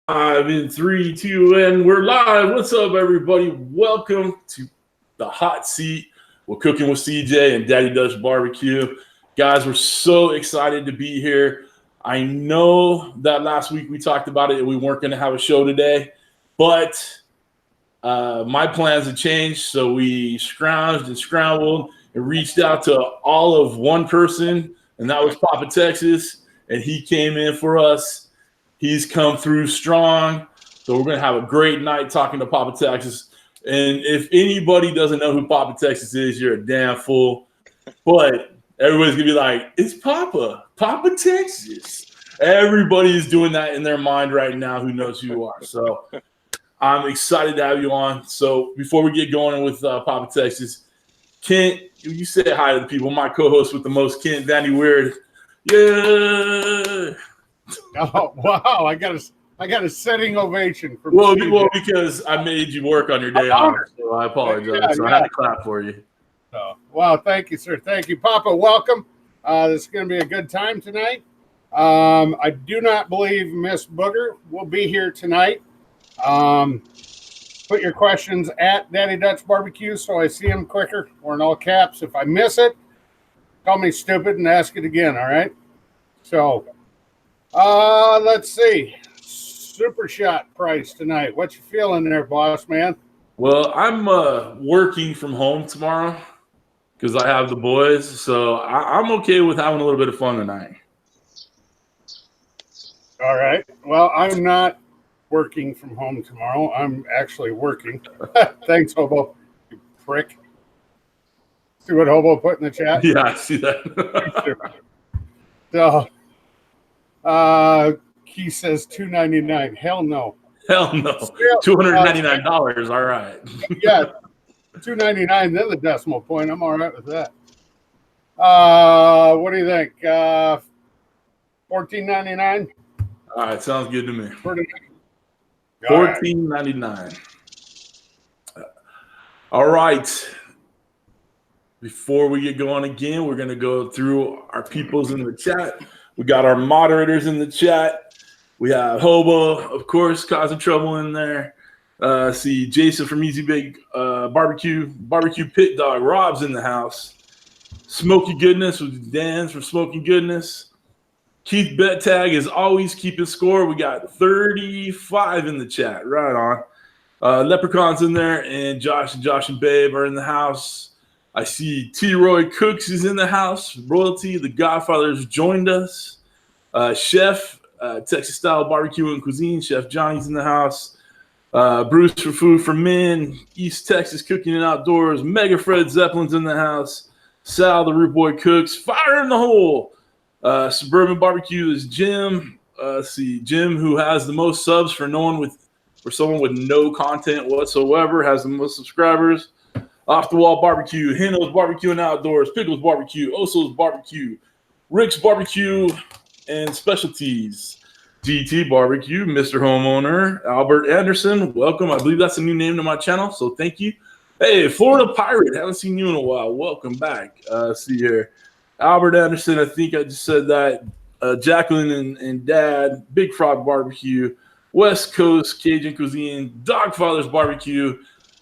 Live in 3, 2, and we're live. What's up, everybody? Welcome to the hot seat. We're cooking with CJ and Daddy Dutch BBQ. Guys, we're so excited to be here. I know that last week we talked about it and we weren't going to have a show today, but my plans have changed. So we scrounged and scrambled and reached out to all of one person, and that was Papa Texas, and he came in for us. He's come through strong, so we're going to have a great night talking to Papa Texas. And if anybody doesn't know who Papa Texas is, you're a damn fool. But everybody's going to be like, it's Papa Texas. Everybody is doing that in their mind right now who knows who you are. So I'm excited to have you on. So before we get going with Papa Texas, Kent, you say hi to the people. My co-host with the most, Kent, Danny Weird. Yeah. Oh wow! I got a standing ovation for well, because I made you work on your day off, so I apologize. I had to clap for you. Oh, wow! Thank you, sir. Thank you, Papa. Welcome. This is going to be a good time tonight. I do not believe Miss Booger will be here tonight. Put your questions at Daddy Dutch BBQ so I see them quicker, or in all caps. If I miss it, call me stupid and ask it again. All right. So. Let's see. Super shot price tonight. What you feeling there, boss man? Well, I'm working from home tomorrow because I have the boys, so I'm okay with having a little bit of fun tonight. All right. Well, I'm not working from home tomorrow. I'm actually working. Thanks, Hobo. You prick. See what Hobo put in the chat? Yeah, I see that. So. He says $2.99. Hell no. Hell no. $299. All right. Yeah, $2.99. Then the decimal point. I'm all right with that. What do you think? $14.99. All right, sounds good to me. $14.99. All right. Before we get going again, we're going to go through our peoples in the chat. We got our moderators in the chat. We have Hobo, of course, causing trouble in there. See Jason from Easy Big BBQ Pit Dog. Rob's in the house. SmokeyGoodness with Dan's from SmokeyGoodness. Keith Bettag is always keeping score. We got 35 in the chat. Right on. Leprechaun's in there, and Josh and Babe are in the house. I see T-Roy Cooks is in the house. Royalty, the Godfathers joined us. Chef, Texas Style Barbecue and Cuisine. Chef Johnny's in the house. Bruce for Food for Men. East Texas Cooking and Outdoors. Mega Fred Zeppelin's in the house. Sal, the Root Boy Cooks. Fire in the Hole. Suburban Barbecue is Jim. See, Jim, who has the most subs for someone with no content whatsoever, has the most subscribers. Off the Wall Barbecue, Hino's Barbecue and Outdoors, Pickles Barbecue, Oso's Barbecue, Rick's Barbecue, and Specialties. GT Barbecue, Mr. Homeowner, Albert Anderson, welcome. I believe that's a new name to my channel, so thank you. Hey, Florida Pirate, haven't seen you in a while. Welcome back. See here. Albert Anderson, I think I just said that. Jacqueline and Dad, Big Frog Barbecue, West Coast Cajun Cuisine, Dogfather's Barbecue.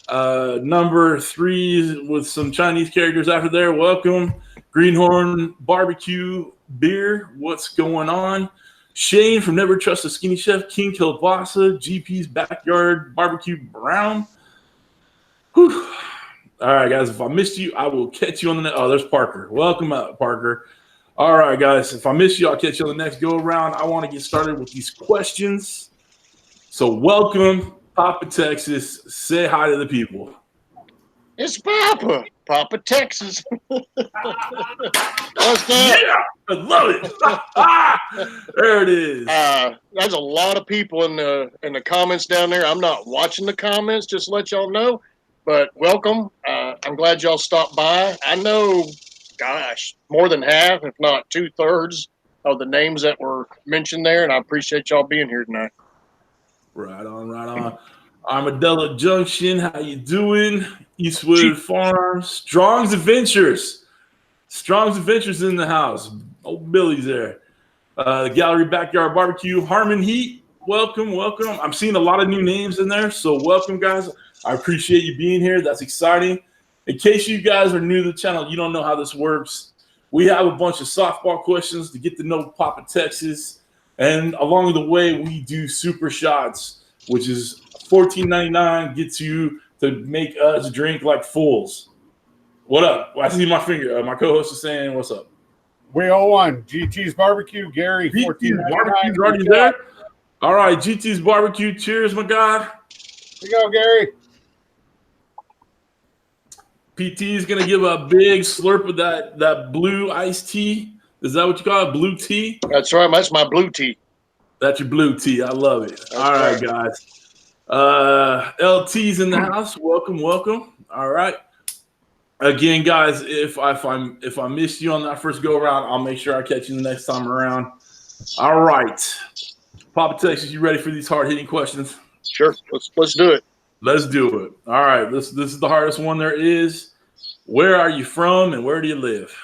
Number 3 with some Chinese characters after there. Welcome. Greenhorn Barbecue Beer. What's going on? Shane from Never Trust a Skinny Chef. King Kielbasa. GP's Backyard Barbecue Brown. Whew. All right, guys. If I missed you, I will catch you on the next. Oh, there's Parker. Welcome up, Parker. All right, guys. If I miss you, I'll catch you on the next go around. I want to get started with these questions. So welcome. Papa Texas, say hi to the people. It's Papa Texas. What's that? Yeah, I love it. There it is. There's a lot of people in the comments down there. I'm not watching the comments, just to let y'all know. But welcome. I'm glad y'all stopped by. I know, gosh, more than half, if not 2/3, of the names that were mentioned there, and I appreciate y'all being here tonight. Right on. Armadillo Junction, how you doing? Eastwood Farms, Strong's Adventures in the house. Old Billy's there. The Gallery Backyard Barbecue, Harmon Heat, welcome. I'm seeing a lot of new names in there, so welcome, guys. I appreciate you being here. That's exciting. In case you guys are new to the channel, you don't know how this works. We have a bunch of softball questions to get to know Papa Texas, and along the way, we do super shots, which is $14.99. Gets you to make us drink like fools. What up? I see my finger. My co-host is saying, "What's up?" We all won. GT's Barbecue, Gary. GT's Barbecue's already there. All right, GT's Barbecue. Cheers, my God. Here you go, Gary. PT is gonna give a big slurp of that blue iced tea. Is that what you call it? Blue tea? That's right. That's my blue tea. That's your blue tea. I love it. That's all right, guys. LT's in the house. Welcome. All right. Again, guys, if I missed you on that first go around, I'll make sure I catch you the next time around. All right. Papa Texas, you ready for these hard-hitting questions? Sure. Let's do it. Let's do it. All right. This is the hardest one there is. Where are you from and where do you live?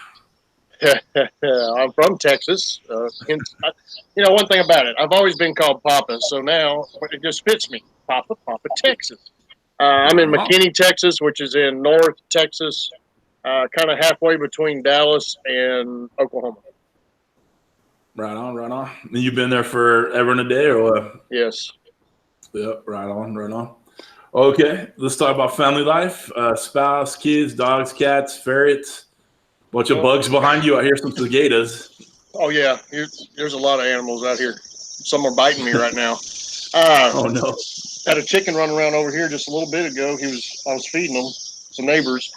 I'm from Texas. One thing about it, I've always been called Papa, so now it just fits me. Papa Texas. I'm in McKinney, Texas, which is in North Texas, kind of halfway between Dallas and Oklahoma. Right on. And you've been there forever and a day or what? Yes. Yep, right on. Okay, let's talk about family life. Spouse, kids, dogs, cats, ferrets. Bunch of bugs behind you. I hear some cicadas. Oh, yeah. There's a lot of animals out here. Some are biting me right now. Oh, no. Had a chicken running around over here just a little bit ago. I was feeding them, some neighbors.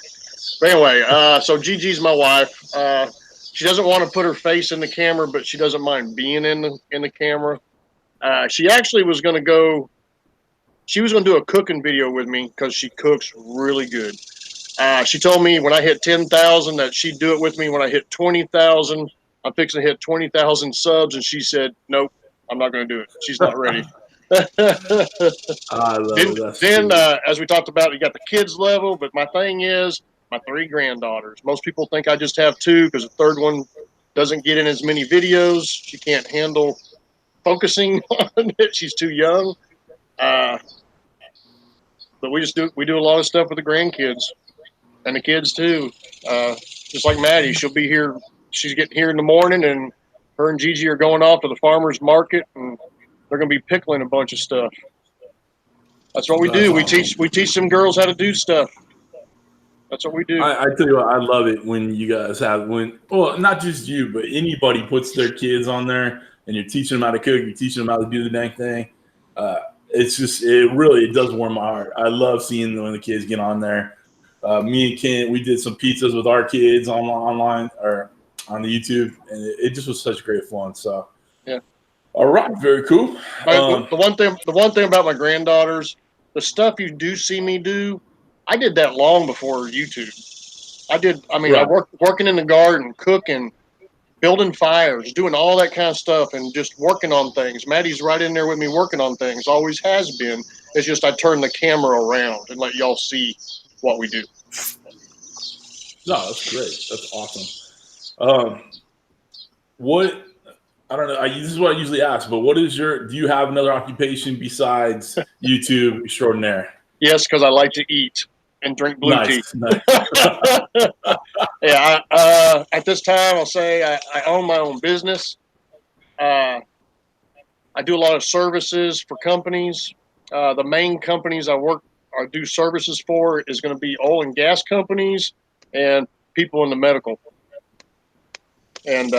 But anyway, so Gigi's my wife. She doesn't want to put her face in the camera, but she doesn't mind being in the camera. She actually was going to go. She was going to do a cooking video with me because she cooks really good. She told me when I hit 10,000 that she'd do it with me. When I hit 20,000, I'm fixing to hit 20,000 subs, and she said, "Nope, I'm not going to do it. She's not ready." I love it. Then as we talked about, you got the kids level, but my thing is my 3 granddaughters. Most people think I just have 2 because the third one doesn't get in as many videos. She can't handle focusing on it. She's too young. But we do a lot of stuff with the grandkids and the kids too. Just like Maddie, she'll be here. She's getting here in the morning, and her and Gigi are going off to the farmer's market, and they're going to be pickling a bunch of stuff. That's what we do. Awesome. We teach some girls how to do stuff. That's what we do. I tell you what, I love it when you guys not just you, but anybody puts their kids on there and you're teaching them how to cook, you're teaching them how to do the dang thing. It does warm my heart. I love seeing when the kids get on there. Me and Ken, we did some pizzas with our kids online or on the YouTube, and it just was such great fun. So yeah. All right, very cool. The one thing about my granddaughters, the stuff you do see me do, I did that long before YouTube. I working in the garden, cooking, building fires, doing all that kind of stuff, and just working on things. Maddie's right in there with me working on things, always has been. It's just I turn the camera around and let y'all see what we do. No, that's great. That's awesome. I don't know. This is what I usually ask, but do you have another occupation besides YouTube extraordinaire? Yes, because I like to eat and drink blue tea. Nice. Yeah. At this time, I'll say I own my own business. I do a lot of services for companies. The main companies I do services for is going to be oil and gas companies and people in the medical. And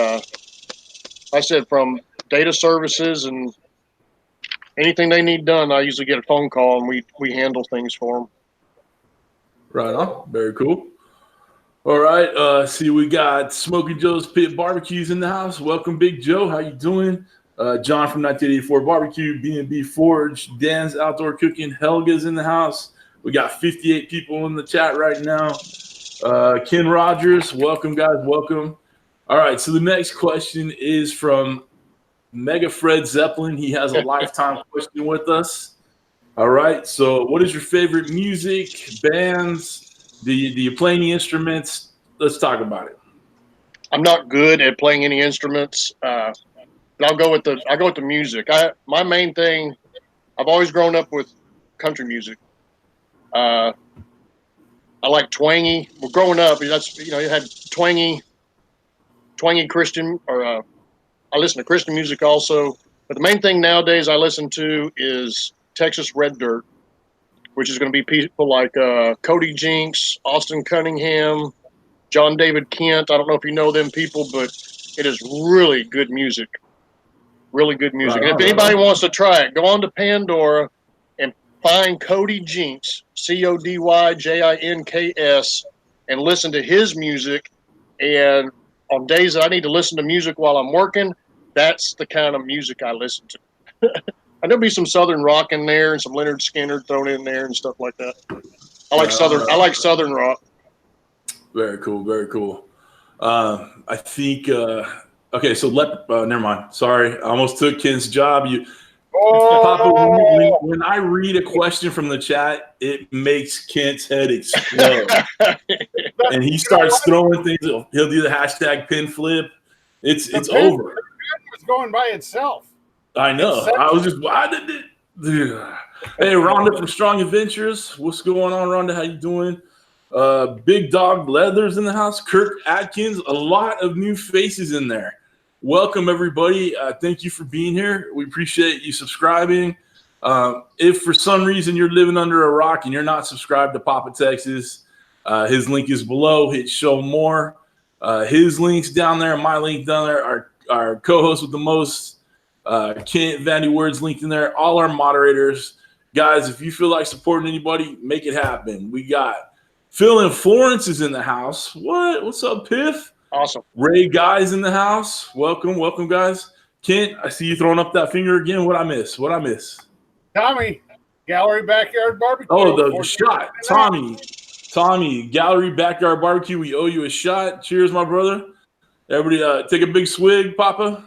I said from data services and anything they need done, I usually get a phone call and we handle things for them. Right on. Very cool. All right. See, we got Smokey Joe's Pit Barbecues in the house. Welcome, Big Joe. How you doing? John from 1984 Barbecue, B&B Forge, Dan's Outdoor Cooking, Helga's in the house. We got 58 people in the chat right now. Ken Rogers, welcome, guys. Welcome. All right. So the next question is from Mega Fred Zeppelin. He has a lifetime question with us. All right. So what is your favorite music, bands? Do you play any instruments? Let's talk about it. I'm not good at playing any instruments. But I'll go with the music. My main thing, I've always grown up with country music. I like twangy. Well, growing up, that's you had twangy Christian, or I listen to Christian music also. But the main thing nowadays I listen to is Texas Red Dirt, which is going to be people like Cody Jinks, Austin Cunningham, John David Kent. I don't know if you know them people, but it is really good music. Really good music. Right, And if anybody wants to try it, go on to Pandora and find Cody Jinks, CODYJINKS, and listen to his music. And on days that I need to listen to music while I'm working, that's the kind of music I listen to. And there'll be some Southern rock in there and some Leonard Skinner thrown in there and stuff like that. I like Southern rock. Very cool. Very cool. I think. Okay, so never mind. Sorry, I almost took Ken's job. Papa, when I read a question from the chat, it makes Kent's head explode, and he starts throwing things. He'll do the hashtag pin flip. It's over. The pin was going by itself. I know. I was just. Why did it? Hey, Rhonda from Strong Adventures. What's going on, Rhonda? How you doing? Big Dog Leathers in the house. Kirk Atkins. A lot of new faces in there. Welcome, everybody. Thank you for being here. We appreciate you subscribing. If for some reason you're living under a rock and you're not subscribed to Papa Texas, his link is below. Hit show more. His link's down there. My link down there. Our co-host with the most, Kent Vandy Words linked in there. All our moderators. Guys, if you feel like supporting anybody, make it happen. We got Phil and Florence is in the house. What? What's up, Piff? Awesome. Ray Guy's in the house. Welcome, guys. Kent, I see you throwing up that finger again. What I miss? Tommy, Gallery Backyard Barbecue. Oh, the shot. Tommy, Gallery Backyard Barbecue. We owe you a shot. Cheers, my brother. Everybody take a big swig, Papa.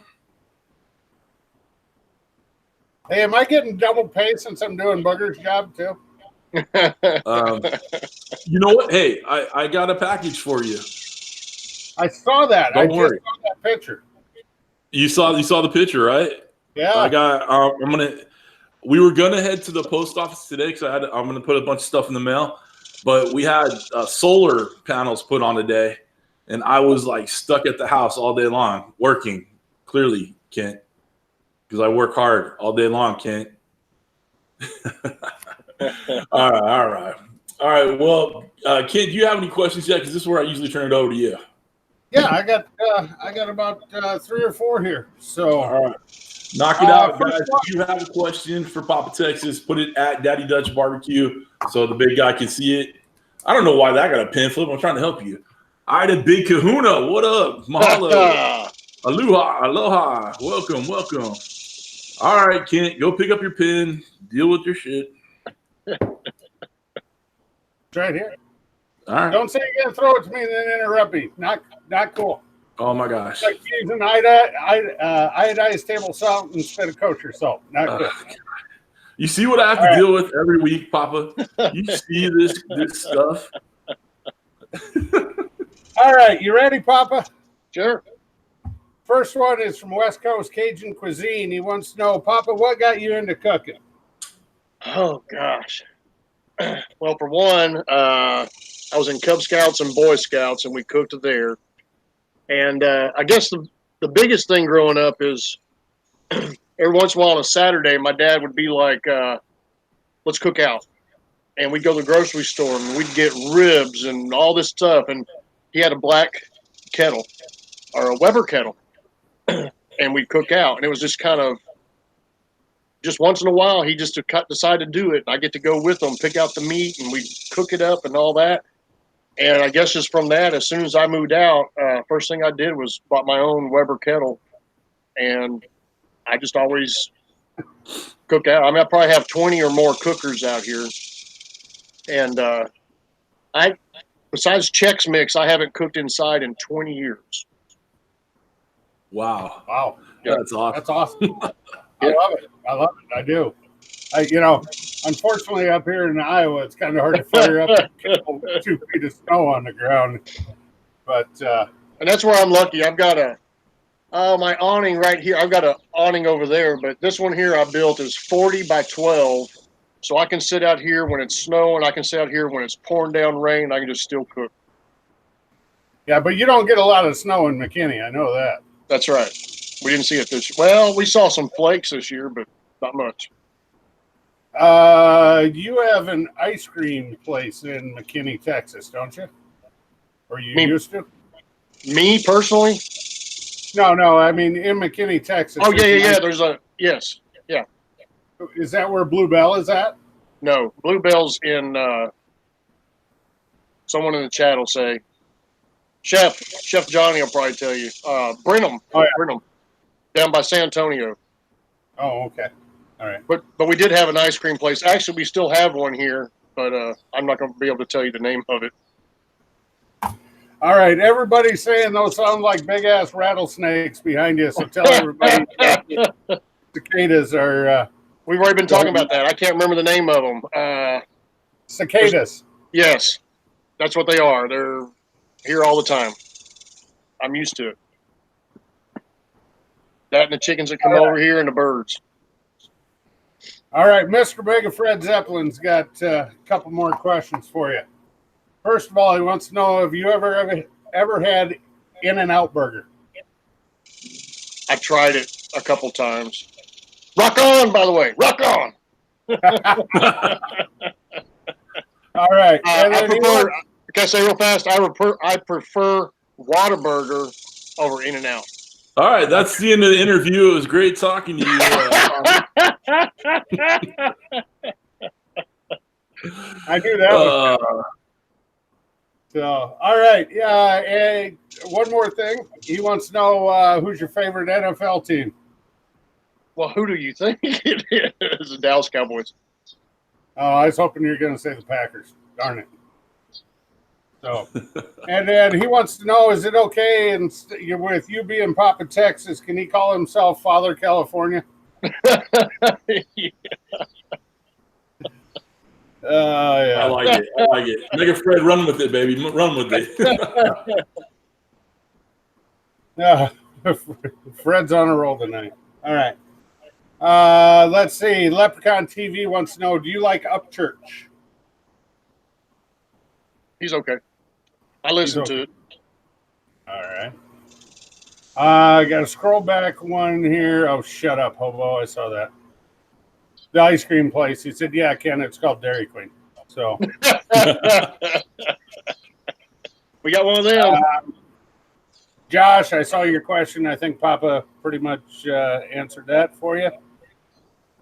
Hey, am I getting double pay since I'm doing Booger's job too? You know what? Hey, I got a package for you. I saw that. Don't worry. Just saw that picture. You saw the picture, right? Yeah. I got. We were gonna head to the post office today because I'm gonna put a bunch of stuff in the mail, but we had solar panels put on today, and I was like stuck at the house all day long working. Clearly, Kent, because I work hard all day long, Kent. All right. Well, Kent, do you have any questions yet? Because this is where I usually turn it over to you. Yeah, I got about 3 or 4 here. So all right, knock it out, guys. If you have a question for Papa Texas, put it at Daddy Dutch Barbecue so the big guy can see it. I don't know why that got a pin flip. I'm trying to help you. All right, a Big Kahuna. What up? Mahalo. Aloha. Welcome. All right, Kent, go pick up your pin. Deal with your shit. It's right here. All right. Don't say you're gonna throw it to me and then interrupt me. Not cool. Oh my gosh. Like using iodized table salt instead of kosher salt. Not good. You see what I have to deal with every week, Papa? You see this stuff? All right, you ready, Papa? Sure. First one is from West Coast Cajun Cuisine. He wants to know, Papa, what got you into cooking? Oh gosh. Well, for one, I was in Cub Scouts and Boy Scouts, and we cooked there. And I guess the biggest thing growing up is every once in a while on a Saturday, my dad would be like, let's cook out. And we'd go to the grocery store, and we'd get ribs and all this stuff. And he had a black kettle or a Weber kettle, and we'd cook out. And it was just kind of, just once in a while, he just decided to do it. I get to go with him, pick out the meat, and we cook it up and all that. And I guess just from that, as soon as I moved out, first thing I did was bought my own Weber kettle. And I just always cook out. I mean, I probably have 20 or more cookers out here. And besides Chex Mix, I haven't cooked inside in 20 years. Wow. Yeah, that's awesome. That's awesome. I love it. I do. Unfortunately, up here in Iowa, it's kind of hard to fire up 2 feet of snow on the ground. But and that's where I'm lucky. I've got My awning right here. I've got an awning over there, but this one here I built is 40 by 12. So I can sit out here when it's snowing. I can sit out here when it's pouring down rain. I can just still cook. Yeah, but you don't get a lot of snow in McKinney. I know that. That's right. We didn't see it this year. Well, we saw some flakes this year, but not much. You have an ice cream place in McKinney, Texas, don't you? Or you used to? Me personally? No. I mean, in McKinney, Texas. Oh, yeah. There's a, yes. Yeah. Is that where Bluebell is at? No. Bluebell's in, someone in the chat will say, Chef Johnny will probably tell you. Brenham. Oh, yeah. Brenham. Down by San Antonio. Oh, okay. All right. But we did have an ice cream place. Actually, we still have one here, but I'm not going to be able to tell you the name of it. All right. Everybody's saying those sound like big-ass rattlesnakes behind you, so tell everybody cicadas are... We've already been talking about that. I can't remember the name of them. Cicadas. Yes. That's what they are. They're here all the time. I'm used to it. That and the chickens that come over here and the birds. All right, Mr. Mega Fred Zeppelin's got a couple more questions for you. First of all, he wants to know, have you ever had In-N-Out Burger? I tried it a couple times. Rock on, by the way. Rock on. All right. Can I say real fast? I prefer Whataburger over In-N-Out. All right, that's the end of the interview. It was great talking to you. I knew that was So, all right. Yeah. One more thing. He wants to know who's your favorite NFL team? Well, who do you think it is? The Dallas Cowboys. Oh, I was hoping you were going to say the Packers. Darn it. So, and then he wants to know, is it okay and with you being Papa Texas, can he call himself Father California? Yeah. Yeah. I like it. Mega Fred, run with it, baby. Run with it. Fred's on a roll tonight. All right. Let's see. LeprakonTV wants to know, do you like Upchurch? He's okay. I listen to it. All right. I got to scroll back one here. Oh, shut up, Hobo. I saw that. The ice cream place. He said, yeah, Ken, it's called Dairy Queen. So we got one of them. Josh, I saw your question. I think Papa pretty much answered that for you.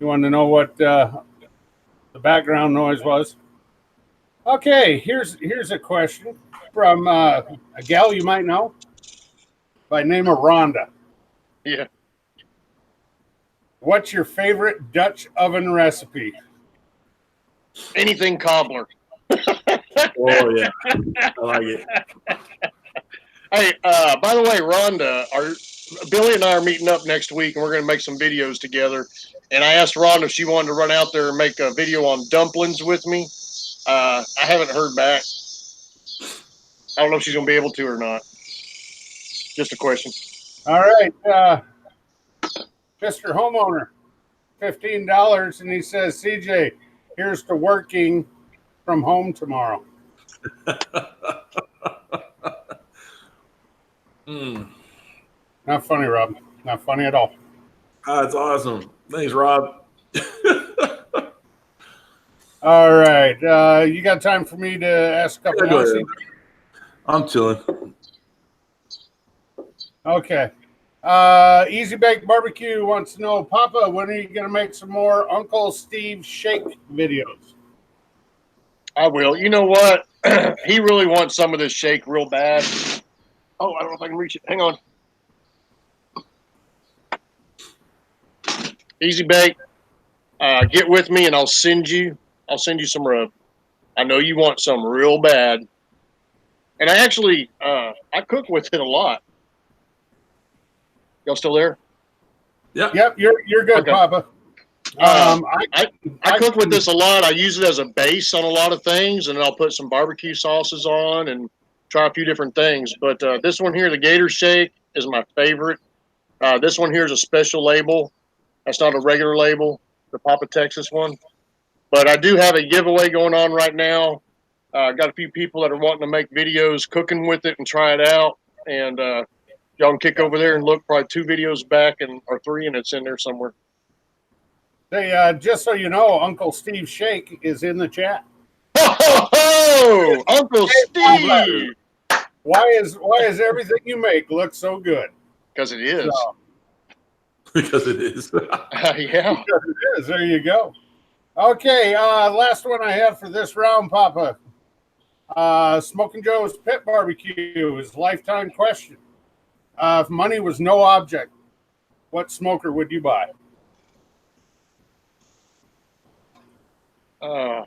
You wanted to know what the background noise was? Okay, here's a question from a gal you might know by name of Rhonda. Yeah. What's your favorite Dutch oven recipe? Anything cobbler. Oh, yeah. I like it. Hey, by the way, Rhonda, Billy and I are meeting up next week, and we're going to make some videos together. And I asked Rhonda if she wanted to run out there and make a video on dumplings with me. I haven't heard back. I don't know if she's going to be able to or not. Just a question. All right. Mr. Homeowner, $15. And he says, CJ, here's to working from home tomorrow. Not funny, Rob. Not funny at all. That's awesome. Thanks, Rob. All right. You got time for me to ask a couple questions? I'm chilling. Okay. Easy Bake Barbecue wants to know, Papa, when are you going to make some more Uncle Steve shake videos? I will. You know what? He really wants some of this shake real bad. Oh, I don't know if I can reach it. Hang on. Easy Bake. Get with me and I'll send you some rub. I know you want some real bad. And I actually I cook with it a lot. Y'all still there? Yeah. Yep, you're good, okay. Papa. I cook with this a lot. I use it as a base on a lot of things, and then I'll put some barbecue sauces on and try a few different things. But this one here, the Gator Shake, is my favorite. This one here is a special label. That's not a regular label, the Papa Texas one. But I do have a giveaway going on right now. Got a few people that are wanting to make videos cooking with it and try it out. And y'all can kick over there and look probably 2 videos back or 3, and it's in there somewhere. Hey, just so you know, Uncle Steve Shake is in the chat. Oh, Uncle Steve! Why is everything you make look so good? Because it is. So, Because it is. Yeah. because it is. There you go. Okay, last one I have for this round, Papa. Smoking Joe's Pit Barbecue is lifetime question. If money was no object, what smoker would you buy? I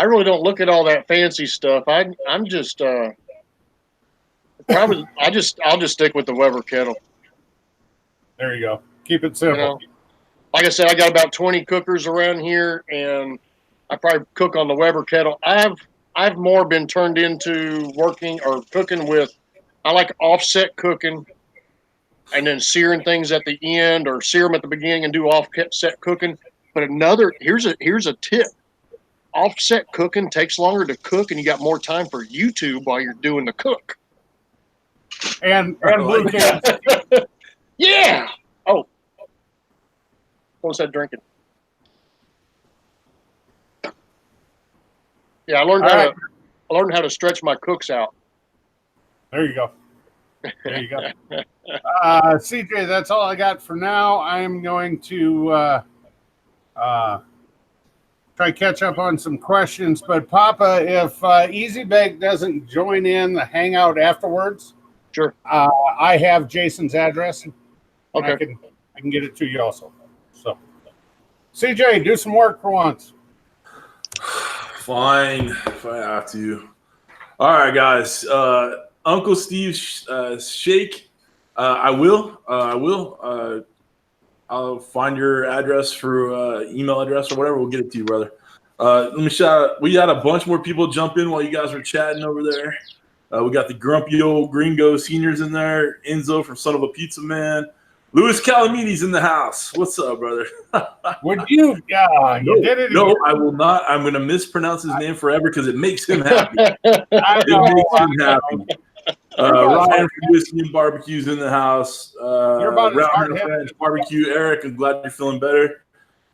really don't look at all that fancy stuff. I'm just probably I'll just stick with the Weber kettle. There you go. Keep it simple. You know, like I said, I got about 20 cookers around here, and I probably cook on the Weber kettle. I've more been turned into working or cooking with. I like offset cooking, and then searing things at the end, or sear them at the beginning and do offset cooking. But here's a tip. Offset cooking takes longer to cook, and you got more time for YouTube while you're doing the cook. And blue cans. Yeah. Oh, what was that drinking? Yeah, I learned how to stretch my cooks out. There you go. There you go. CJ, that's all I got for now. I'm going to try to catch up on some questions. But Papa, if Easy Bake doesn't join in the hangout afterwards, Sure. I have Jason's address. Okay. I can get it to you also. So, CJ, do some work for once. Fine, if I have to. All right, guys. Uncle Steve Shake. I will. I'll find your address through email address or whatever. We'll get it to you, brother. Let me shout out. We had a bunch more people jump in while you guys were chatting over there. We got the grumpy old gringo seniors in there. Enzo from Son of a Pizza Man. Louis Calamini's in the house. What's up, brother? Would you? You did it. No, again. I will not. I'm going to mispronounce his name forever because it makes him happy. I It know, makes him I know. happy. Ryan from Whiskey and Barbecue's in the house. You're about as Round hard-headed. French Barbecue. Eric, I'm glad you're feeling better.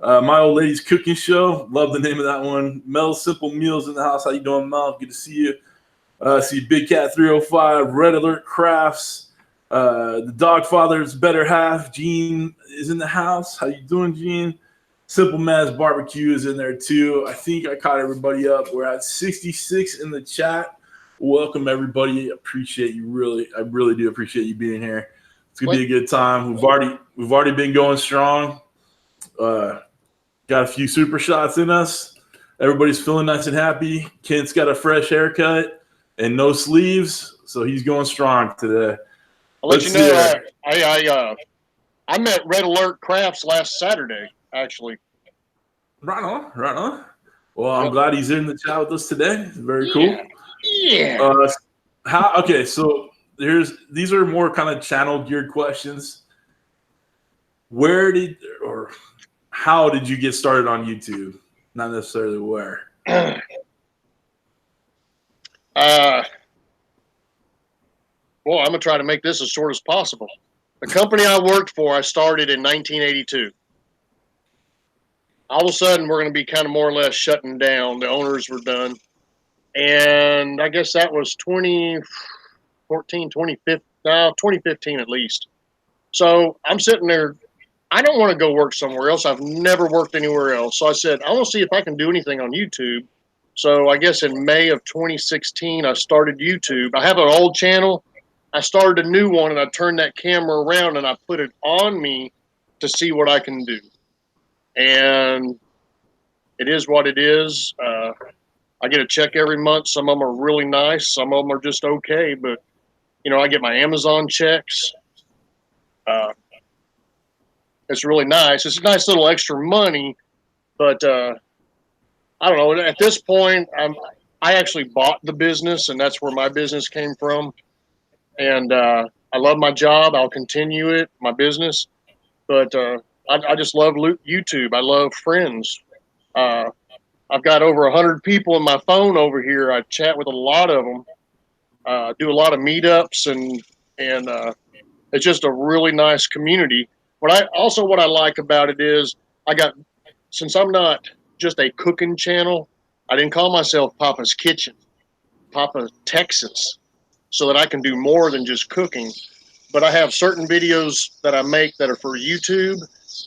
My Old Lady's Cooking Show. Love the name of that one. Mel's Simple Meals in the house. How you doing, Mel? Good to see you. See Big Cat 305. Red Alert Crafts. The Dogfather's Better Half. Gene is in the house. How you doing, Gene? Simple Man's Barbecue is in there too. I think I caught everybody up. We're at 66 in the chat. Welcome everybody. Appreciate you I really do appreciate you being here. It's gonna be a good time. We've already been going strong. Got a few super shots in us. Everybody's feeling nice and happy. Kent's got a fresh haircut and no sleeves, so he's going strong today. I'll let you know. I met Red Alert Crafts last Saturday, actually. Right on. Well, I'm glad he's in the chat with us today. Very cool. Yeah. Okay, so these are more kind of channel geared questions. How did you get started on YouTube? Not necessarily where. Well, I'm gonna try to make this as short as possible. The company I worked for, I started in 1982. All of a sudden, we're going to be kind of more or less shutting down. The owners were done. And I guess that was 2015 at least. So I'm sitting there. I don't want to go work somewhere else. I've never worked anywhere else. So I said, I want to see if I can do anything on YouTube. So I guess in May of 2016, I started YouTube. I have an old channel. I started a new one, and I turned that camera around, and I put it on me to see what I can do. And it is what it is. I get a check every month. Some of them are really nice. Some of them are just okay. But, I get my Amazon checks. It's really nice. It's a nice little extra money. But I don't know. At this point, I actually bought the business, and that's where my business came from. And I love my job. I'll continue it, my business. But I just love YouTube. I love friends. I've got over 100 people in my phone over here. I chat with a lot of them. Do a lot of meetups, and it's just a really nice community. What I like about it is since I'm not just a cooking channel, I didn't call myself Papa's Kitchen, Papa Texas, so that I can do more than just cooking. But I have certain videos that I make that are for YouTube,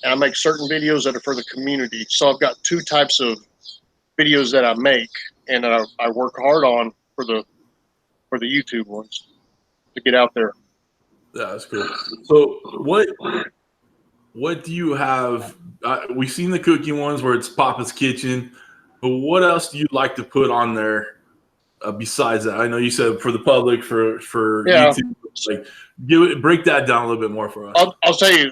and I make certain videos that are for the community. So I've got two types of videos that I make, and I work hard on for the YouTube ones to get out there. Yeah, that's cool. So what do you have? We've seen the cooking ones where it's Papa's Kitchen, but what else do you like to put on there besides that? I know you said for the public, for YouTube. Like, break that down a little bit more for us. I'll tell you,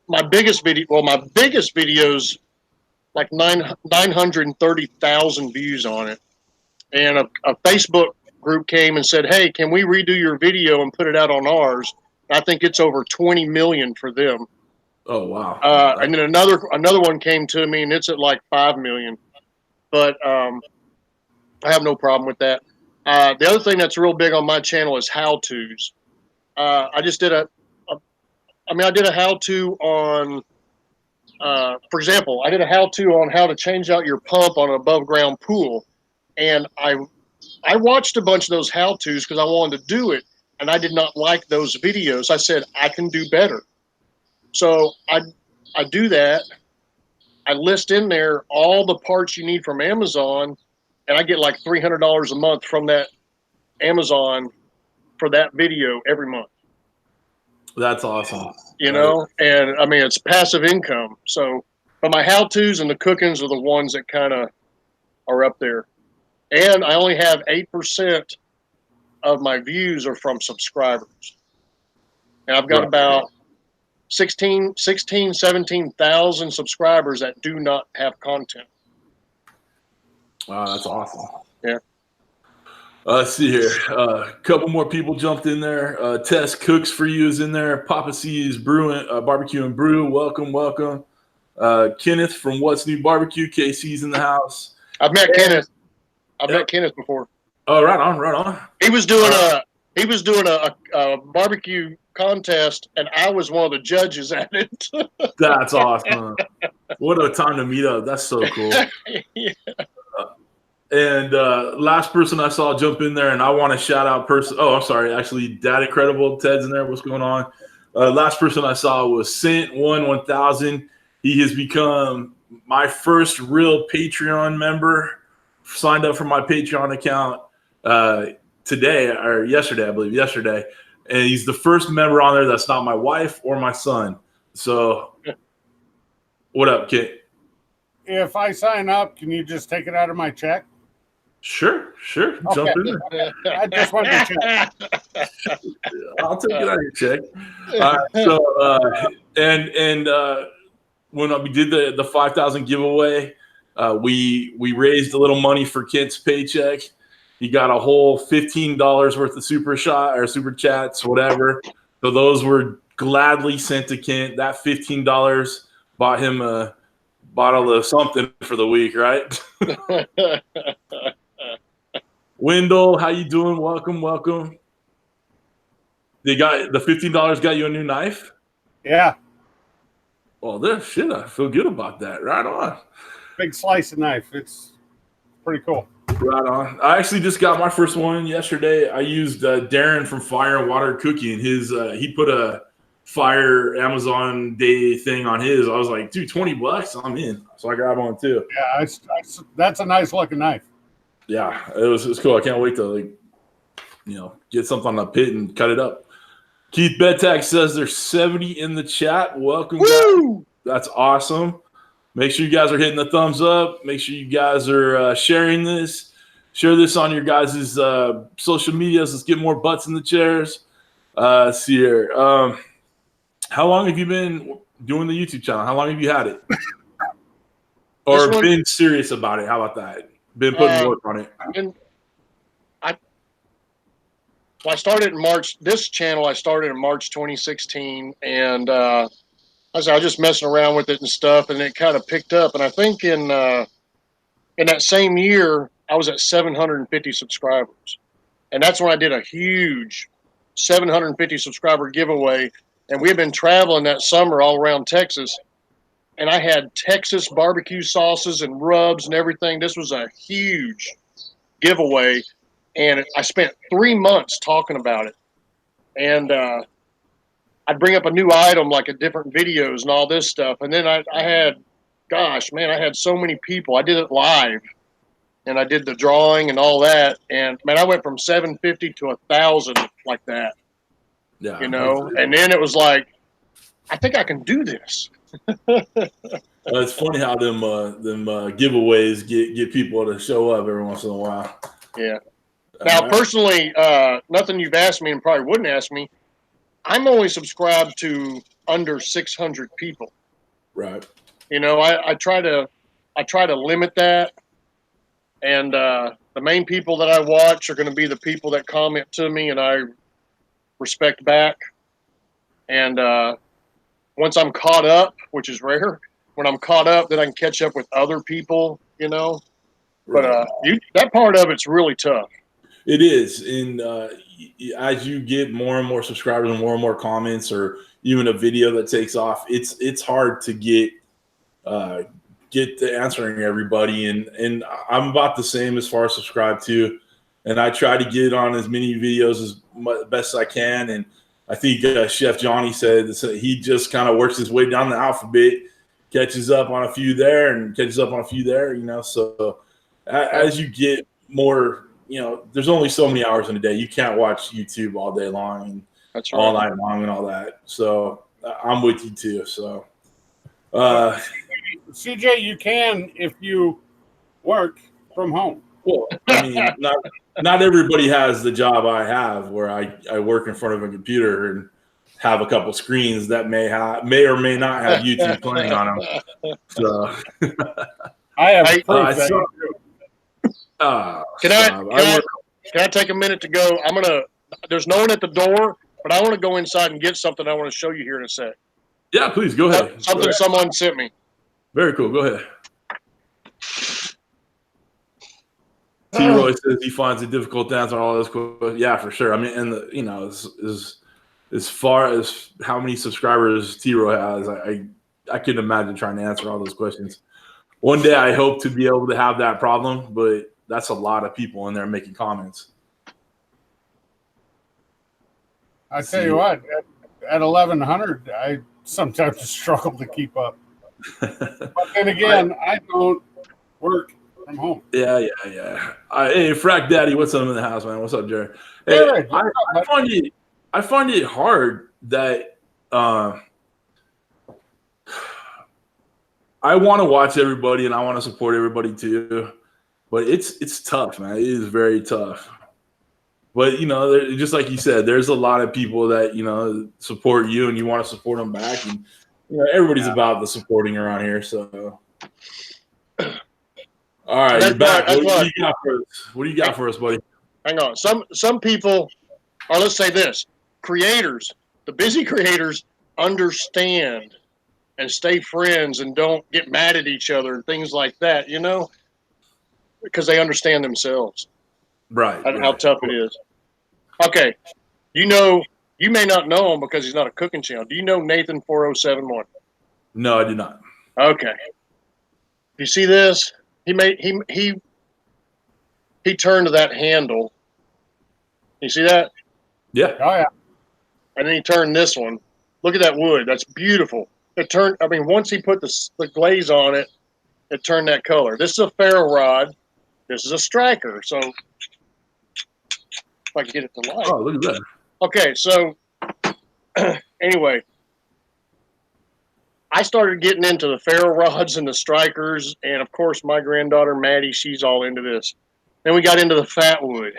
my biggest video. Well, my biggest videos, like 930,000 views on it, and a Facebook group came and said, "Hey, can we redo your video and put it out on ours?" I think it's over 20 million for them. Oh wow! And then another one came to me, and it's at like 5 million. But I have no problem with that. The other thing that's real big on my channel is how-tos. I just did I did a how-to on, for example, I did a how-to on how to change out your pump on an above-ground pool, and I watched a bunch of those how-tos because I wanted to do it, and I did not like those videos. I said, I can do better. So I do that. I list in there all the parts you need from Amazon, and I get like $300 a month from that Amazon for that video every month. That's awesome. You know, and I mean, it's passive income. So, but my how-tos and the cookings are the ones that kind of are up there. And I only have 8% of my views are from subscribers. And I've got about 17,000 subscribers that do not have content. Wow, that's awesome. Yeah. Let's see here. A couple more people jumped in there. Tess Cooks for You is in there. Papa C is brewing, barbecue and brew. Welcome. Kenneth from What's New Barbecue. KC's in the house. I've met Kenneth. I've met Kenneth before. Oh, right on. He was doing a barbecue contest, and I was one of the judges at it. That's awesome. What a time to meet up. That's so cool. Yeah. And last person I saw jump in there, and I want to shout out I'm sorry. Actually, Dad Incredible, Ted's in there. What's going on? Last person I saw was Sent1000. He has become my first real Patreon member. Signed up for my Patreon account today or yesterday, I believe. Yesterday. And he's the first member on there that's not my wife or my son. So, what up, Kit? If I sign up, can you just take it out of my check? Sure. Okay. Jump in there. I just wanted to check. I'll take it out of your check. All right. So, and when we did the 5,000 giveaway, we raised a little money for Kent's paycheck. He got a whole $15 worth of super chats, whatever. So those were gladly sent to Kent. That $15 bought him a bottle of something for the week, right? Wendell, how you doing? Welcome. The $15 got you a new knife? Yeah. Well, I feel good about that. Right on. Big slice of knife. It's pretty cool. Right on. I actually just got my first one yesterday. I used Darren from Fire and Water Cooking. He put a Fire Amazon Day thing on his. I was like, dude, $20, I'm in. So I grabbed one too. Yeah, that's a nice looking knife. Yeah, it was cool. I can't wait to get something on the pit and cut it up. Keith Bettag says there's 70 in the chat. Welcome. Woo! Guys. That's awesome. Make sure you guys are hitting the thumbs up. Make sure you guys are sharing this. Share this on your guys' social medias. Let's get more butts in the chairs. Let's see here. How long have you been doing the YouTube channel? How long have you had it? Or been serious about it? How about that? Been putting work on it. I started in March. This channel I started in March 2016, and I was just messing around with it and stuff, and it kind of picked up. And I think in that same year, I was at 750 subscribers, and that's when I did a huge 750 subscriber giveaway. And we had been traveling that summer all around Texas, and I had Texas barbecue sauces and rubs and everything. This was a huge giveaway, and I spent 3 months talking about it. And I'd bring up a new item, like a different videos and all this stuff. And then I had, gosh, man, I had so many people. I did it live, and I did the drawing and all that. And man, I went from 750 to 1,000 like that. Yeah, you know. And then it was like, I think I can do this. It's funny how them giveaways get people to show up every once in a while. Yeah. Now, personally, nothing you've asked me and probably wouldn't ask me. I'm only subscribed to under 600 people. Right. You know, I try to limit that, and the main people that I watch are going to be the people that comment to me, and I respect back. And once I'm caught up, which is rare, when I'm caught up, then I can catch up with other people. You know, Right. but that part of it's really tough. It is, and as you get more and more subscribers and more comments, or even a video that takes off, it's hard to get to answering everybody. And I'm about the same as far as subscribe to, and I try to get on as many videos as best I can. And I think Chef Johnny said he just kind of works his way down the alphabet, catches up on a few there and catches up on a few there. You know, so as you get more. You know, there's only so many hours in a day. You can't watch YouTube all day long and That's right. all night long and all that. So I'm with you too. So, CJ, you can if you work from home. Well, I mean, not everybody has the job I have, where I work in front of a computer and have a couple screens that may or may not have YouTube playing on them. So I have proof that you do. Can I take a minute to go? There's no one at the door, but I want to go inside and get something I want to show you here in a sec. Yeah, please go ahead. Something someone sent me. Very cool. Go ahead. T-Roy says he finds it difficult to answer all those questions. Yeah, for sure. I mean, and as far as how many subscribers T-Roy has, I couldn't imagine trying to answer all those questions. One day I hope to be able to have that problem, but that's a lot of people in there making comments. I tell you what, at 1,100, I sometimes struggle to keep up. But then again, I don't work from home. Yeah. Hey, Frack Daddy, what's up in the house, man? What's up, Jared? Hey, I find it hard that I want to watch everybody and I want to support everybody too, but it's tough, man. It is very tough. But just like you said, there's a lot of people that support you and you want to support them back, and everybody's about the supporting around here. So, all right, you're back. What do you got for us, buddy? Hang on. Some people, or let's say this: creators, the busy creators, understand and stay friends and don't get mad at each other and things like that, because they understand themselves. Right. How tough it is. Okay. You may not know him because he's not a cooking channel. Do you know Nathan 4071? No, I do not. Okay. You see this? He turned to that handle. You see that? Yeah. Oh yeah. And then he turned this one. Look at that wood. That's beautiful. It turned, once he put the glaze on it, it turned that color. This is a ferro rod. This is a striker. So if I can get it to light. Oh, look at that. Okay, so anyway, I started getting into the ferro rods and the strikers, and of course my granddaughter Maddie, she's all into this. Then we got into the fat wood.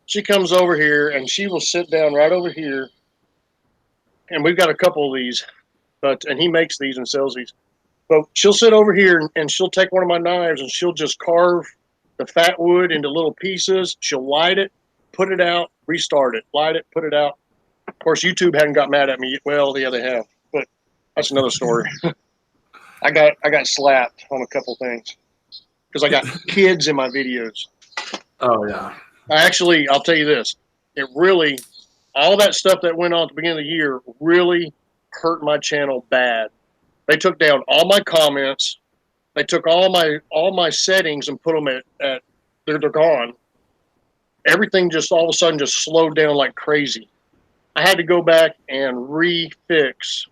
She comes over here and she will sit down right over here, and we've got a couple of these, and he makes these and sells these. But she'll sit over here and she'll take one of my knives and she'll just carve the fat wood into little pieces. She'll light it, put it out, restart it, light it, put it out. Of course, YouTube hadn't got mad at me. Well, yeah, they have, but that's another story. I got slapped on a couple things because I got kids in my videos. Oh yeah. I'll tell you this. It really, all that stuff that went on at the beginning of the year really hurt my channel bad. They took down all my comments. They took all my settings and put them at they're gone. Everything just all of a sudden just slowed down like crazy. I had to go back and refix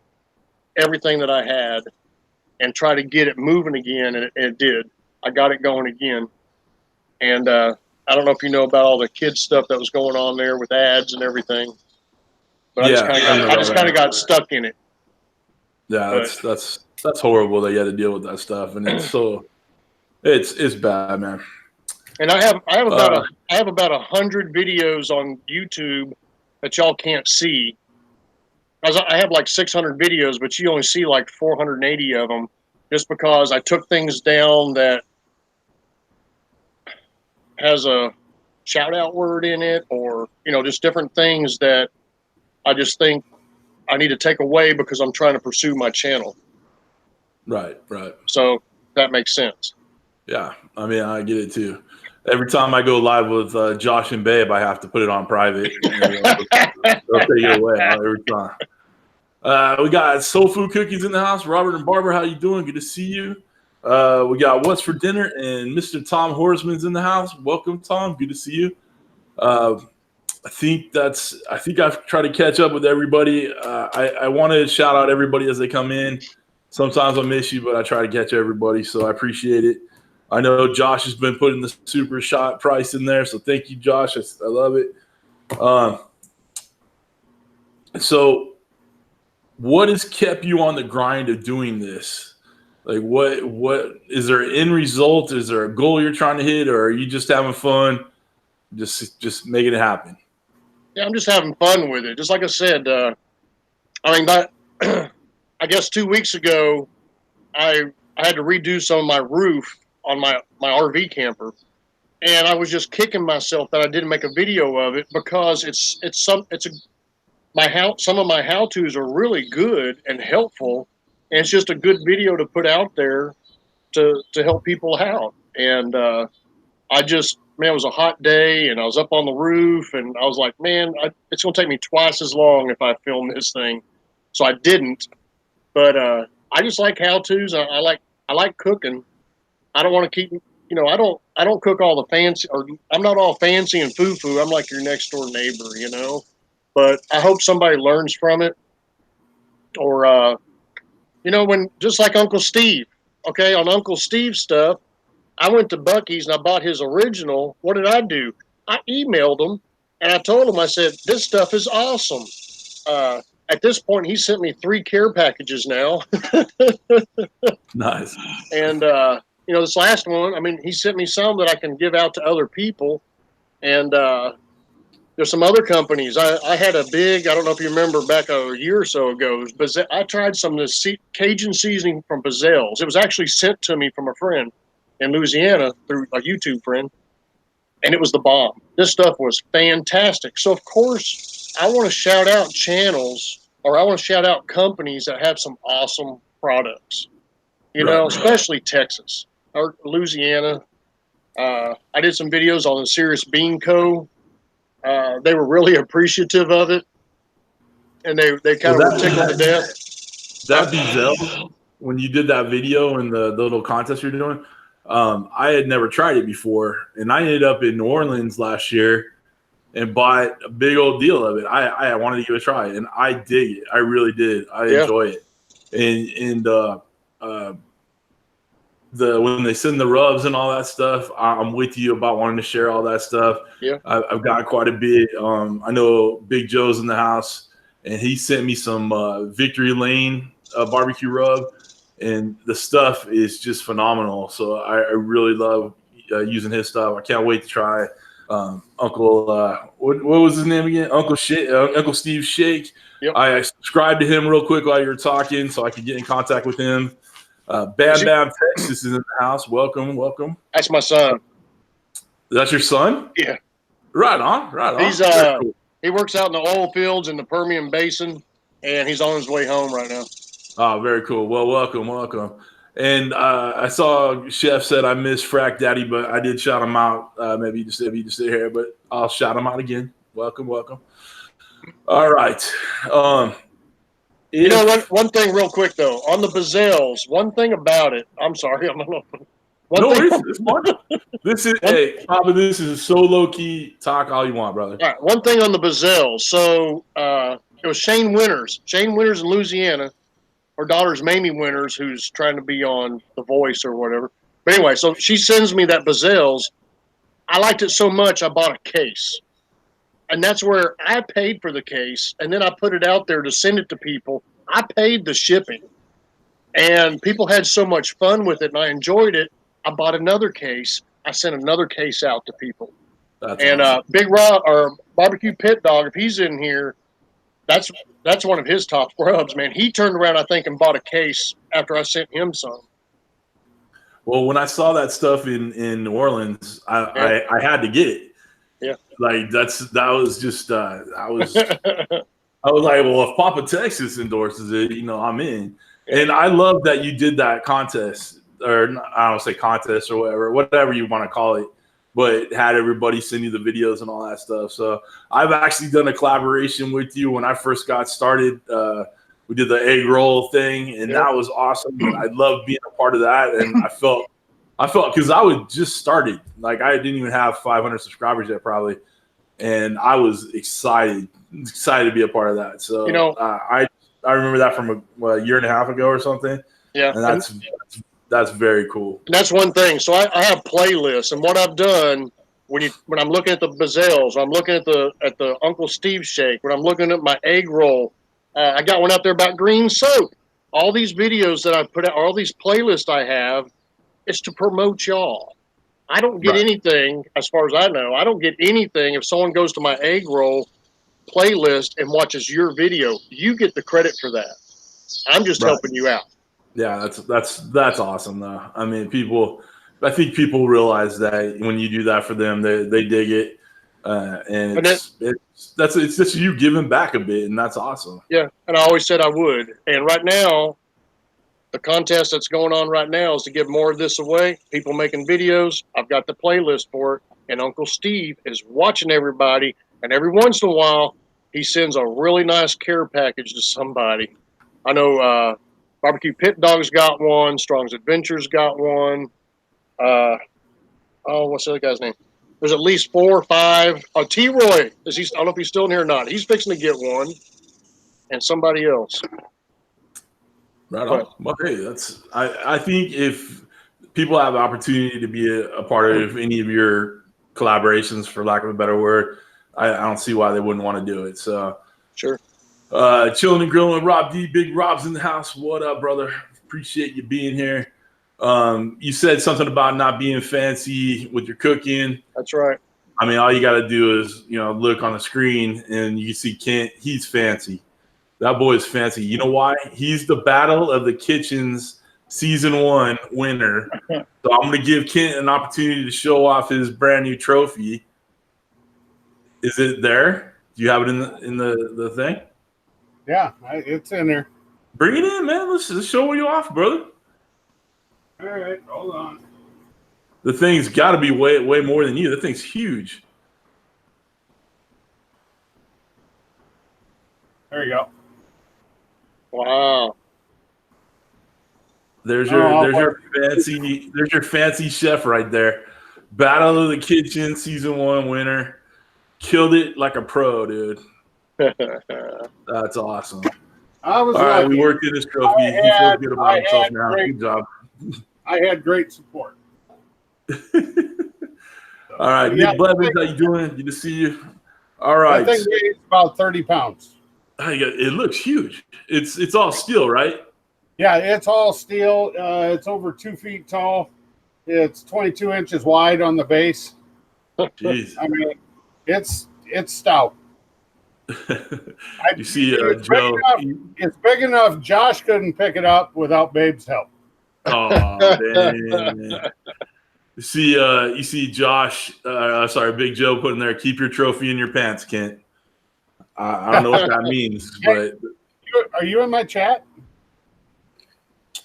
everything that I had and try to get it moving again, and it did. I got it going again. And I don't know if you know about all the kids stuff that was going on there with ads and everything. But I just kind of got stuck in it. Yeah, that's horrible that you had to deal with that stuff, and it's bad, man. And I have about 100 videos on YouTube that y'all can't see. I have like 600 videos, but you only see like 480 of them, just because I took things down that has a shout out word in it, or just different things that I just think I need to take away because I'm trying to pursue my channel. Right. So that makes sense. Yeah, I mean, I get it too. Every time I go live with Josh and Babe, I have to put it on private. They'll take it away every time. We got Soul Food Cookies in the house. Robert and Barbara, how you doing? Good to see you. We got What's for Dinner, and Mr. Tom Horsman's in the house. Welcome, Tom. Good to see you. I think I've tried to catch up with everybody. I want to shout out everybody as they come in. Sometimes I miss you, but I try to catch everybody, so I appreciate it. I know Josh has been putting the super shot price in there, so thank you, Josh. I love it. So what has kept you on the grind of doing this? Like, what is there an end result? Is there a goal you're trying to hit, or are you just having fun, just making it happen? Yeah, I'm just having fun with it. Just like I said, I guess 2 weeks ago, I had to redo some of my roof on my RV camper, and I was just kicking myself that I didn't make a video of it, because some of my how-tos are really good and helpful, and it's just a good video to put out there to help people out. And it was a hot day, and I was up on the roof, and I was like, man, it's going to take me twice as long if I film this thing. So I didn't. But I just like how-tos. I like cooking. I don't want to keep, I don't cook all the fancy, or I'm not all fancy and foo-foo. I'm like your next door neighbor, But I hope somebody learns from it. Or, when, just like Uncle Steve, okay, on Uncle Steve's stuff, I went to Buc-ee's and I bought his original. What did I do? I emailed him and I told him, I said, this stuff is awesome. At this point, he sent me 3 care packages now. Nice. And, this last one, he sent me some that I can give out to other people. And there's some other companies. I had a big, I don't know if you remember back a year or so ago, but I tried some of this Cajun seasoning from Bazel's. It was actually sent to me from a friend in Louisiana through a YouTube friend, and it was the bomb. This stuff was fantastic. So, of course, I want to shout out channels, or I want to shout out companies that have some awesome products, especially Texas or Louisiana. I did some videos on the Serious Bean Co. They were really appreciative of it, and they kind of were tickled to death. That Bezel, when you did that video and the little contest you're doing, I had never tried it before, and I ended up in New Orleans last year and bought a big old deal of it. I wanted to give it a try, and I dig it. I really did. I enjoy it. And when they send the rubs and all that stuff, I'm with you about wanting to share all that stuff. Yeah, I've got quite a bit. I know Big Joe's in the house, and he sent me some Victory Lane barbecue rub, and the stuff is just phenomenal. So I really love using his stuff. I can't wait to try Uncle what was his name again? Uncle Steve Shake. Yep. I subscribed to him real quick while you were talking, so I could get in contact with him. Bam Bam Texas is in the house. Welcome. That's my son. That's your son? Yeah. Right on, right on. He's Very cool. he works out in the oil fields in the Permian Basin, and he's on his way home right now. Oh, very cool. Well, welcome. And I saw Chef said I missed Frack Daddy, but I did shout him out. Maybe you just sit here, but I'll shout him out again. Welcome. All right. You know, one thing real quick, though. On the Bazelles, one thing about it. I'm sorry. No worries. It's fun. This is so low-key. Talk all you want, brother. All right. One thing on the Bazelles. So it was Shane Winters. Shane Winters in Louisiana. Her daughter's Mamie Winters, who's trying to be on The Voice or whatever. But anyway, so she sends me that Bazelles. I liked it so much, I bought a case. And that's where I paid for the case, and then I put it out there to send it to people. I paid the shipping, and people had so much fun with it, and I enjoyed it. I bought another case. I sent another case out to people. That's and awesome. Big Rob, or BBQ PIT DOG, if he's in here, that's one of his top rubs, man. He turned around, I think, and bought a case after I sent him some. Well, when I saw that stuff in New Orleans, I had to get it. Yeah, like that was just I was like, well, if Papa Texas endorses it, I'm in. And I love that you did that contest, or I don't say contest or whatever you want to call it, but had everybody send you the videos and all that stuff. So I've actually done a collaboration with you when I first got started. We did the egg roll thing, and that was awesome. I loved being a part of that, and I felt because I was just started. Like I didn't even have 500 subscribers yet, probably, and I was excited to be a part of that. So I remember that from a year and a half ago or something. Yeah, and that's very cool. And that's one thing. So I have playlists, and what I've done when I'm looking at the Bazelles, I'm looking at the Uncle Steve shake. When I'm looking at my egg roll, I got one out there about green soap. All these videos that I put out, all these playlists I have, it's to promote y'all. I don't get anything, as far as I know. I don't get anything if someone goes to my egg roll playlist and watches your video. You get the credit for that. I'm just helping you out. Yeah, that's awesome, though. I mean, I think people realize that when you do that for them, they dig it, and it's just you giving back a bit, and that's awesome. Yeah, and I always said I would. And right now, the contest that's going on right now is to give more of this away. People making videos. I've got the playlist for it, and Uncle Steve is watching everybody. And every once in a while, he sends a really nice care package to somebody. I know BBQ PIT DOG's got one. Strong's Adventures got one. What's the other guy's name? There's at least 4 or 5. T-Roy, I don't know if he's still in here or not. He's fixing to get one. And somebody else. Right on. Well, hey, I think if people have the opportunity to be a part of any of your collaborations, for lack of a better word, I don't see why they wouldn't want to do it. So sure. Chilling and grilling with Rob D. Big Rob's in the house. What up, brother? Appreciate you being here. You said something about not being fancy with your cooking. That's right. I mean, all you got to do is look on the screen and you can see Kent. He's fancy. That boy is fancy. You know why? He's the Battle of the Kitchens Season 1 winner. So I'm going to give Kent an opportunity to show off his brand new trophy. Is it there? Do you have it in the thing? Yeah, it's in there. Bring it in, man. Let's show you off, brother. All right, hold on. The thing's got to be way more than you. The thing's huge. There you go. Wow. There's your fancy chef right there. Battle of the Kitchen Season 1 winner. Killed it like a pro, dude. That's awesome. All right, we worked in this trophy. He feels good about himself now. Good job. I had great support. All right, Nick Blevins, how you doing? Good to see you. All right. I think it's about 30 pounds. It looks huge. It's all steel, right? Yeah, it's all steel. It's over 2 feet tall. It's 22 inches wide on the base. Jeez. I mean, it's stout. You see, Joe. It's big enough. Josh couldn't pick it up without Babe's help. Oh, man. You see Josh, Big Joe putting there, keep your trophy in your pants, Kent. I don't know what that means, but. Are you in my chat?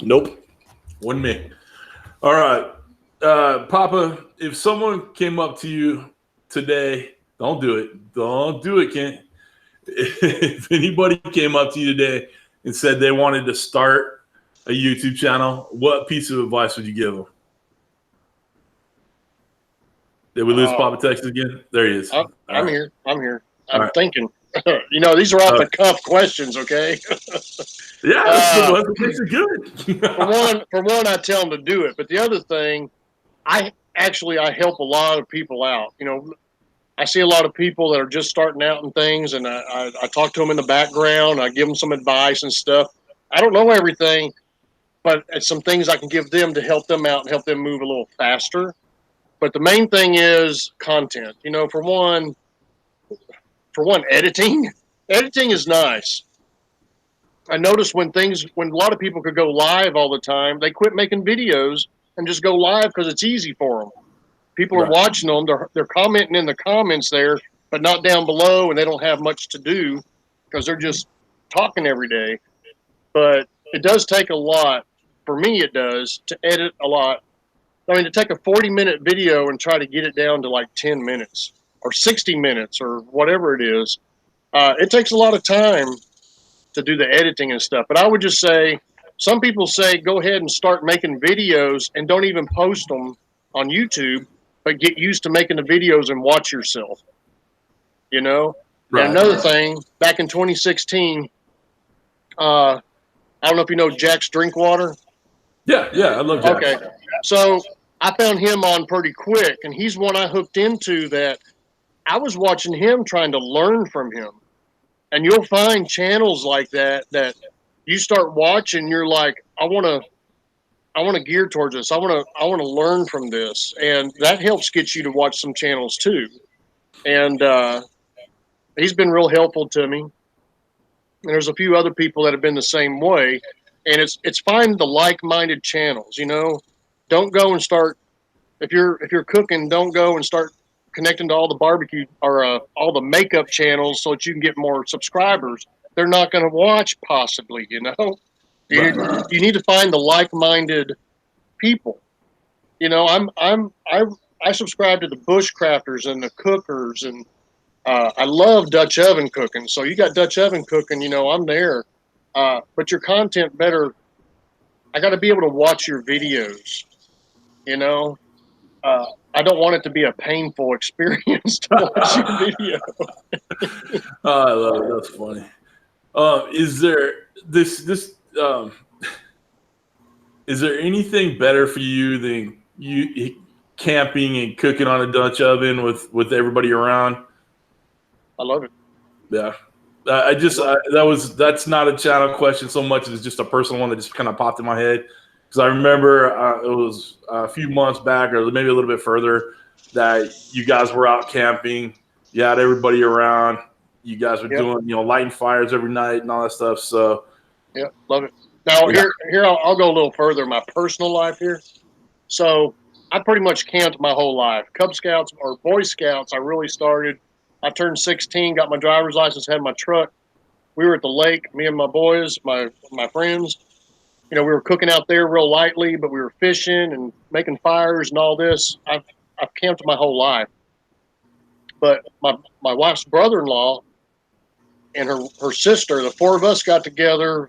Nope. Wasn't me. All right. Papa, if someone came up to you today, don't do it. Don't do it, Kent. If anybody came up to you today and said they wanted to start a YouTube channel, what piece of advice would you give them? Did we lose Papa Texas again? There he is. I'm here. I'm right. thinking. These are off the cuff questions, okay? Yeah, that's what makes it good. for one, I tell them to do it. But the other thing, I help a lot of people out. I see a lot of people that are just starting out and things, and I talk to them in the background. I give them some advice and stuff. I don't know everything, but it's some things I can give them to help them out and help them move a little faster. But the main thing is content. For one, editing is nice. I noticed when a lot of people could go live all the time, they quit making videos and just go live because it's easy for them. People are watching them. They're commenting in the comments there, but not down below, and they don't have much to do because they're just talking every day. But it does take a lot. For me, it does to edit a lot. I mean, to take a 40-minute video and try to get it down to like 10 minutes or 60 minutes or whatever it is, it takes a lot of time to do the editing and stuff. But I would just say, some people say, go ahead and start making videos and don't even post them on YouTube, but get used to making the videos and watch yourself. Right. And another thing, back in 2016, I don't know if you know Jack's Drinkwater. Yeah, I love Jack. Okay, so I found him on pretty quick, and he's one I hooked into that I was watching him trying to learn from him. And you'll find channels like that you start watching, you're like, I want to gear towards this. I want to learn from this. And that helps get you to watch some channels too. And he's been real helpful to me. And there's a few other people that have been the same way. And it's find the like-minded channels, Don't go and start, if you're cooking, don't go and start connecting to all the barbecue or all the makeup channels so that you can get more subscribers. They're not going to watch possibly, You need to find the like-minded people. I subscribe to the bushcrafters and the cookers, and I love Dutch oven cooking. So you got Dutch oven cooking, I'm there. But your content better, I got to be able to watch your videos, I don't want it to be a painful experience to watch your video. I love it. That's funny. Is there is there anything better for you than you camping and cooking on a Dutch oven with everybody around? I love it. Yeah. That's not a channel question so much as just a personal one that just kind of popped in my head. Because I remember it was a few months back or maybe a little bit further that you guys were out camping. You had everybody around. You guys were doing, lighting fires every night and all that stuff. So, yeah, love it. Now, here I'll go a little further. My personal life here. So I pretty much camped my whole life. Cub Scouts or Boy Scouts, I really started. I turned 16, got my driver's license, had my truck. We were at the lake, me and my boys, my friends. We were cooking out there real lightly, but we were fishing and making fires and all this. I've camped my whole life. But my wife's brother-in-law and her sister, the four of us got together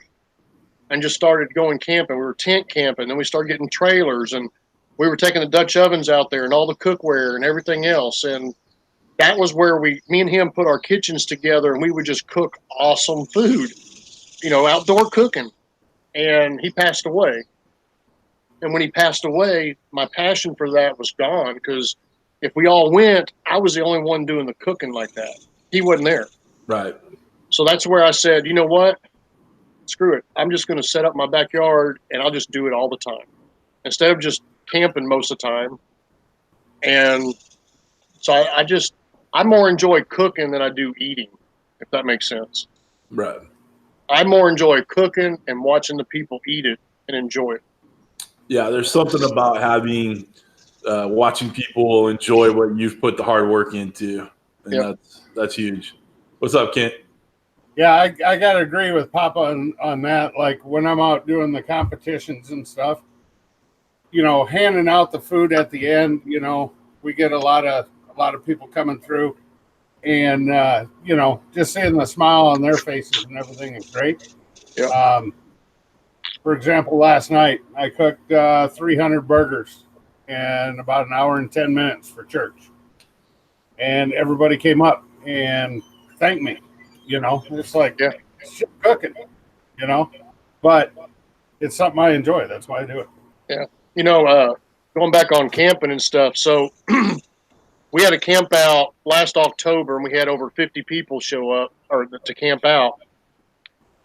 and just started going camping. We were tent camping. Then we started getting trailers, and we were taking the Dutch ovens out there and all the cookware and everything else. And that was where me and him put our kitchens together, and we would just cook awesome food, outdoor cooking. And he passed away. And when he passed away, my passion for that was gone, because if we all went, I was the only one doing the cooking like that. He wasn't there. Right. So that's where I said, you know what? Screw it. I'm just going to set up my backyard and I'll just do it all the time instead of just camping most of the time. And so I more enjoy cooking than I do eating, if that makes sense. Right. I more enjoy cooking and watching the people eat it and enjoy it. Yeah, there's something about having watching people enjoy what you've put the hard work into, and Yep. that's huge. What's up, Kent? Yeah, I gotta agree with Papa on that. Like when I'm out doing the competitions and stuff, handing out the food at the end, we get a lot of people coming through, and just seeing the smile on their faces and everything is great. Yep. For example, last night I cooked 300 burgers in about an hour and 10 minutes for church, and everybody came up and thanked me. It's like, Yeah. it's just cooking, but it's something I enjoy. That's why I do it. Yeah. Going back on camping and stuff. So we had a camp out last October, and we had over 50 people show up to camp out.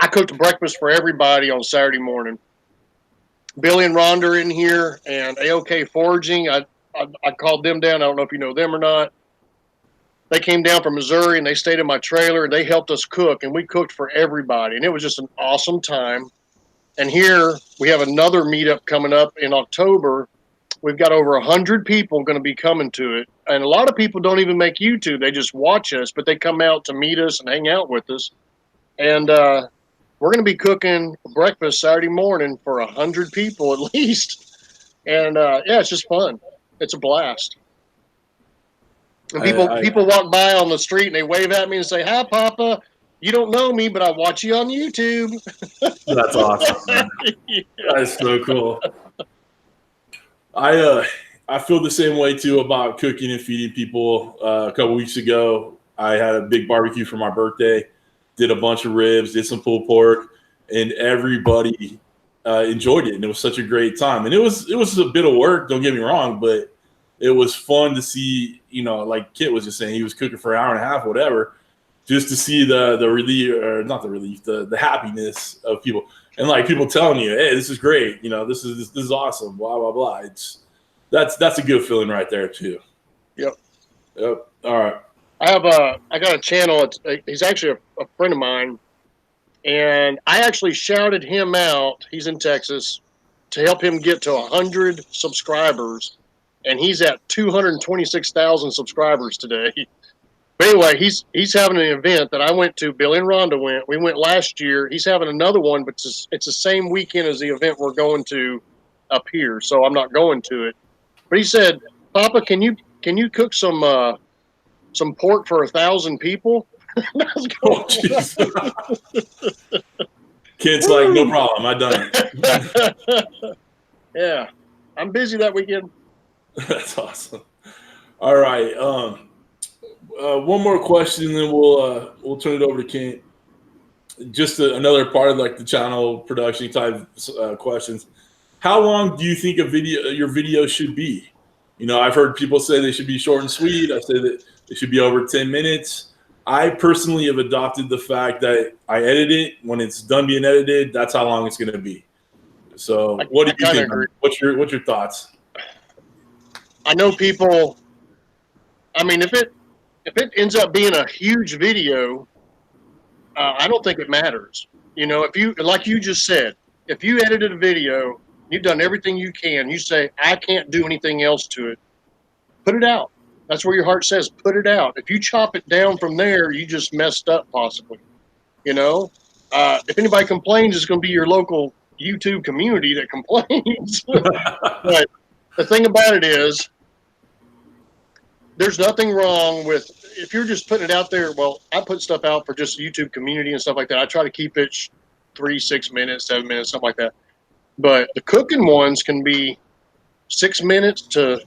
I cooked breakfast for everybody on Saturday morning. Billy and Rhonda are in here, and AOK Foraging. I called them down. I don't know if you know them or not. They came down from Missouri, and they stayed in my trailer, and they helped us cook, and we cooked for everybody, and it was just an awesome time. And here we have another meetup coming up in October. We've got over 100 people going to be coming to it, and a lot of people don't even make YouTube. They just watch us, but they come out to meet us and hang out with us. And we're going to be cooking breakfast Saturday morning for 100 people at least. And it's just fun. It's a blast. And people walk by on the street and they wave at me and say, "Hi, Papa. You don't know me, but I watch you on YouTube." That's awesome, man. Yeah. That is so cool. I feel the same way too about cooking and feeding people. A couple weeks ago, I had a big barbecue for my birthday. Did a bunch of ribs, did some pulled pork, and everybody enjoyed it. And it was such a great time. And it was a bit of work, don't get me wrong, but it was fun to see, like Kit was just saying, he was cooking for an hour and a half, whatever, just to see the relief, or not the relief, the happiness of people. And like people telling you, "Hey, this is great. This is awesome, blah, blah, blah." That's a good feeling right there too. Yep. All right. I got a channel. He's actually a friend of mine, and I actually shouted him out. He's in Texas, to help him get to 100 subscribers, and he's at 226,000 subscribers today. But anyway, he's having an event that I went to. Billy and Rhonda went. We went last year. He's having another one, but it's the same weekend as the event we're going to up here. So I'm not going to it. But he said, "Papa, can you cook some pork for 1,000 people?" Oh, jeez. Kid's like, "No problem. I done it." Yeah, I'm busy that weekend. That's awesome. All right. One more question, and then we'll turn it over to Kent. Just another part of like the channel production type questions. How long do you think your video should be? I've heard people say they should be short and sweet. I say that they should be over 10 minutes. I personally have adopted the fact that I edit it. When it's done being edited, that's how long it's going to be. So what do you think? Agree. What's your thoughts? I know people. I mean, if it ends up being a huge video, I don't think it matters. If you, like you just said, if you edited a video, you've done everything you can. You say, "I can't do anything else to it." Put it out. That's where your heart says, put it out. If you chop it down from there, you just messed up possibly. If anybody complains, it's going to be your local YouTube community that complains. But the thing about it is, there's nothing wrong with, if you're just putting it out there. Well, I put stuff out for just YouTube community and stuff like that. I try to keep it 3, 6 minutes, 7 minutes, something like that. But the cooking ones can be 6 minutes to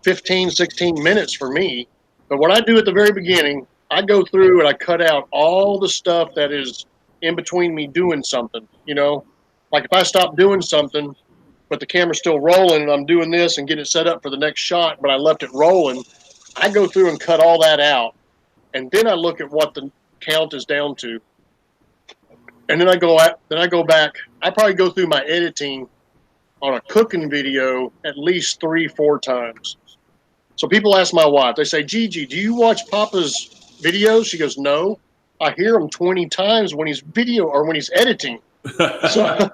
15, 16 minutes for me. But what I do at the very beginning, I go through and I cut out all the stuff that is in between me doing something. Like if I stop doing something, but the camera's still rolling and I'm doing this and getting it set up for the next shot, but I left it rolling, I go through and cut all that out. And then I look at what the count is down to. And then I go back. I probably go through my editing on a cooking video at least 3-4 times. So people ask my wife, they say, "Gigi, do you watch Papa's videos?" She goes, "No, I hear him 20 times when he's video or when he's editing." So,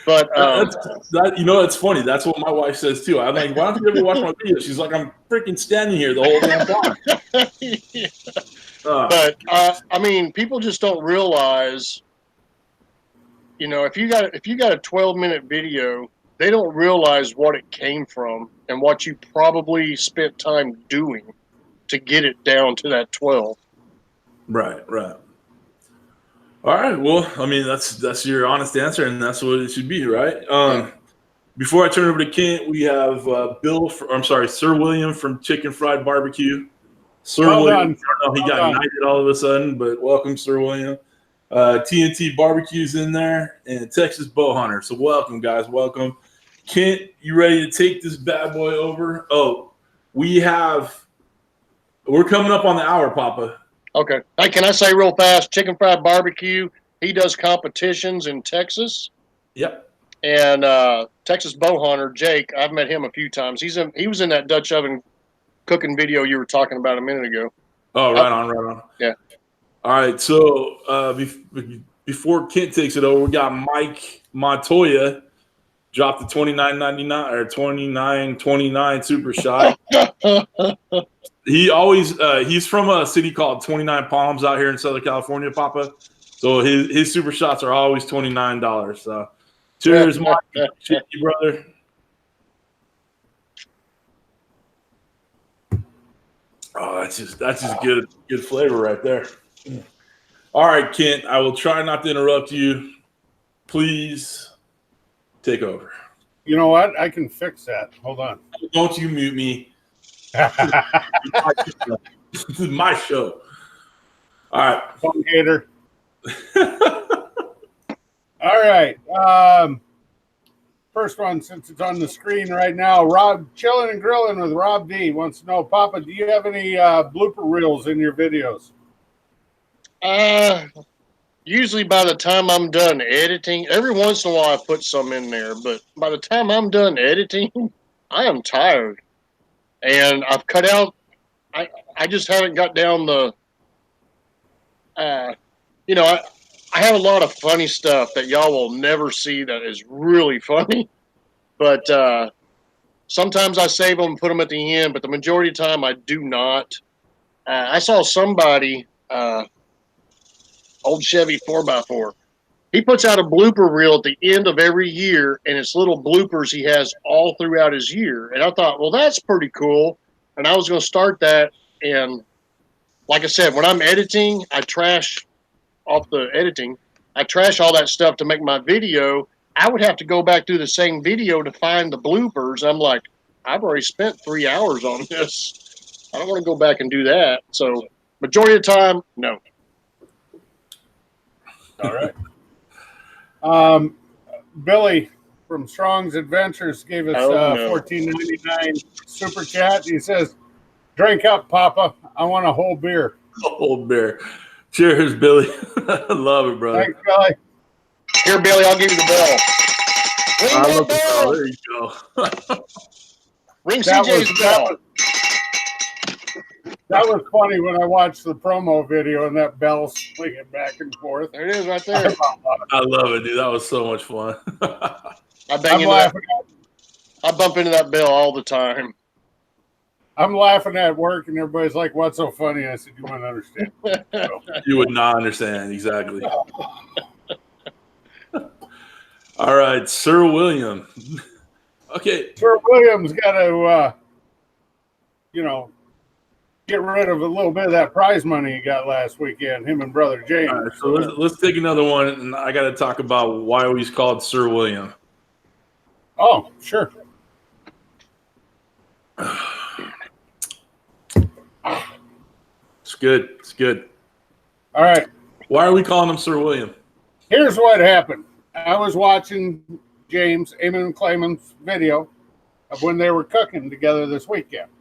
But it's funny. That's what my wife says too. I'm like, why don't you ever watch my videos? She's like, I'm freaking standing here the whole damn time. Yeah. But I mean, people just don't realize, if you got a 12-minute video, they don't realize what it came from and what you probably spent time doing to get it down to that 12. Right. All right. Well, I mean, that's your honest answer, and that's what it should be, right? Before I turn it over to Kent, we have Sir William from Chicken Fried Barbecue. Sir William, I don't know if he got knighted all of a sudden, but welcome, Sir William. TNT Barbecue's in there, and Texas Bow Hunter. So welcome, guys. Welcome. Kent, you ready to take this bad boy over? Oh, we're coming up on the hour, Papa. Okay. Hey, can I say real fast, Chicken Fried Barbecue, he does competitions in Texas. Yep. And Texas Bow Hunter, Jake, I've met him a few times. He was in that Dutch oven cooking video you were talking about a minute ago. Oh, right on. Yeah. All right. So before Kent takes it over, we got Mike Montoya dropped the $29.99 or $29.29 super shot. He's from a city called 29 Palms out here in Southern California, Papa. So his super shots are always $29. So cheers, Mike. Cheers, brother. Oh, that's just good flavor right there. All right, Kent, I will try not to interrupt you. Please take over. You know what? I can fix that. Hold on. Don't you mute me. This is my show. All right. Phone hater. All right. First one, since it's on the screen right now, Rob chilling and grilling with Rob D wants to know, Papa, do you have any blooper reels in your videos? Usually by the time I'm done editing, every once in a while I put some in there, but by the time I'm done editing, I am tired. And I've cut out, I just haven't got down the, I have a lot of funny stuff that y'all will never see that is really funny. But sometimes I save them and put them at the end, but the majority of the time I do not. I saw somebody, old Chevy 4x4. He puts out a blooper reel at the end of every year, and it's little bloopers he has all throughout his year. And I thought, well, that's pretty cool. And I was going to start that. And like I said, when I'm editing, I trash off the editing. I trash all that stuff to make my video. I would have to go back through the same video to find the bloopers. I'm like, I've already spent 3 hours on this. I don't want to go back and do that. So majority of the time, no. All right. Billy from Strong's Adventures gave us $14.99 super chat. He says, "Drink up, Papa. I want a whole beer." A whole beer. Cheers, Billy. I love it, brother. Thanks, Billy. Here, Billy, I'll give you the bell. Ring that bell. There you go. Ring CJ's bell. That was funny when I watched the promo video and that bell swinging back and forth. There it is right there. I love it, dude. That was so much fun. I bump into that bell all the time. I'm laughing at work and everybody's like, "What's so funny?" I said, "You wouldn't understand." So. You would not understand, exactly. All right, Sir William. Okay. Sir William's got to, get rid of a little bit of that prize money he got last weekend, him and Brother James. All right, so let's take another one, and I got to talk about why he's called Sir William. Oh, sure. It's good. It's good. All right. Why are we calling him Sir William? Here's what happened. I was watching James, Eamon and Clayman's video of when they were cooking together this weekend,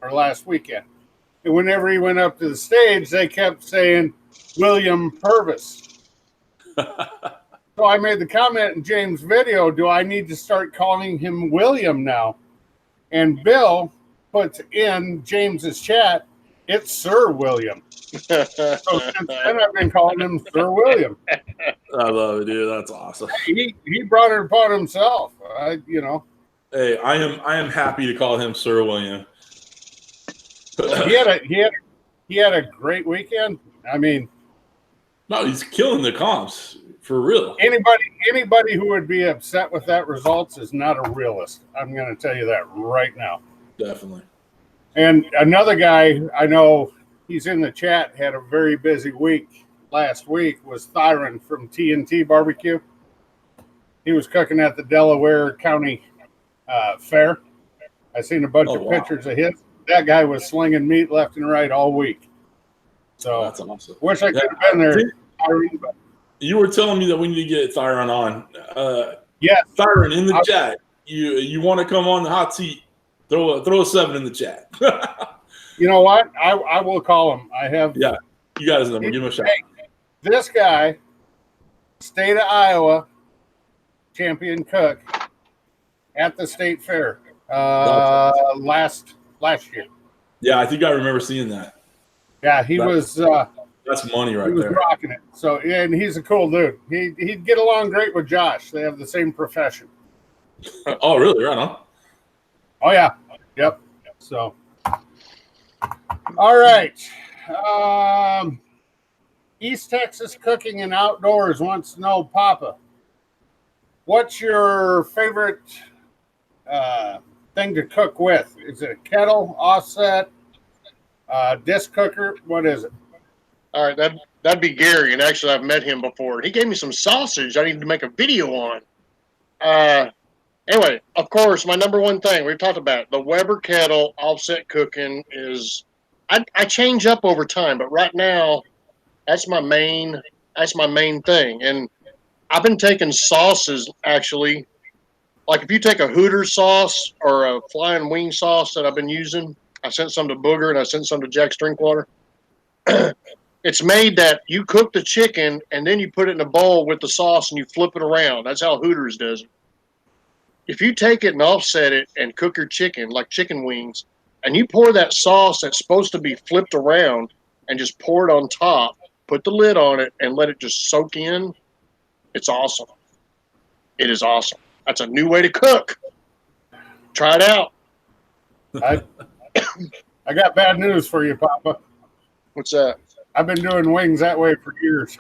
or last weekend. And whenever he went up to the stage, they kept saying, "William Purvis." So I made the comment in James' video, do I need to start calling him William now? And Bill puts in James's chat, It's Sir William. So since then, I've been calling him Sir William. I love it, dude. That's awesome. He brought it upon himself. Hey, I am happy to call him Sir William. He had a great weekend. I mean, no, he's killing the comps for real. Anybody who would be upset with that results is not a realist. I'm going to tell you that right now. Definitely. And another guy I know, he's in the chat, had a very busy week last week, was Thyron from TNT Barbecue. He was cooking at the Delaware County Fair. I seen a bunch of pictures of his. That guy was slinging meat left and right all week. So that's awesome. Wish I could have been there. Thyron, but you were telling me that we need to get Thyron on. yeah, Thyron in the chat. You want to come on the hot seat? Throw a 7 in the chat. You know what? I will call him. I have. Yeah, you got his number. Give him a shot. This guy, state of Iowa, champion cook at the state fair last year. Yeah, I think I remember seeing that. Yeah, he was. That's money right he was there. Rocking it. So, yeah, and he's a cool dude. He'd get along great with Josh. They have the same profession. Oh, really? Right on. Oh, yeah. Yep. So, all right. East Texas Cooking and Outdoors wants to know, Papa, what's your favorite thing to cook with? Is it a kettle, offset, disc cooker? What is it? All right, that'd be Gary, and actually I've met him before. He gave me some sausage I need to make a video on. Anyway, of course, my number one thing we've talked about, the Weber kettle offset cooking is. I change up over time, but right now, that's my main thing. And I've been taking sauces actually, like if you take a Hooters sauce or a Flying Wing sauce that I've been using, I sent some to Booger and I sent some to Jack's Drinkwater. It's made that you cook the chicken and then you put it in a bowl with the sauce and you flip it around. That's how Hooters does it. If you take it and offset it and cook your chicken like chicken wings, and you pour that sauce that's supposed to be flipped around and just pour it on top, put the lid on it, and let it just soak in, it's awesome. It is awesome. That's a new way to cook. Try it out. I got bad news for you, Papa. What's that? I've been doing wings that way for years.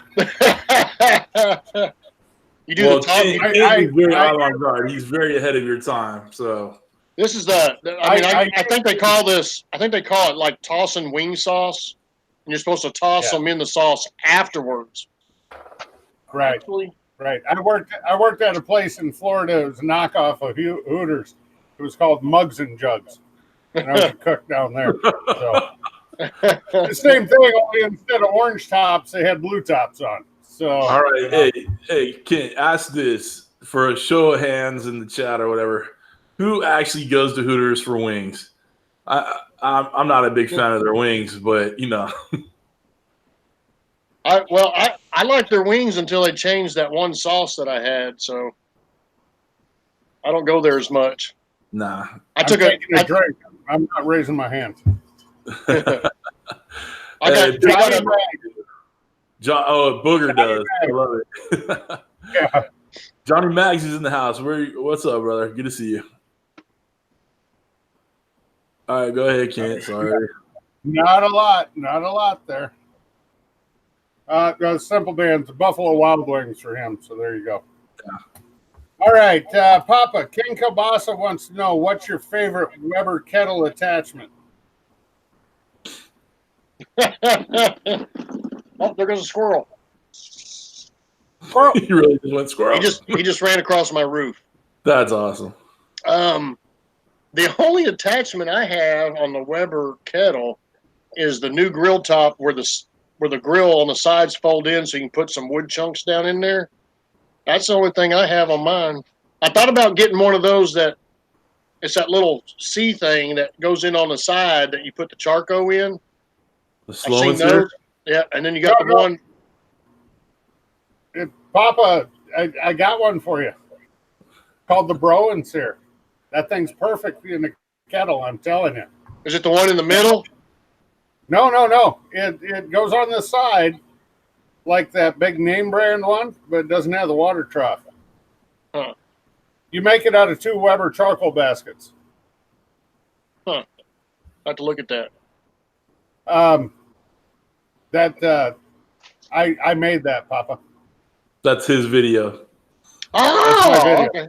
You do the top. He's very avant-garde. He's very ahead of your time. So this is I think they call this. I think they call it like tossing wing sauce, and you're supposed to toss them in the sauce afterwards. Right. Actually, right. I worked at a place in Florida. It was a knockoff of Hooters. It was called Mugs and Jugs, and I was a cook down there. So the same thing, only instead of orange tops, they had blue tops on. So all right, hey, Kent, ask this for a show of hands in the chat or whatever. Who actually goes to Hooters for wings? I'm not a big fan of their wings, but you know. I like their wings until they changed that one sauce that I had, so I don't go there as much. Nah, I'm taking a drink. I'm not raising my hand. Booger does. I love it. Yeah. Johnny Maggs is in the house. What's up, brother? Good to see you. All right, go ahead, Kent. Sorry. Not a lot there. The Simple Dan's Buffalo Wild Wings for him. So there you go. Yeah. All right, Papa, King Kielbasa wants to know, what's your favorite Weber kettle attachment? Oh, there goes a squirrel. Squirrel. He really just went squirrel. He just ran across my roof. That's awesome. The only attachment I have on the Weber kettle is the new grill top where the grill on the sides fold in so you can put some wood chunks down in there. That's the only thing I have on mine. I thought about getting one of those it's that little C thing that goes in on the side that you put the charcoal in. The slow those. Yeah, and then you got the one. Papa, I got one for you. Called the Bro and Sear. That thing's perfect in the kettle, I'm telling you. Is it the one in the middle? No. It goes on the side like that big name brand one, but it doesn't have the water trough. Huh. You make it out of 2 Weber charcoal baskets. Huh. I have to look at that. I made that, Papa. That's his video. Oh, video. okay.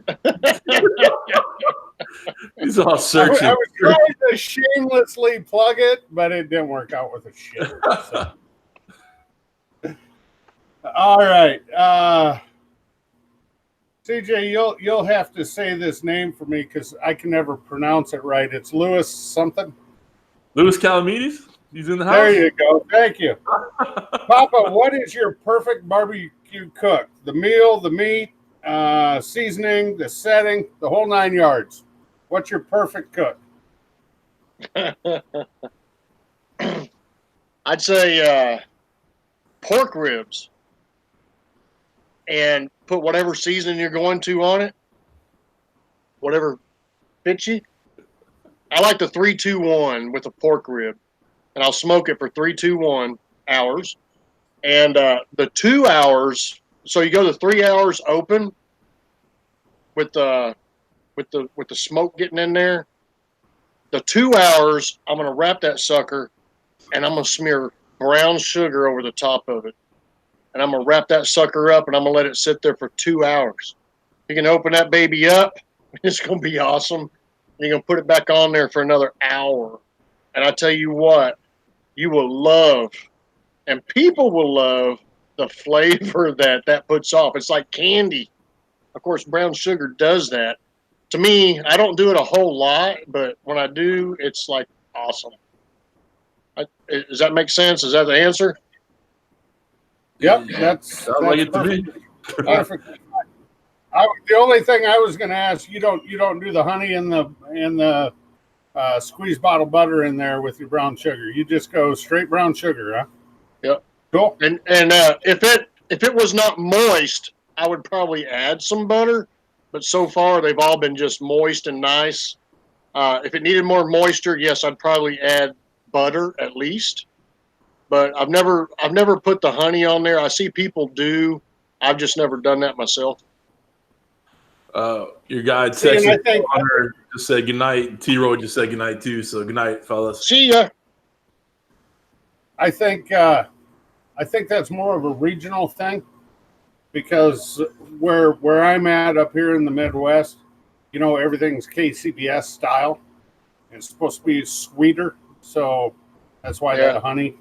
He's all searching. I was trying to shamelessly plug it, but it didn't work out with a shit. So. All right. CJ, you'll have to say this name for me because I can never pronounce it right. It's Louis something. Louis Calamides? He's in the house. There you go. Thank you. Papa, what is your perfect barbecue cook? The meal, the meat, seasoning, the setting, the whole 9 yards. What's your perfect cook? I'd say pork ribs, and put whatever seasoning you're going to on it, whatever fits you. I like the 3-2-1 with a pork rib, and I'll smoke it for 3-2-1 hours. And the 2 hours, so you go to 3 hours open with the smoke getting in there. The 2 hours, I'm gonna wrap that sucker, and I'm gonna smear brown sugar over the top of it, and I'm gonna wrap that sucker up, and I'm gonna let it sit there for 2 hours. You can open that baby up. It's gonna be awesome. You're gonna put it back on there for another hour, and I tell you what, you will love, and people will love the flavor that puts off. It's like candy. Of course, brown sugar does that. To me, I don't do it a whole lot, but when I do, it's like awesome. Does that make sense? Is that the answer? Yep, that's like it perfect. to me. Perfect. The only thing I was going to ask, you don't do the honey and the squeezed bottle butter in there with your brown sugar. You just go straight brown sugar, huh? Yep. Cool. And if it was not moist, I would probably add some butter. But so far, they've all been just moist and nice. If it needed more moisture, yes, I'd probably add butter at least. But I've never put the honey on there. I see people do. I've just never done that myself. Your guy texted just said goodnight. T-Roy just said goodnight too. So goodnight, fellas. See ya. I think that's more of a regional thing, because where I'm at up here in the Midwest, everything's KCBS style. It's supposed to be sweeter, so that's why that honey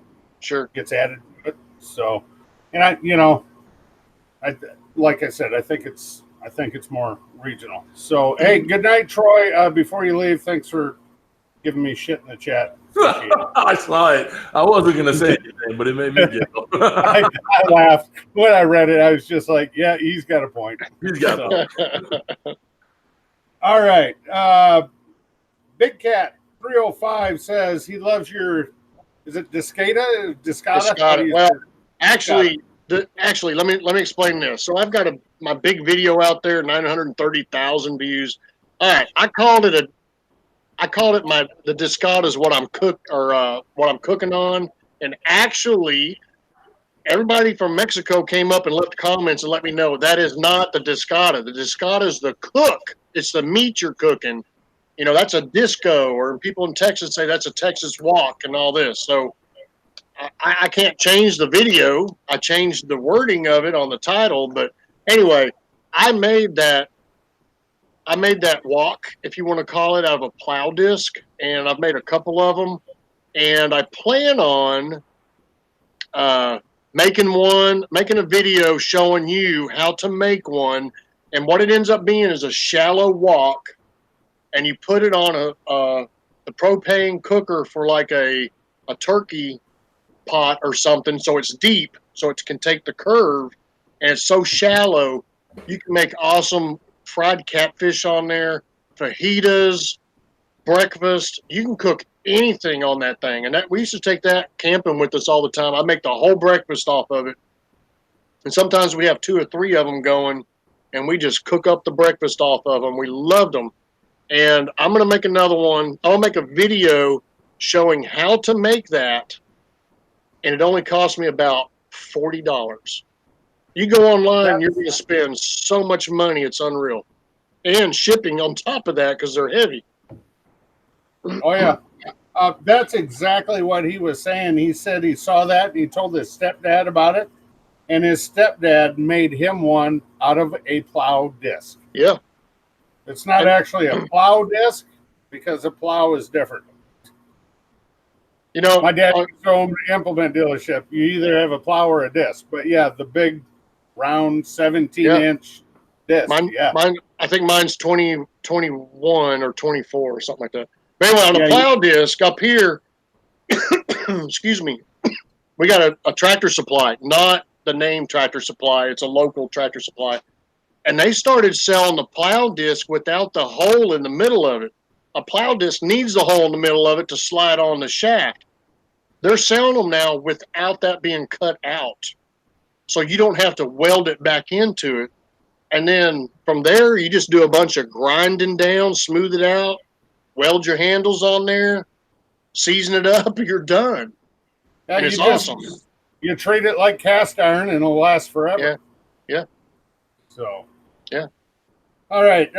gets added to it. So, and like I said, I think it's more regional. So, hey, good night, Troy. Before you leave, thanks for giving me shit in the chat. I saw it. I wasn't going to say anything, but it made me giggle. I laughed when I read it. I was just like, yeah, he's got a point. He's got a point. All right. Big Cat 305 says he loves your, is it Discata? Discata. Well, actually, let me explain this. So I've got my big video out there, 930,000 views. All right, I called it the Discata is what I'm cooking on. And actually, everybody from Mexico came up and left comments and let me know that is not the Discata. The Discata is the cook. It's the meat you're cooking. That's a disco, or people in Texas say that's a Texas wok and all this. So I can't change the video. I changed the wording of it on the title. But anyway, I made that wok, if you want to call it, out of a plow disc, and I've made a couple of them. And I plan on making a video showing you how to make one. And what it ends up being is a shallow wok, and you put it on the propane cooker for like a turkey pot or something, so it's deep, so it can take the curve, and it's so shallow you can make awesome fried catfish on there, fajitas, breakfast. You can cook anything on that thing, and we used to take that camping with us all the time. I make the whole breakfast off of it, and sometimes we have 2 or 3 of them going, and we just cook up the breakfast off of them. We loved them. And I'm going to make another one. I'll make a video showing how to make that and it only cost me about $40. You go online, you're going to spend so much money, it's unreal. And shipping on top of that because they're heavy. Oh, yeah. That's exactly what he was saying. He said he saw that, and he told his stepdad about it, and his stepdad made him one out of a plow disc. Yeah. It's not actually a plow disc because a plow is different. You know, my dad used to own an implement dealership. You either have a plow or a disc, but yeah, the big round 17-inch disc. Mine, I think mine's 21 or 24 or something like that. But anyway, on a plow disc up here, excuse me, we got a Tractor Supply, not the name Tractor Supply. It's a local Tractor Supply. And they started selling the plow disc without the hole in the middle of it. A plow disc needs the hole in the middle of it to slide on the shaft. They're selling them now without that being cut out. So you don't have to weld it back into it. And then from there, you just do a bunch of grinding down, smooth it out, weld your handles on there, season it up, you're done. Yeah, and it's awesome. You treat it like cast iron and it'll last forever. Yeah. So. Yeah. All right.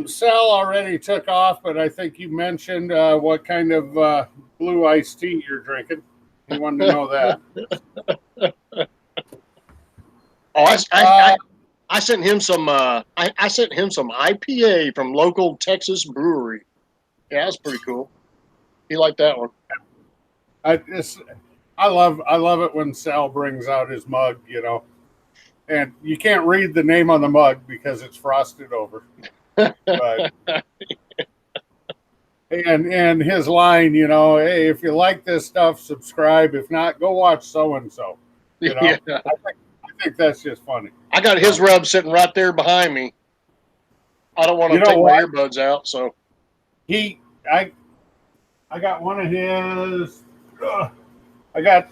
Sal already took off, but I think you mentioned what kind of blue iced tea you're drinking. He wanted to know that. I sent him some. I sent him some IPA from local Texas brewery. Yeah, that's pretty cool. He liked that one. I love it when Sal brings out his mug, and you can't read the name on the mug because it's frosted over. But, and his line, hey, if you like this stuff, subscribe. If not, go watch so and so. I think that's just funny. I got his rub sitting right there behind me. I don't want to take my earbuds out, so I got one of his. I got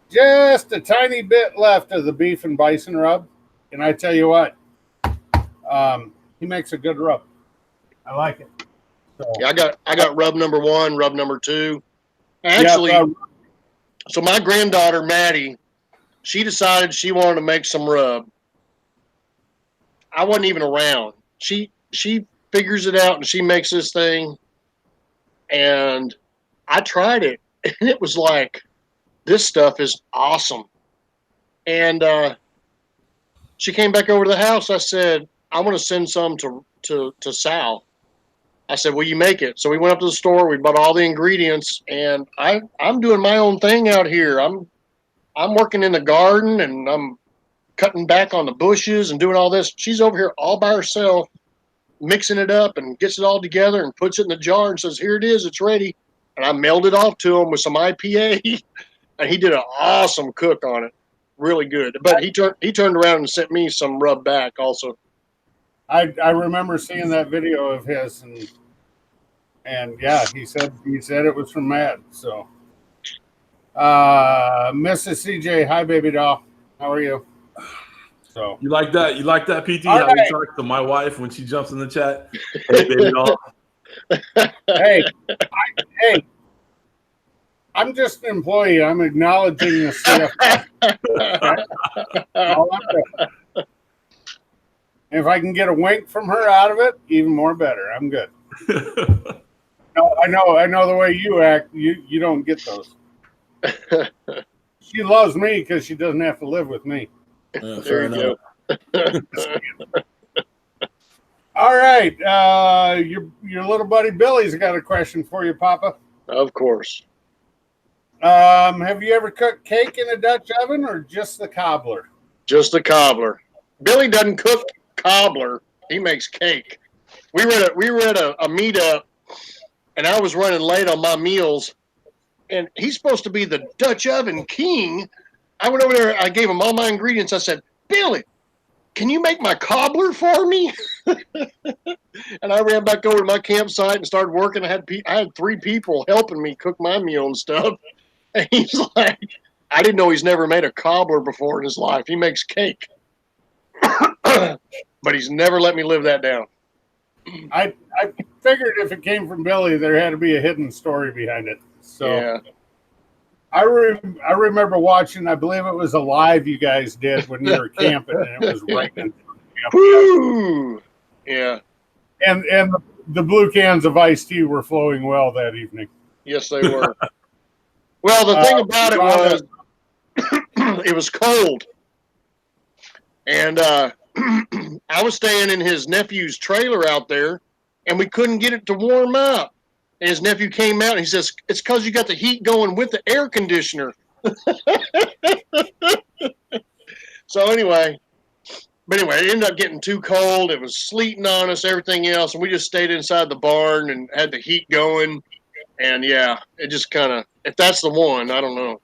just a tiny bit left of the beef and bison rub, and I tell you what, he makes a good rub. I like it. So. Yeah, I got rub number 1, rub number 2. Actually, so my granddaughter Maddie, she decided she wanted to make some rub. I wasn't even around. She figures it out and she makes this thing, and I tried it, and it was like, this stuff is awesome. And she came back over to the house. I said, I want to send some to Sal. I said, will you make it? So we went up to the store. We bought all the ingredients, and I'm doing my own thing out here. I'm working in the garden, and I'm cutting back on the bushes and doing all this. She's over here all by herself, mixing it up and gets it all together and puts it in the jar and says, here it is, it's ready. And I mailed it off to him with some IPA, and he did an awesome cook on it. Really good. But he turned around and sent me some rub back also. I remember seeing that video of his, and yeah, he said it was from Matt. So Mrs. CJ, hi baby doll. How are you? So you like that? You like that, PT? How we talk to my wife when she jumps in the chat? Hey baby doll. Hey, I'm just an employee. I'm acknowledging the CFO. If I can get a wink from her out of it, even more better. I'm good. No, I know the way you act. You don't get those. She loves me because she doesn't have to live with me. There you go. All right, your little buddy Billy's got a question for you, Papa. Of course. Have you ever cooked cake in a Dutch oven or just the cobbler? Just the cobbler. Billy doesn't cook cobbler. He makes cake. We were at a meetup, and I was running late on my meals, and he's supposed to be the Dutch oven king. I went over there. I gave him all my ingredients. I said, Billy, can you make my cobbler for me? And I ran back over to my campsite and started working. I had 3 people helping me cook my meal and stuff. And he's like, I didn't know he's never made a cobbler before in his life. He makes cake. But he's never let me live that down. I figured if it came from Billy, there had to be a hidden story behind it. So, I remember watching, I believe it was a live you guys did when you were camping, and it was raining. Woo! Yeah. And the blue cans of iced tea were flowing well that evening. Yes, they were. Well, the thing about it was, it was cold. And I was staying in his nephew's trailer out there, and we couldn't get it to warm up. And his nephew came out, and he says, it's because you got the heat going with the air conditioner. So anyway, it ended up getting too cold. It was sleeting on us, everything else, and we just stayed inside the barn and had the heat going. And yeah, it just kind of, if that's the one, I don't know.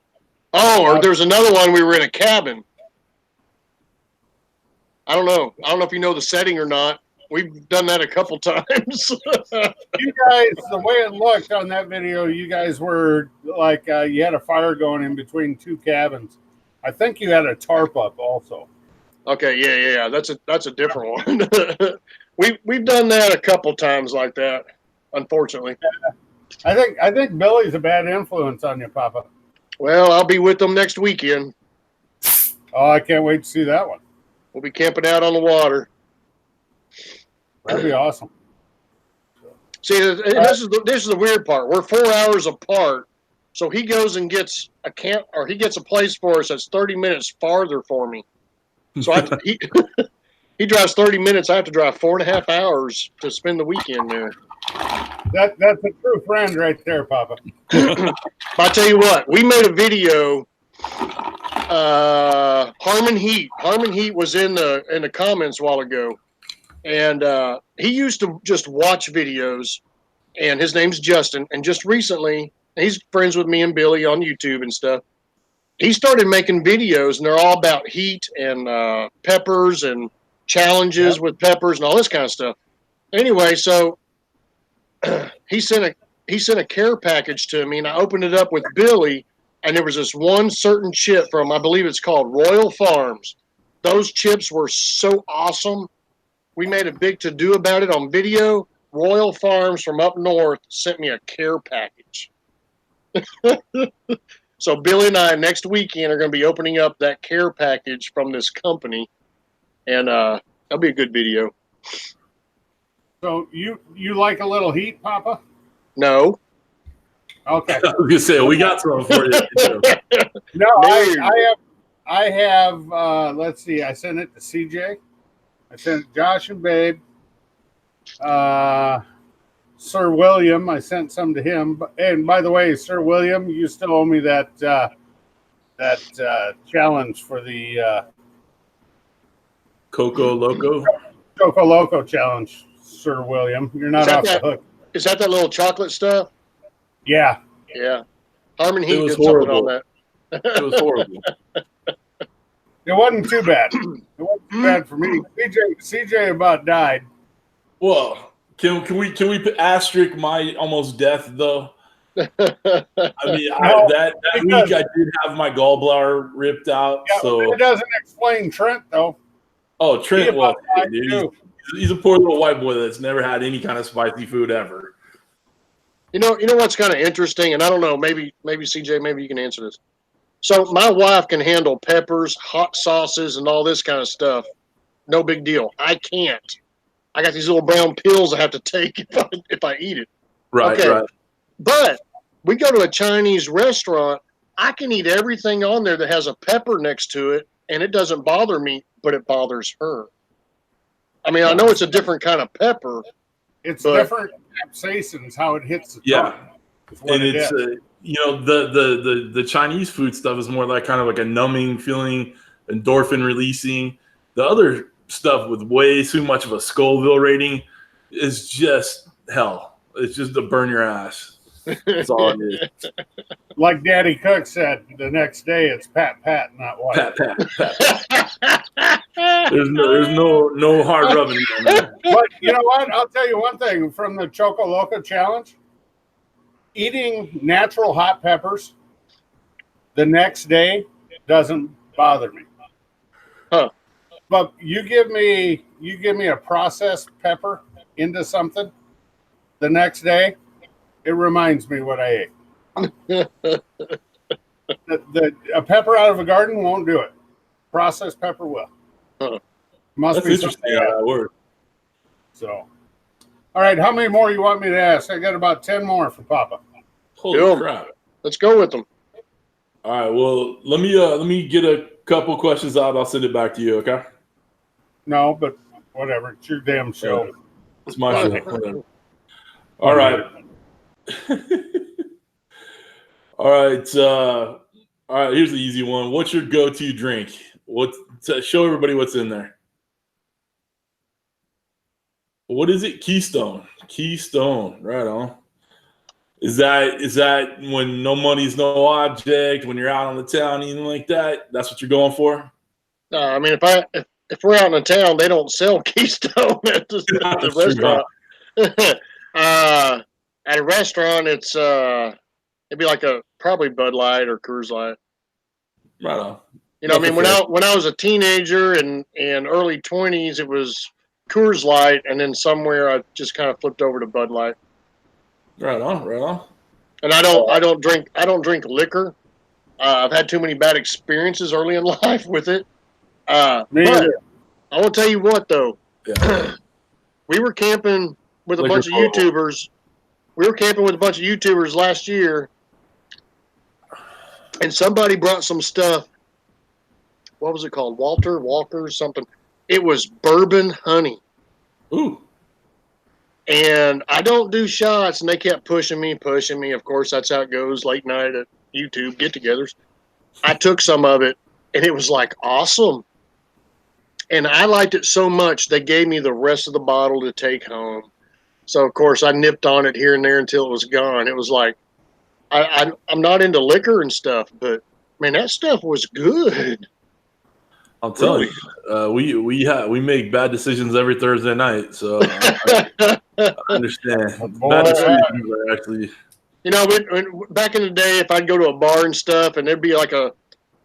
Oh, or there's another one. We were in a cabin. I don't know if you know the setting or not. We've done that a couple times. You guys, the way it looked on that video, you guys were like, you had a fire going in between two cabins. I think you had a tarp up also. Okay, yeah. That's a different one. We've done that a couple times like that, unfortunately. I think Billy's a bad influence on you, Papa. Well, I'll be with them next weekend. Oh, I can't wait to see that one. We'll be camping out on the water. That'd be awesome. See, this is the weird part. We're 4 hours apart, so he goes and gets a camp, or he gets a place for us that's 30 minutes farther for me. So he drives 30 minutes. I have to drive 4.5 hours to spend the weekend there. That's a true friend right there, Papa. I tell you what, we made a video. Harmon Heat was in the comments a while ago, and he used to just watch videos, and his name's Justin, and just recently he's friends with me and Billy on YouTube and stuff. He started making videos, and they're all about heat and peppers and challenges with peppers and all this kind of stuff. Anyway, so he sent a care package to me, and I opened it up with Billy. And there was this one certain chip from, I believe it's called Royal Farms. Those chips were so awesome. We made a big to-do about it on video. Royal Farms from up north sent me a care package. So Billy and I next weekend are going to be opening up that care package from this company. And that'll be a good video. So you like a little heat, Papa? No. Okay. I was gonna say we got some for you. No, I have. Let's see. I sent it to CJ. I sent it to Josh and Babe. Sir William. I sent some to him. And by the way, Sir William, you still owe me that challenge for the Coco Loco. Choco Loco challenge, Sir William. You're not off the hook. Is that little chocolate stuff? Yeah. Yeah. Harmon Heat did horrible. something on that. It was horrible. It wasn't too bad. It wasn't too bad for me. CJ about died. Well, can we asterisk my almost death though? I mean, that week I did have my gallbladder ripped out. Yeah, so it doesn't explain Trent though. Oh, Trent, well, dude, he's a poor little white boy that's never had any kind of spicy food ever. You know what's kind of interesting, and I don't know, maybe CJ, maybe you can answer this. So my wife can handle peppers, hot sauces, and all this kind of stuff. No big deal. I can't. I got these little brown pills I have to take if I eat it. Right, okay. Right. But we go to a Chinese restaurant. I can eat everything on there that has a pepper next to it, and it doesn't bother me, but it bothers her. I mean, I know it's a different kind of pepper. It's different capsaicins, how it hits the tongue. And it's the Chinese food stuff is more like kind of like a numbing feeling, endorphin releasing. The other stuff with way too much of a Scoville rating is just hell. It's just to burn your ass. That's all it is. Like Daddy Cook said, the next day it's pat, not white. Pat. There's no hard rubbing. But you know what? I'll tell you one thing from the Choco Loco challenge. Eating natural hot peppers the next day doesn't bother me. Huh. But you give me a processed pepper into something the next day, it reminds me what I ate. A pepper out of a garden won't do it. Processed pepper will. Must That's be interesting something. how that works. So, all right. How many more you want me to ask? I got about 10 more for Papa. Holy crap! Let's go with them. All right. Well, let me get a couple questions out. I'll send it back to you. Okay. No, but whatever. It's your damn show. It's my show. Whatever. All right. All right. All right. Here's the easy one. What's your go-to drink? Show everybody what's in there. What is it? Keystone. Keystone. Right on. Is that when no money's no object? When you're out on the town, anything like that? That's what you're going for? No, I mean if we're out in the town, they don't sell Keystone at the restaurant. At a restaurant, it's it'd be like probably Bud Light or Coors Light. Right on. You know, I mean, when I was a teenager and early 20s, it was Coors Light, and then somewhere I just kind of flipped over to Bud Light. Right on, right on. And I don't drink liquor. I've had too many bad experiences early in life with it. But I will tell you what, though. Yeah. We were camping with a bunch of YouTubers. We were camping with a bunch of YouTubers last year, and somebody brought some stuff. What was it called? Walker, something. It was bourbon honey. Ooh. And I don't do shots, and they kept pushing me. Of course, that's how it goes late night at YouTube get-togethers. I took some of it, and it was like awesome. And I liked it so much, they gave me the rest of the bottle to take home. So, of course, I nipped on it here and there until it was gone. It was like, I'm not into liquor and stuff, but, man, that stuff was good. I'll tell you, we make bad decisions every Thursday night, so I understand. Bad decisions are actually. You know, back in the day, if I'd go to a bar and stuff, and there'd be like a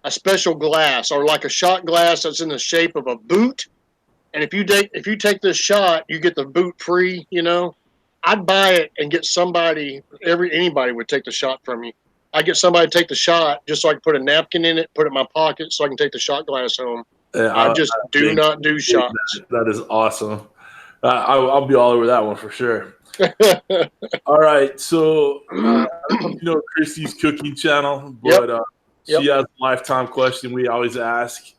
special glass or like a shot glass that's in the shape of a boot, and if you take this shot, you get the boot free. You know, I'd buy it and get somebody. Anybody would take the shot from you. I get somebody to take the shot just so I can put a napkin in it, put it in my pocket so I can take the shot glass home. I do not do shots. That is awesome. I'll be all over that one for sure. All right. So, I don't know if you know Christy's cooking channel, but she has a lifetime question we always ask.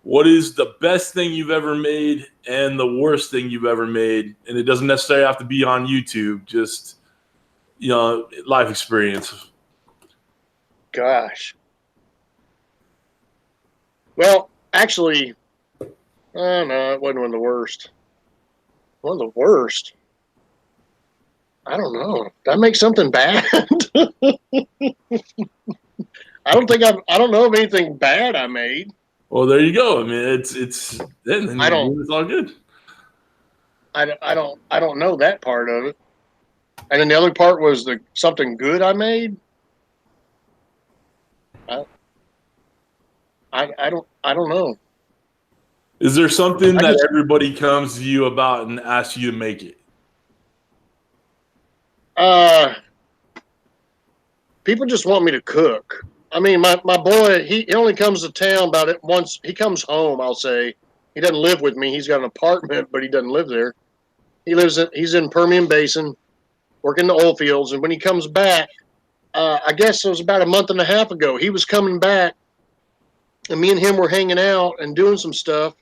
What is the best thing you've ever made and the worst thing you've ever made? And it doesn't necessarily have to be on YouTube, just, life experience. Gosh. Well, actually, no, it wasn't one of the worst. One of the worst. I don't know. Did I make something bad? I don't know of anything bad I made. Well, there you go. I mean, it's all good. I don't know that part of it. And then the other part was something good I made. I don't know. Is there something that everybody comes to you about and asks you to make it? People just want me to cook. I mean, my boy, he only comes to town about it once. He comes home, I'll say. He doesn't live with me. He's got an apartment, but he doesn't live there. He's in Permian Basin, working the oil fields. And when he comes back, I guess it was about a month and a half ago, he was coming back, and me and him were hanging out and doing some stuff.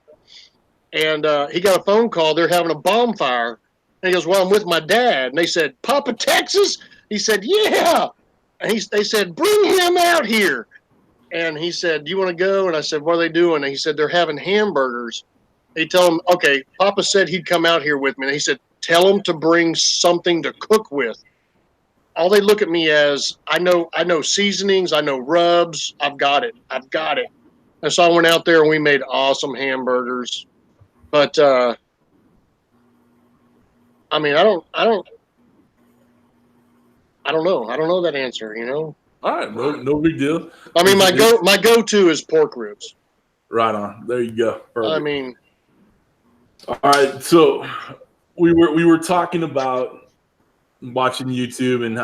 And he got a phone call. They're having a bonfire. And he goes, well, I'm with my dad. And they said, Papa, Texas? He said, yeah. And they said, bring him out here. And he said, do you want to go? And I said, what are they doing? And he said, they're having hamburgers. He told him, okay, Papa said he'd come out here with me. And he said, tell him to bring something to cook with. All they look at me as, I know seasonings, I know rubs. I've got it. And so I went out there and we made awesome hamburgers. But, I mean, I don't know. I don't know that answer, you know? All right. No big deal. I mean, my go-to is pork ribs. Right on. There you go. Perfect. I mean. All right. So we were talking about watching YouTube and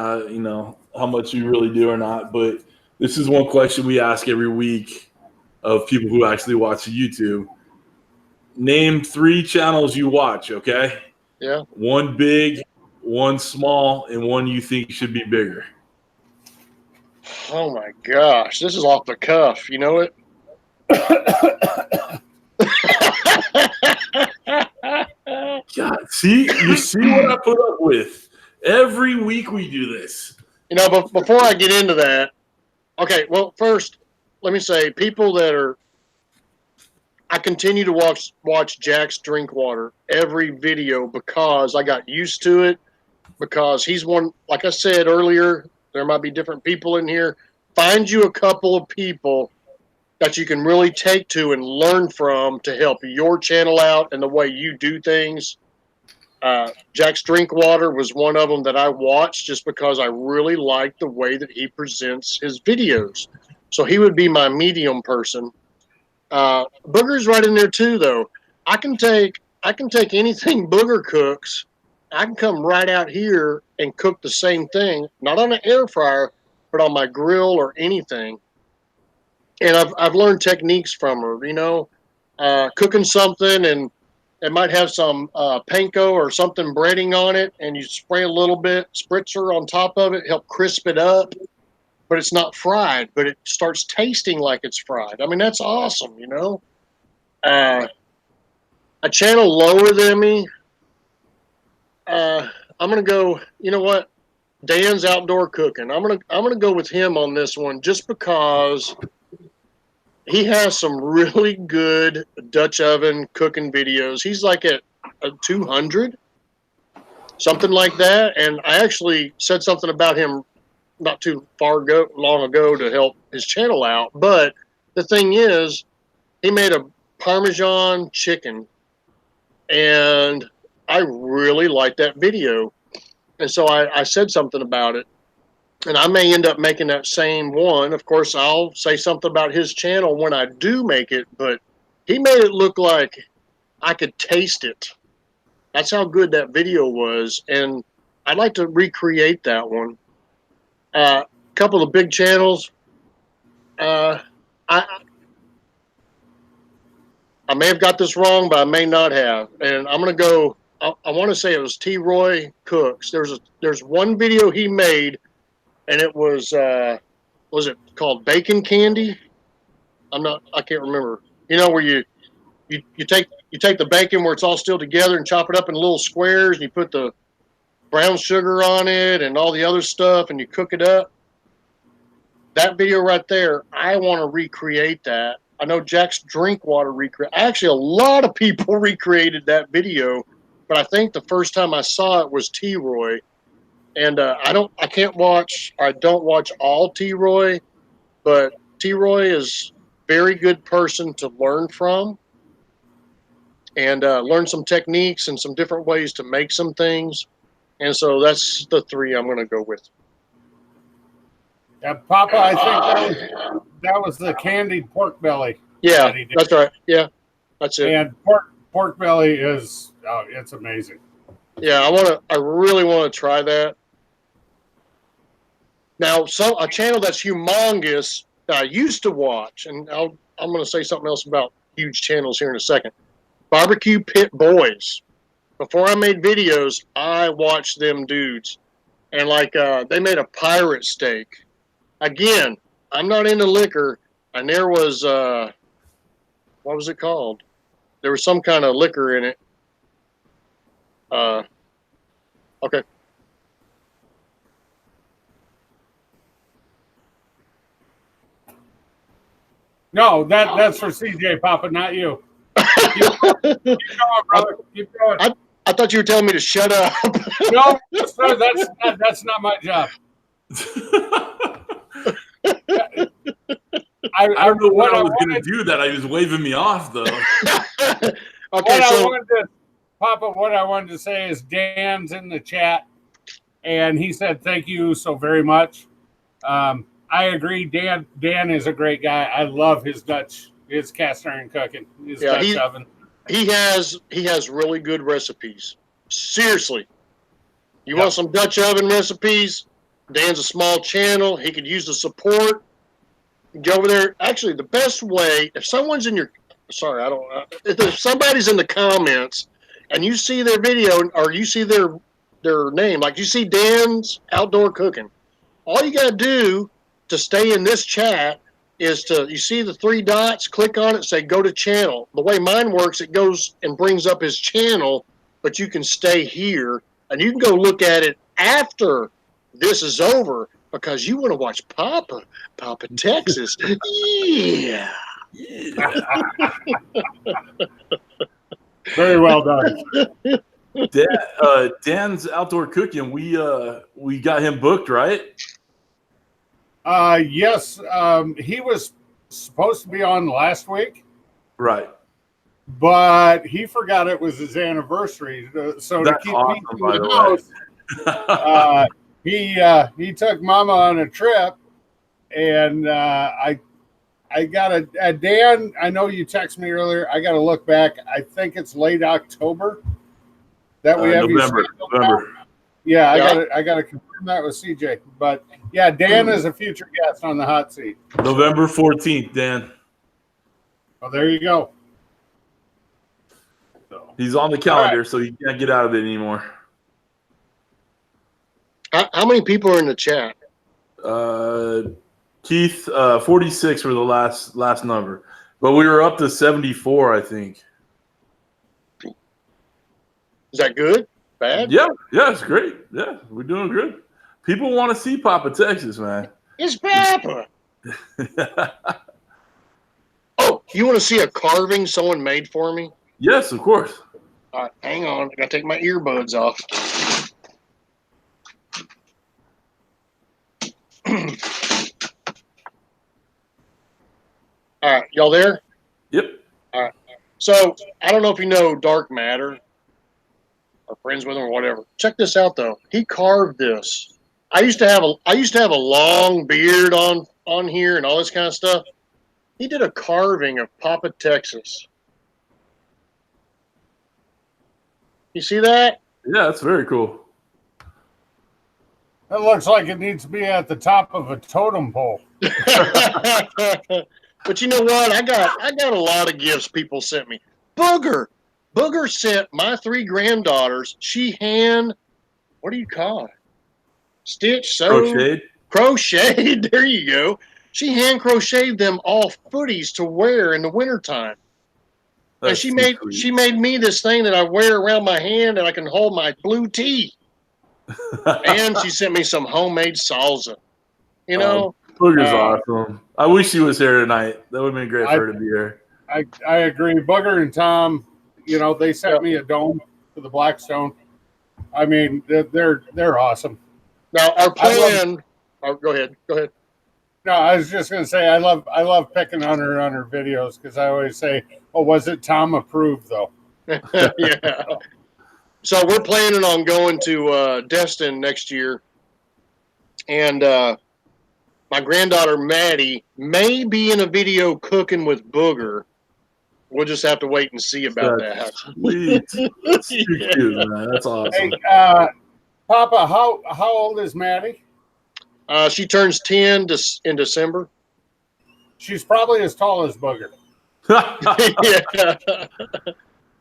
how much you really do or not. But This is one question we ask every week of people who actually watch YouTube. Name 3 channels you watch, okay? Yeah. One big, one small, and one you think should be bigger. Oh my gosh, this is off the cuff. You know it? God, you see what I put up with. Every week we do this. You know, but before I get into that, okay, well, first, let me say, people that are, I continue to watch Jack's Drinkwater every video because I got used to it, because he's one, like I said earlier, there might be different people in here. Find you a couple of people that you can really take to and learn from to help your channel out and the way you do things. Jack's Drinkwater was one of them that I watched just because I really liked the way that he presents his videos. So he would be my medium person. Booger's right in there too, though. I can take anything Booger cooks. I can come right out here and cook the same thing, not on an air fryer, but on my grill or anything. And I've learned techniques from her, you know, cooking something and it might have some panko or something breading on it, and you spray a little bit spritzer on top of it, help crisp it up, but it's not fried, but it starts tasting like it's fried. I mean, that's awesome, you know. A channel lower than me, I'm gonna go. You know what? Dan's Outdoor Cooking. I'm gonna go with him on this one just because he has some really good Dutch oven cooking videos. He's like at 200, something like that. And I actually said something about him not too long ago to help his channel out. But the thing is, he made a Parmesan chicken, and I really liked that video. And so I said something about it. And I may end up making that same one. Of course, I'll say something about his channel when I do make it, but he made it look like I could taste it. That's how good that video was. And I'd like to recreate that one. A couple of big channels. I may have got this wrong, but I may not have. And I'm going to go, I want to say it was T. Roy Cooks. There's one video he made, and it was it called Bacon Candy? I can't remember. You know, where you take the bacon where it's all still together and chop it up in little squares, and you put the brown sugar on it and all the other stuff, and you cook it up. That video right there, I want to recreate that. I know Jack's Drinkwater actually, a lot of people recreated that video, but I think the first time I saw it was T-Roy. And I don't watch all T-Roy, but T-Roy is a very good person to learn from and learn some techniques and some different ways to make some things. And so that's the 3 I'm going to go with. Yeah, Papa, I think that was the candied pork belly. Yeah, that's right. Yeah, that's it. And pork belly is, it's amazing. Yeah, I really want to try that. Now, a channel that's humongous that I used to watch, and I'm going to say something else about huge channels here in a second. BBQ Pit Boys. Before I made videos, I watched them dudes. And like they made a pirate steak. Again, I'm not into liquor, and there was what was it called? There was some kind of liquor in it. Okay. No, that's for CJ, Papa, not you. Keep going, brother. Keep going. I thought you were telling me to shut up. No, sir, that's not my job. I don't know what I was going to do that. I was waving me off, though. Papa, what I wanted to say is Dan's in the chat, and he said thank you so very much. I agree. Dan is a great guy. I love his cast iron cooking, his Dutch oven. He has really good recipes. Seriously. You want some Dutch oven recipes? Dan's a small channel. He could use the support. Go over there. Actually, the best way, if someone's in your, sorry, I don't, if somebody's in the comments and you see their video or you see their name, like you see Dan's Outdoor Cooking, all you got to do to stay in this chat is you see the 3 dots, click on it, say go to channel. The way mine works, it goes and brings up his channel, but you can stay here and you can go look at it after this is over because you want to watch Papa Texas. Yeah. Very well done. Dan's Outdoor Cooking, we got him booked, right? Yes, he was supposed to be on last week, Right. but he forgot it was his anniversary. So That's to keep awesome, people by in the the house, he took Mama on a trip, and I got a Dan. I know you texted me earlier. I got to look back. I think it's late October that we have November. Yeah, Yeah. I got to confirm that with CJ. But yeah, Dan is a future guest on the hot seat. November 14th, Dan. Oh, there you go. He's on the calendar, so you can't get out of it anymore. How many people are in the chat? Keith, 46 for the last number, but we were up to 74, I think. Is that good? Bad? Yeah, it's great. Yeah, we're doing good. People want to see Papa Texas, man. It's Papa. Oh, you want to see a carving someone made for me? Yes, of course. All right, hang on. I got to take my earbuds off. All right, y'all there? Yep. All right. So I don't know if you know Dark Matter or friends with him or whatever. Check this out though. He carved this. I used to have a long beard on here and all this kind of stuff. He did a carving of Papa Texas. You see that? Yeah, that's very cool. That looks like it needs to be at the top of a totem pole. But you know what? I got a lot of gifts people sent me. Booger sent my 3 granddaughters. What do you call it? Stitch, sew, crocheted. There you go. She hand crocheted them all footies to wear in the wintertime. And she made me this thing that I wear around my hand and I can hold my blue tea. And she sent me some homemade salsa. You know, Booger's awesome. I wish she was here tonight. That would have been great for her to be here. I agree. Booger and Tom, they sent me a dome for the Blackstone. I mean, they're awesome. Now our plan. Go ahead. No, I was just going to say I love picking on her videos because I always say, "Oh, was it Tom approved though?" Yeah. So we're planning on going to Destin next year, and my granddaughter Maddie may be in a video cooking with Booger. We'll just have to wait and see about that. Sweet. That's too cute, man. That's awesome. Hey, Papa, how old is Maddie? She turns 10 in December. She's probably as tall as Booger. Yeah,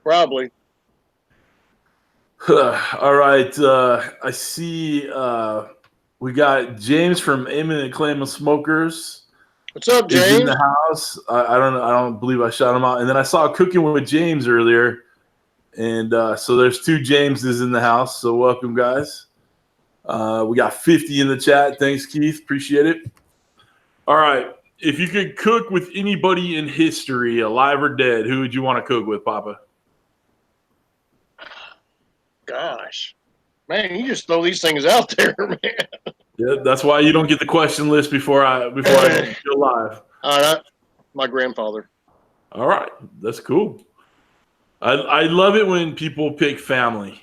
probably. All right. I see we got James from Eminent Claim of Smokers. What's up, James? Is in the house. I don't know. I don't believe I shot him out. And then I saw Cooking with James earlier. And so there's 2 Jameses in the house. So welcome, guys. We got 50 in the chat. Thanks, Keith. Appreciate it. All right. If you could cook with anybody in history, alive or dead, who would you want to cook with, Papa? Gosh. Man, you just throw these things out there, man. Yeah, that's why you don't get the question list before I go live. My grandfather. All right. That's cool. I love it when people pick family.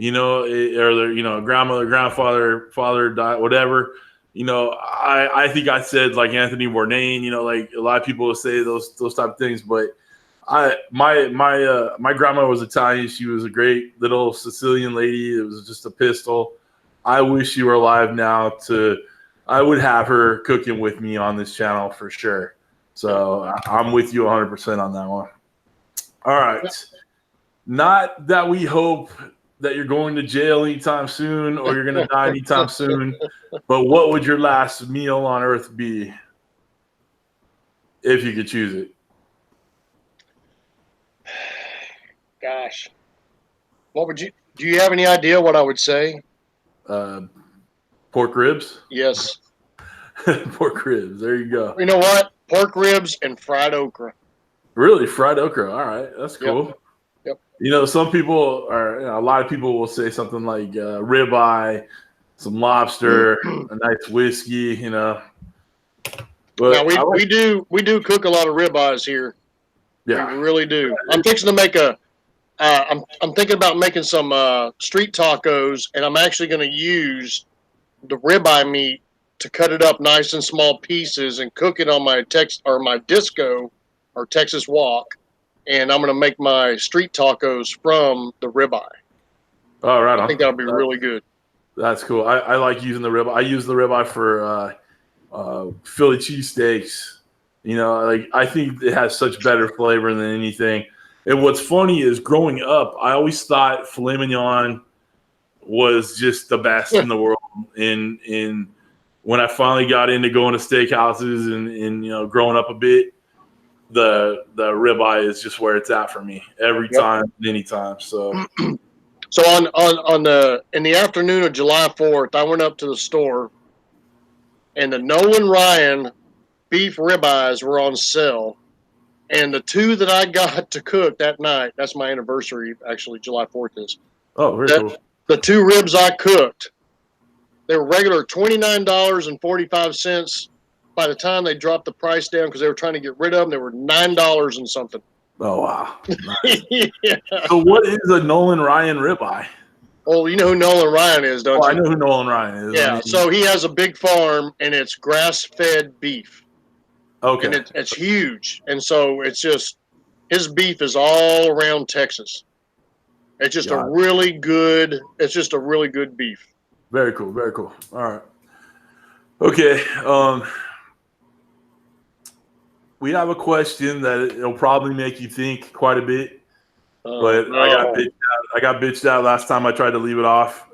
Or their, grandmother, grandfather, father died, whatever. I think I said like Anthony Bourdain. Like a lot of people will say those type of things. But my grandma was Italian. She was a great little Sicilian lady. It was just a pistol. I wish she were alive now to I would have her cooking with me on this channel for sure. So I'm with you 100% on that one. All right. Not that we hope that you're going to jail anytime soon or you're going to die anytime soon, but what would your last meal on earth be if you could choose it? Gosh. Do you have any idea what I would say? Pork ribs? Yes. Pork ribs. There you go. You know what? Pork ribs and fried okra. Really? Fried okra. All right. That's cool. Yep. You know, some people are, a lot of people will say something like ribeye, some lobster, a nice whiskey, you know. But now we do cook a lot of ribeyes here. Yeah. We really do. I'm fixing to make I'm thinking about making some street tacos, and I'm actually going to use the ribeye meat to cut it up nice and small pieces and cook it on my disco or Texas wok, and I'm going to make my street tacos from the ribeye. Oh, right on. I think that'll be really good. That's cool. I like using the ribeye. I use the ribeye for Philly cheesesteaks. You know, like I think it has such better flavor than anything. And what's funny is growing up, I always thought filet mignon was just the best in the world. And when I finally got into going to steakhouses and you know, growing up a bit, the ribeye is just where it's at for me every time, anytime. So in the afternoon of July 4th, I went up to the store, and the Nolan Ryan beef ribeyes were on sale. And the two that I got to cook that night, that's my anniversary, actually, July 4th is. Oh, very cool. The two ribs I cooked, they were regular $29.45. By the time they dropped the price down because they were trying to get rid of them, they were $9 and something. Oh, wow. Nice. Yeah. So what is a Nolan Ryan ribeye? Well, you know who Nolan Ryan is, don't you? I know who Nolan Ryan is. Yeah, I mean, so he has a big farm, and it's grass-fed beef. Okay. And it's huge. And so it's just, his beef is all around Texas. It's just a really good beef. Very cool. Very cool. All right. Okay. We have a question that it'll probably make you think quite a bit, but no. I got bitched out last time I tried to leave it off.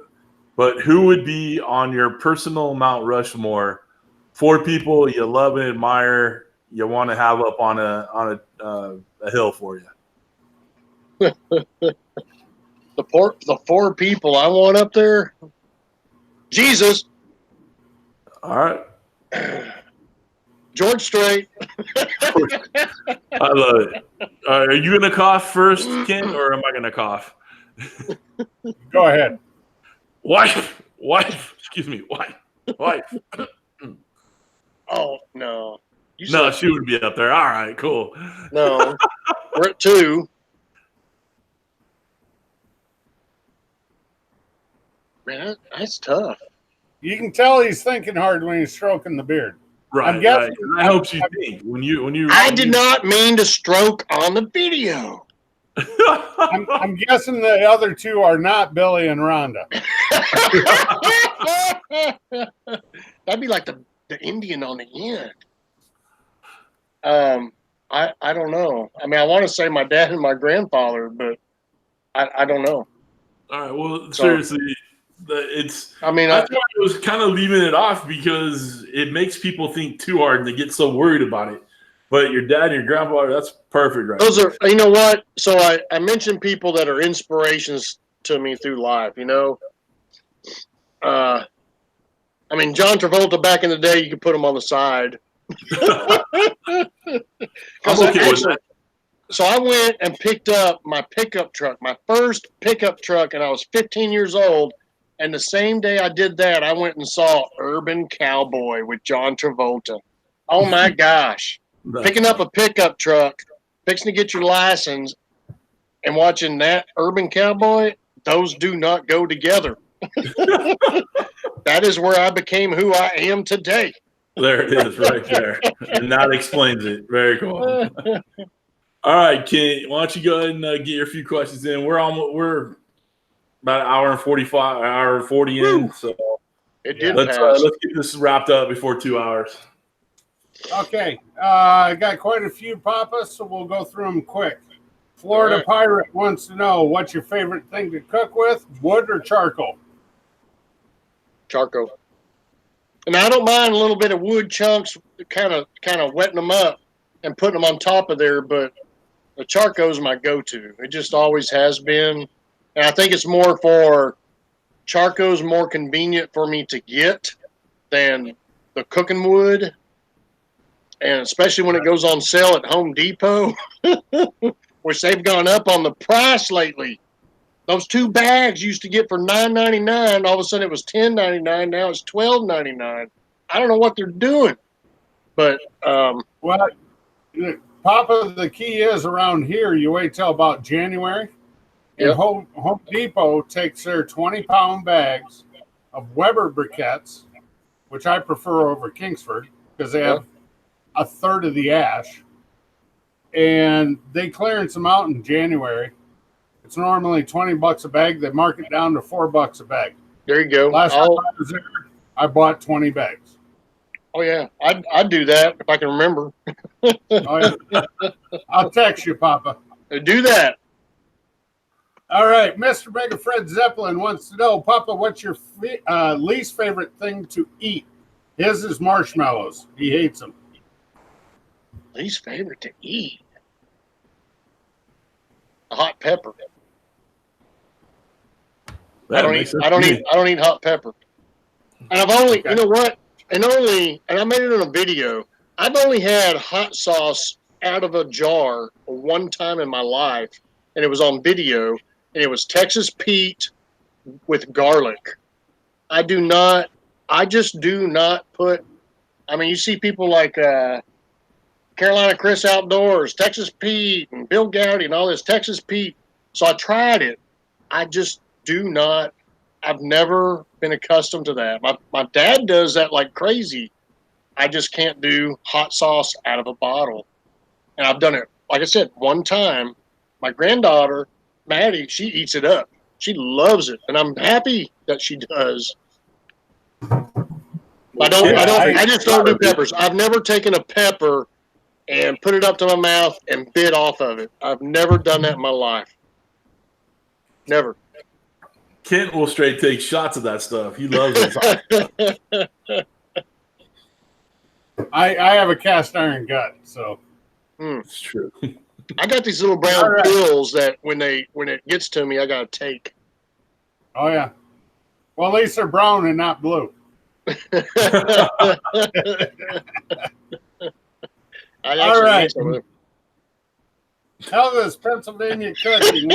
But who would be on your personal Mount Rushmore? 4 people you love and admire, you want to have up on a hill for you. The 4 people I want up there. Jesus. All right. George Strait. I love it. Are you going to cough first, Ken, or am I going to cough? Go ahead. Wife. Excuse me. Wife. Oh, no. No, she would be up there. All right, cool. No. We're at 2. Man, that's tough. You can tell he's thinking hard when he's stroking the beard. Right. I'm guessing, right. I hope you think when you. I did not mean to stroke on the video. I'm guessing the other 2 are not Billy and Rhonda. That'd be like the Indian on the end. I don't know. I mean, I want to say my dad and my grandfather, but I don't know. All right. Well, seriously, I thought I was kind of leaving it off because it makes people think too hard and they get so worried about it. But your dad and your grandfather, that's perfect, right? Those are, you know what? So I mentioned people that are inspirations to me through life, you know? I mean, John Travolta back in the day, you could put him on the side. So I went and picked up my pickup truck, my first pickup truck, and I was 15 years old. And the same day I did that, I went and saw Urban Cowboy with John Travolta. Oh, my gosh. Picking up a pickup truck, fixing to get your license, and watching that Urban Cowboy, those do not go together. That is where I became who I am today. There it is, right there. And that explains it. Very cool. All right, Ken, why don't you go ahead and get your few questions in? We're about an hour and 40 in. So It did Let's pass. let's get this wrapped up before 2 hours. Okay, I got quite a few, Papa, so we'll go through them quick. Florida right. Pirate wants to know, what's your favorite thing to cook with, wood or charcoal? Charcoal. And I don't mind a little bit of wood chunks, kind of wetting them up and putting them on top of there, but the charcoal is my go-to. It just always has been. And I think it's more for charcoal's more convenient for me to get than the cooking wood. And especially when it goes on sale at Home Depot, which they've gone up on the price lately. Those 2 bags used to get for $9.99. All of a sudden it was $10.99. Now it's $12.99. I don't know what they're doing. But Well, Papa, the key is around here, you wait till about January. And Yep. Home Depot takes their 20-pound bags of Weber briquettes, which I prefer over Kingsford because they have a third of the ash. And they clearance them out in January. It's normally $20 a bag. They mark it down to $4 a bag. there you go. Last time I was there, I bought 20 bags. Oh, yeah. I'd do that if I can remember. Oh, yeah. I'll text you, Papa. Do that. All right, Mr. Mega Fred Zeppelin wants to know, Papa, what's your least favorite thing to eat? His is marshmallows. He hates them. Least favorite to eat? A hot pepper. I don't eat hot pepper. And I've only, you know what? And I made it on a video. I've only had hot sauce out of a jar one time in my life, and it was on video, and it was Texas Pete with garlic. I just do not put, I mean, you see people like Carolina Kris Outdoors, Texas Pete, and Bill Gowdy, and all this Texas Pete. So I tried it. I just do not, I've never been accustomed to that. My dad does that like crazy. I just can't do hot sauce out of a bottle. And I've done it, like I said, one time. My granddaughter, Maddie, she eats it up. She loves it. And I'm happy that she does. I just don't do peppers. I've never taken a pepper and put it up to my mouth and bit off of it. I've never done that in my life. Never. Kent will straight take shots of that stuff. He loves it. I have a cast iron gut, so It's true. I got these little brown pills that when it gets to me, I gotta take. Oh yeah. Well, at least they're brown and not blue. All right. Elvis, Pennsylvania Cooking.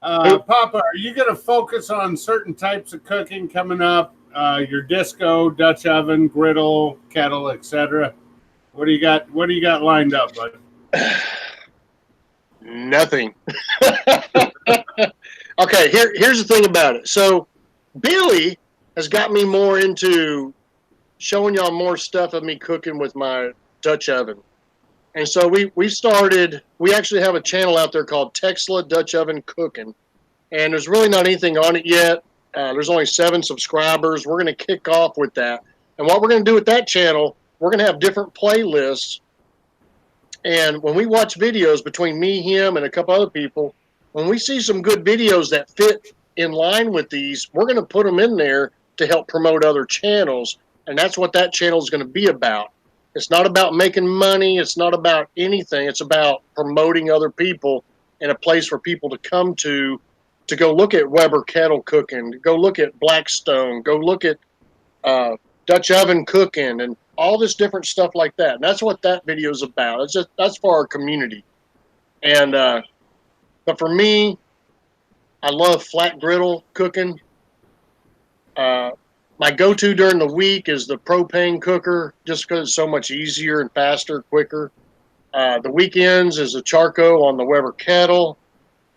Papa, are you going to focus on certain types of cooking coming up? Your disco, Dutch oven, griddle, kettle, etc. What do you got? What do you got lined up, bud? Nothing. Okay, here's the thing about it. So Billy has got me more into showing y'all more stuff of me cooking with my Dutch oven. And so we actually have a channel out there called Texla Dutch Oven Cooking. And there's really not anything on it yet. There's only 7 subscribers. We're going to kick off with that. And what we're going to do with that channel, we're going to have different playlists. And when we watch videos between me, him, and a couple other people, when we see some good videos that fit in line with these, we're going to put them in there to help promote other channels. And that's what that channel is going to be about. It's not about making money. It's not about anything. It's about promoting other people and a place for people to come to go look at Weber kettle cooking, to go look at Blackstone, go look at Dutch oven cooking, and all this different stuff like that. And that's what that video is about. That's for our community. And but for me, I love flat griddle cooking. My go-to during the week is the propane cooker, just because it's so much easier and faster, quicker. The weekends is the charcoal on the Weber kettle.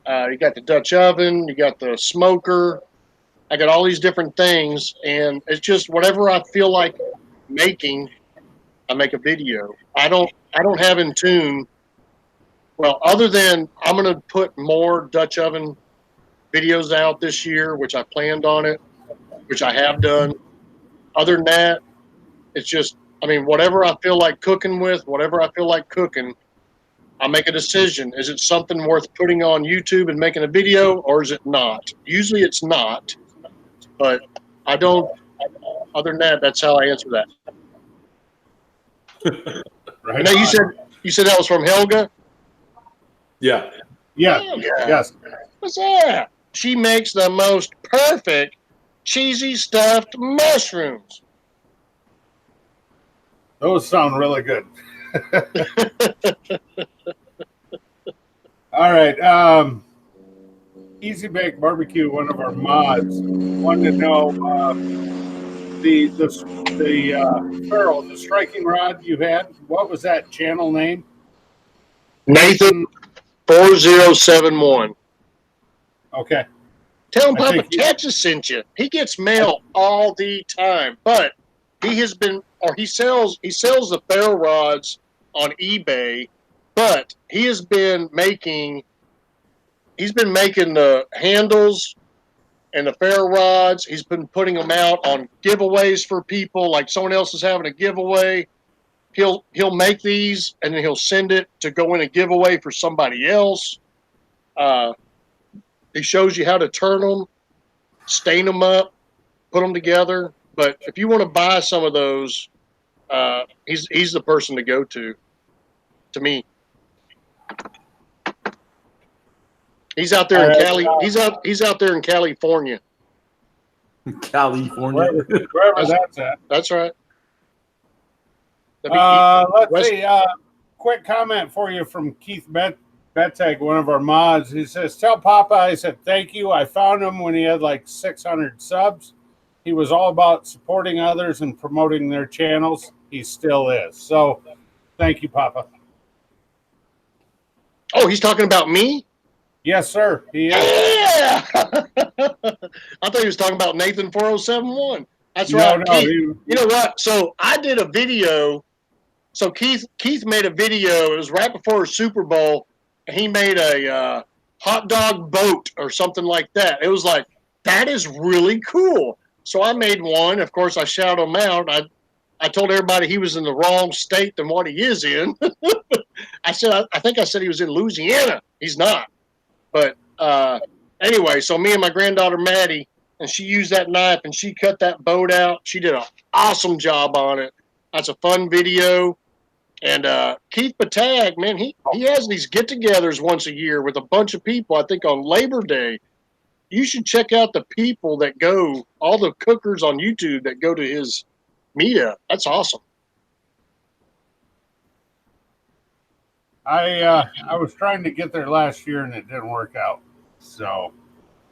You got the Dutch oven, you got the smoker. I got all these different things, and it's just whatever I feel like making, I make a video. I don't have in tune. Well, other than I'm going to put more Dutch oven videos out this year, which I planned on it. which I have done. Other than that, it's just, I mean, whatever I feel like cooking with, whatever I feel like cooking, I make a decision. Is it something worth putting on YouTube and making a video, or is it not? Usually it's not, but I don't. Other than that, that's how I answer that. Right. Now you said that was from Helga. Yeah. Yeah. Helga. Yes. What's that? She makes the most perfect cheesy stuffed mushrooms. Those sound really good. All right. Easy Bake Barbecue, one of our mods, wanted to know the ferrule, the striking rod you had. What was that channel name? Nathan 4071. Okay. Tell him I Papa think he- Texas sent you. He gets mail all the time, but he has been, or he sells the ferro rods on eBay, but he's been making the handles and the ferro rods. He's been putting them out on giveaways for people, like someone else is having a giveaway. He'll make these and then he'll send it to go in a giveaway for somebody else. He shows you how to turn them, stain them up, put them together. But if you want to buy some of those, he's the person to go to me. He's out there in Cali. He's out there in California. California. Wherever that's at. That's right. Let's see. Quick comment for you from Keith Bettag, one of our mods. He says, "Tell Papa I said thank you. I found him when he had like 600 subs. He was all about supporting others and promoting their channels. He still is. So, thank you, Papa." Oh, he's talking about me? Yes, sir. He is. Yeah! I thought he was talking about Nathan 4071. That's right. No, Keith, you know what? So I did a video. So Keith made a video. It was right before Super Bowl. He made a hot dog boat or something like that. It was like, that is really cool. So I made one. Of course, I shouted him out. I told everybody he was in the wrong state than what he is in. I think I said he was in Louisiana. He's not. But anyway, so me and my granddaughter Maddie, and she used that knife and she cut that boat out. She did an awesome job on it. That's a fun video. And Keith Bettag, man, he has these get-togethers once a year with a bunch of people, I think on Labor Day. You should check out the people that go, all the cookers on YouTube that go to his meetup. That's awesome. I was trying to get there last year and it didn't work out. So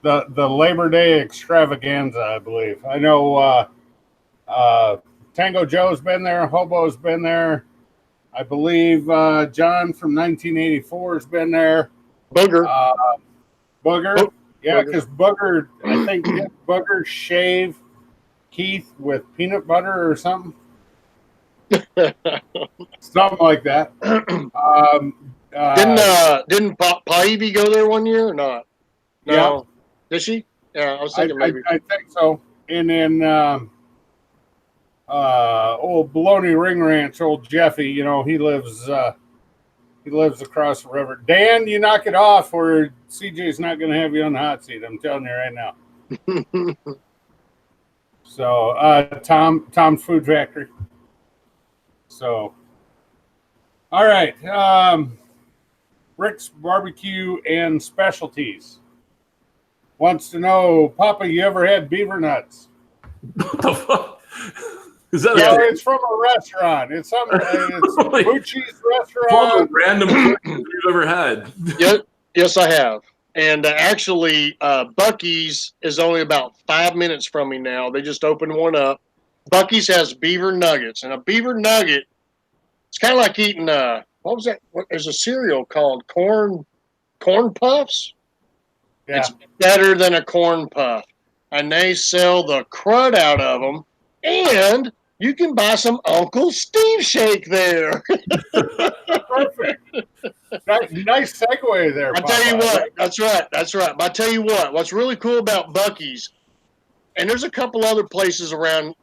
the Labor Day extravaganza, I believe. I know Tango Joe's been there, Hobo's been there. I believe John from 1984 has been there. Booger. Booger. Yeah, because Booger, I think Booger shave Keith with peanut butter or something. Something like that. Didn't Paivi go there one year or not? No. Yeah. Did she? Yeah, I was thinking maybe. I think so. And then old Baloney Ring Ranch, old Jeffy, you know, he lives across the river. Dan, you knock it off or CJ's not going to have you on the hot seat. I'm telling you right now. So Tom's Food Factory. So, all right. Rick's Barbecue and Specialties wants to know, Papa, you ever had beaver nuts? What the fuck? Is that It's from a restaurant. It's Bucci's restaurant. one of the random food you've ever had? Yes, I have. And actually, Bucky's is only about 5 minutes from me now. They just opened one up. Bucky's has beaver nuggets, and a beaver nugget, it's kind of like eating what was that? There's a cereal called corn puffs. Yeah. It's better than a corn puff, and they sell the crud out of them. And you can buy some Uncle Steve shake there. Perfect. Nice segue there. I tell you what, that's right. But I tell you what, what's really cool about Bucky's, And there's a couple other places around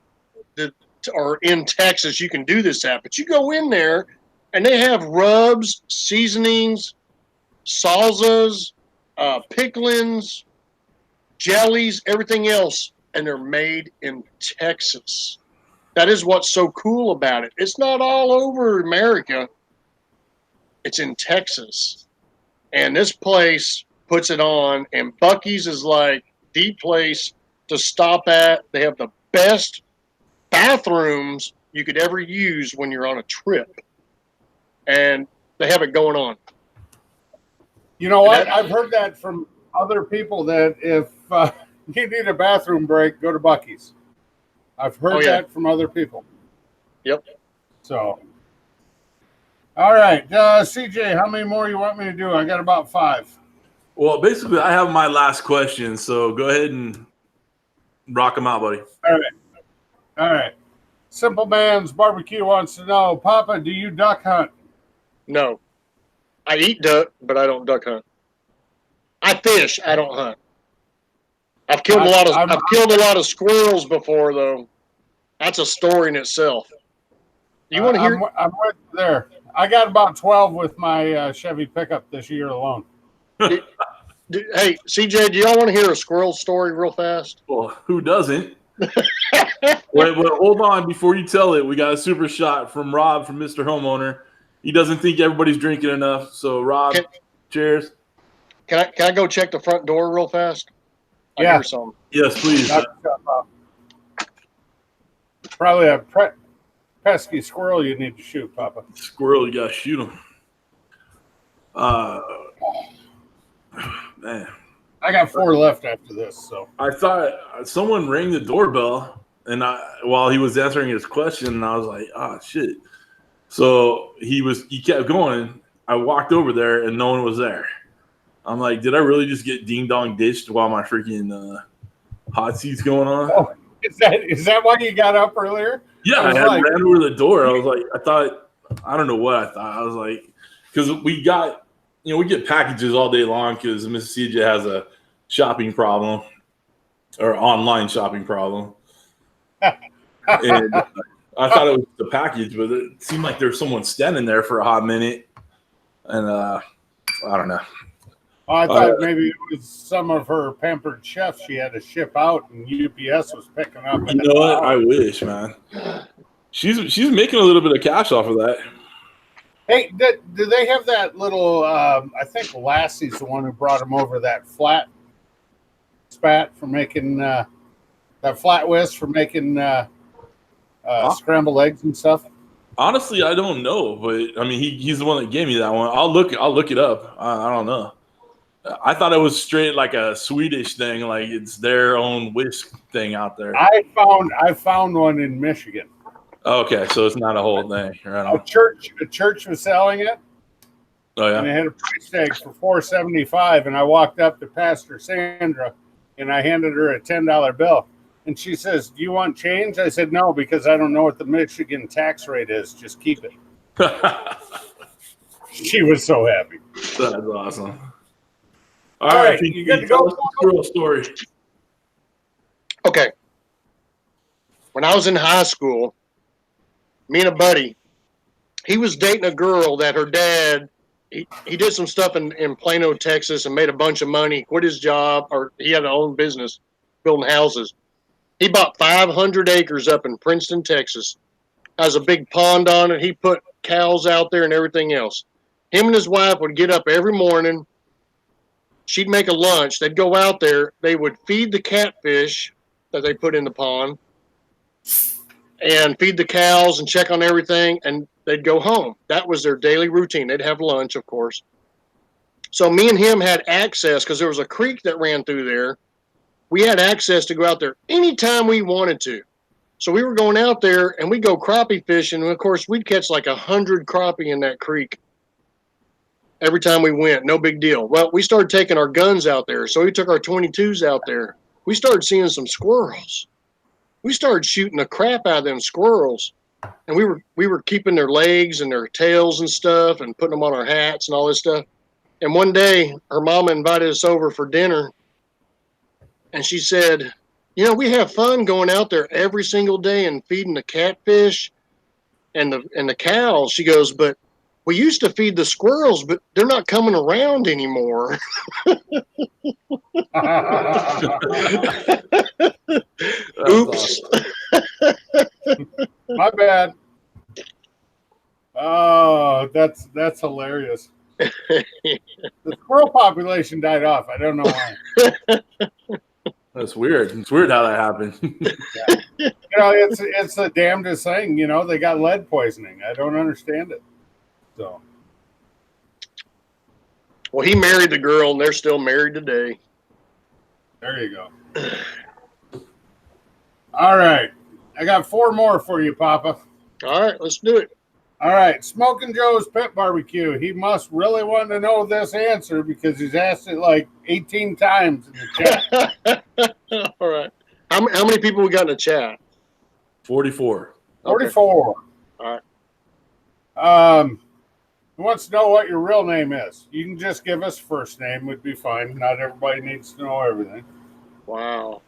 or in Texas you can do this at. But you go in there, and they have rubs, seasonings, salsas, picklings, jellies, everything else, and they're made in Texas. That is what's so cool about it. It's not all over America. It's in Texas. And this place puts it on, and Buc-ee's is like the place to stop at. They have the best bathrooms you could ever use when you're on a trip. And they have it going on. You know what? I've heard that from other people that if you need a bathroom break, go to Buc-ee's. I've heard that from other people. Yep. So, all right. CJ, how many more you want me to do? I got about 5. Well, basically, I have my last question, so go ahead and rock them out, buddy. All right. Simple Man's Barbecue wants to know, Papa, do you duck hunt? No. I eat duck, but I don't duck hunt. I fish, I don't hunt. I've killed a lot of squirrels before, though. That's a story in itself. You want to hear? I'm with you there. I got about 12 with my Chevy pickup this year alone. Hey, CJ, do y'all want to hear a squirrel story real fast? Well, who doesn't? wait, hold on. Before you tell it, we got a super shot from Rob from Mr. Homeowner. He doesn't think everybody's drinking enough. So, Rob, cheers. Can I go check the front door real fast? I hear something. Yes, please. Probably a pesky squirrel you need to shoot, Papa. Squirrel, you gotta shoot him. Man, I got 4 left after this. So I thought someone rang the doorbell, and while he was answering his question, and I was like, "Oh shit!" So he kept going. I walked over there, and no one was there. I'm like, did I really just get ding dong ditched while my freaking hot seat's going on? Oh, is that why you got up earlier? Yeah, I ran over the door. I was like, I don't know what I thought. I was like, because we get packages all day long because Miss CJ has a shopping problem or online shopping problem. And I thought it was the package, but it seemed like there was someone standing there for a hot minute. And I don't know. I thought maybe it was some of her pampered chefs she had to ship out, and UPS was picking up. You know what? I wish, man. She's making a little bit of cash off of that. Hey, do they have that little? I think Lassie's the one who brought them over that flat spat for making that flat whisk for making scrambled eggs and stuff. Honestly, I don't know, but I mean, he's the one that gave me that one. I'll look it up. I don't know. I thought it was straight like a Swedish thing, like it's their own whisk thing out there. I found one in Michigan. Okay, so it's not a whole thing, right? A church was selling it. Oh yeah. And they had a price tag for $4.75, and I walked up to Pastor Sandra, and I handed her a $10 bill, and she says, "Do you want change?" I said, "No, because I don't know what the Michigan tax rate is. Just keep it." She was so happy. That's awesome. All right, you good to go? Squirrel story. Okay. When I was in high school, me and a buddy, he was dating a girl that her dad, he did some stuff in Plano, Texas, and made a bunch of money, quit his job, or he had his own business building houses. He bought 500 acres up in Princeton, Texas. Has a big pond on it. He put cows out there and everything else. Him and his wife would get up every morning. She'd make a lunch. They'd go out there. They would feed the catfish that they put in the pond and feed the cows and check on everything, and they'd go home. That was their daily routine. They'd have lunch, of course. So me and him had access because there was a creek that ran through there. We had access to go out there anytime we wanted to. So we were going out there, and we'd go crappie fishing, and, of course, we'd catch like 100 crappie in that creek. Every time we went, no big deal. Well, we started taking our guns out there. So we took our 22s out there. We started seeing some squirrels. We started shooting the crap out of them squirrels. And we were keeping their legs and their tails and stuff and putting them on our hats and all this stuff. And one day, her mama invited us over for dinner. And she said, we have fun going out there every single day and feeding the catfish and the cows. She goes, but we used to feed the squirrels, but they're not coming around anymore. Oops. Awesome. My bad. Oh, that's hilarious. The squirrel population died off. I don't know why. That's weird. It's weird how that happened. It's the damnedest thing. They got lead poisoning. I don't understand it. So. Well, he married the girl, and they're still married today. There you go. All right. I got 4 more for you, Papa. All right, let's do it. All right. Smoking Joe's Pit BBQ. He must really want to know this answer because he's asked it like 18 times in the chat. All right. How many people we got in the chat? 44. 44. Okay. All right. He wants to know what your real name is. You can just give us first name would be fine. Not everybody needs to know everything. Wow.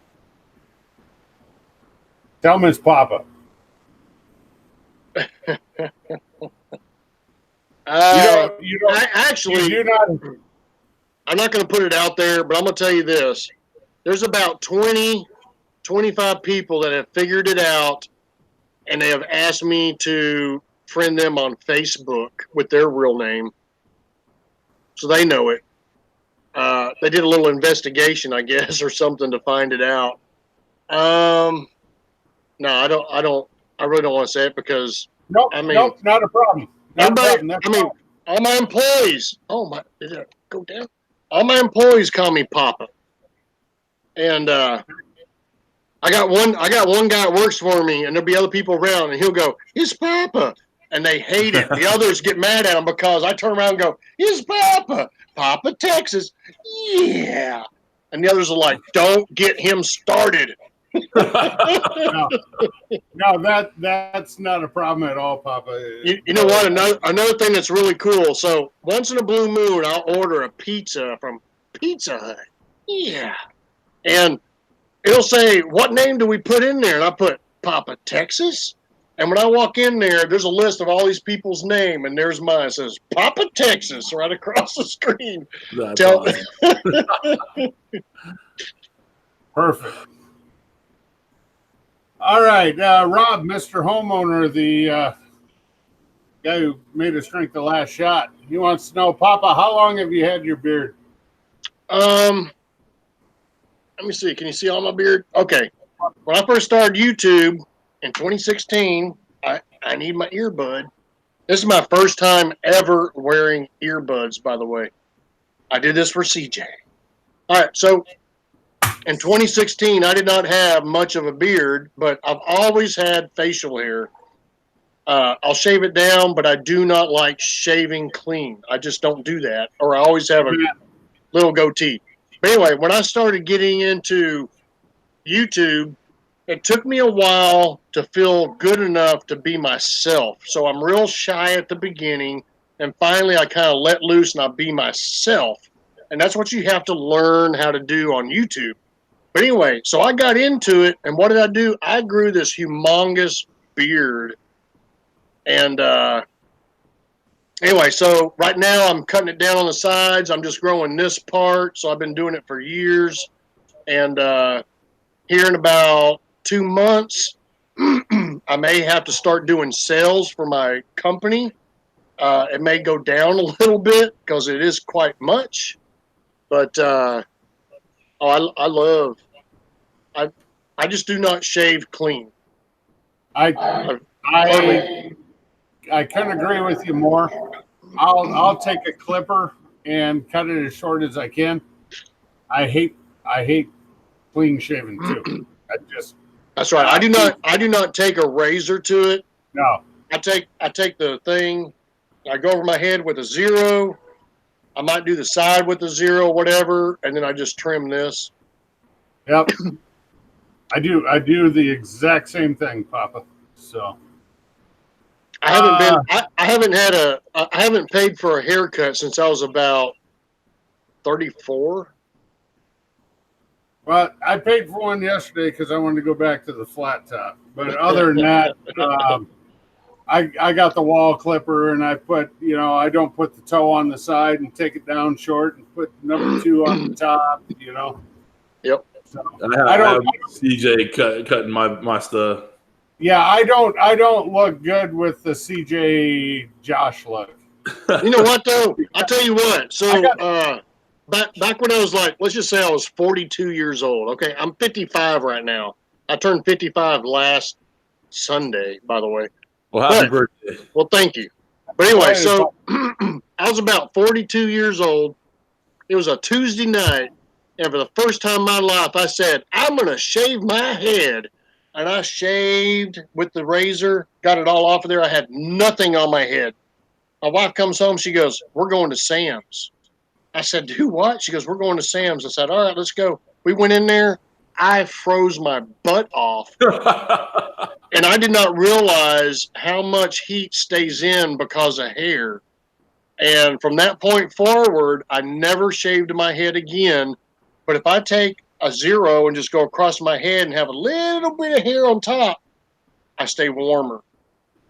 Tell him it's Papa. You don't. Actually, you do not. I'm not going to put it out there, but I'm going to tell you this. There's about 20, 25 people that have figured it out, and they have asked me to friend them on Facebook with their real name, so they know it. They did a little investigation, I guess, or something to find it out. No, I really don't want to say it because nope, not a problem. All my employees. Oh my, did it go down? All my employees call me Papa, and I got one guy that works for me, and there'll be other people around, and he'll go, "It's Papa," and they hate it. The others get mad at him because I turn around and go, "It's Papa, Papa, Texas, yeah," and the others are like, "Don't get him started." No, that's not a problem at all, Papa. You know what? Another thing that's really cool. So once in a blue moon, I'll order a pizza from Pizza Hut. Yeah, and it'll say, "What name do we put in there?" And I put Papa Texas. And when I walk in there, there's a list of all these people's name, and there's mine. It says Papa Texas right across the screen. That's awesome. Perfect. All right, Rob, Mr. Homeowner, the guy who made us drink the last shot. He wants to know, Papa, how long have you had your beard? Let me see. Can you see all my beard? Okay. When I first started YouTube in 2016, I need my earbud. This is my first time ever wearing earbuds, by the way. I did this for CJ. All right, so in 2016, I did not have much of a beard, but I've always had facial hair. I'll shave it down, but I do not like shaving clean. I just don't do that, or I always have a little goatee. But anyway, when I started getting into YouTube, it took me a while to feel good enough to be myself. So I'm real shy at the beginning, and finally I kind of let loose and I be myself. And that's what you have to learn how to do on YouTube. But anyway, so I got into it, and what did I do? I grew this humongous beard. And anyway, so right now I'm cutting it down on the sides. I'm just growing this part. So I've been doing it for years. And here in about 2 months, I may have to start doing sales for my company. It may go down a little bit because it is quite much. But I just do not shave clean. I couldn't agree with you more. I'll take a clipper and cut it as short as I can. I hate clean shaving too. That's right. I do not take a razor to it. No. I take the thing, I go over my head with a 0. I might do the side with a 0, whatever, and then I just trim this. Yep. I do the exact same thing, Papa. So I haven't paid for a haircut since I was about 34. Well, I paid for one yesterday because I wanted to go back to the flat top. But other than that, I got the wall clipper, and I put, I don't put the toe on the side and take it down short and put number 2 on the top, Yep. So, I have CJ cutting my stuff. Yeah, I don't look good with the CJ Josh look. You know what though? I'll tell you what. So back when I was like, let's just say I was 42 years old. Okay, I'm 55 right now. I turned 55 last Sunday, by the way. Well, happy birthday. Well, thank you. But anyway, so I was about 42 years old. It was a Tuesday night, and for the first time in my life, I said, I'm going to shave my head. And I shaved with the razor, got it all off of there. I had nothing on my head. My wife comes home. She goes, we're going to Sam's. I said, do what? She goes, we're going to Sam's. I said, all right, let's go. We went in there. I froze my butt off. And I did not realize how much heat stays in because of hair. And from that point forward, I never shaved my head again. But if I take a zero and just go across my head and have a little bit of hair on top, I stay warmer.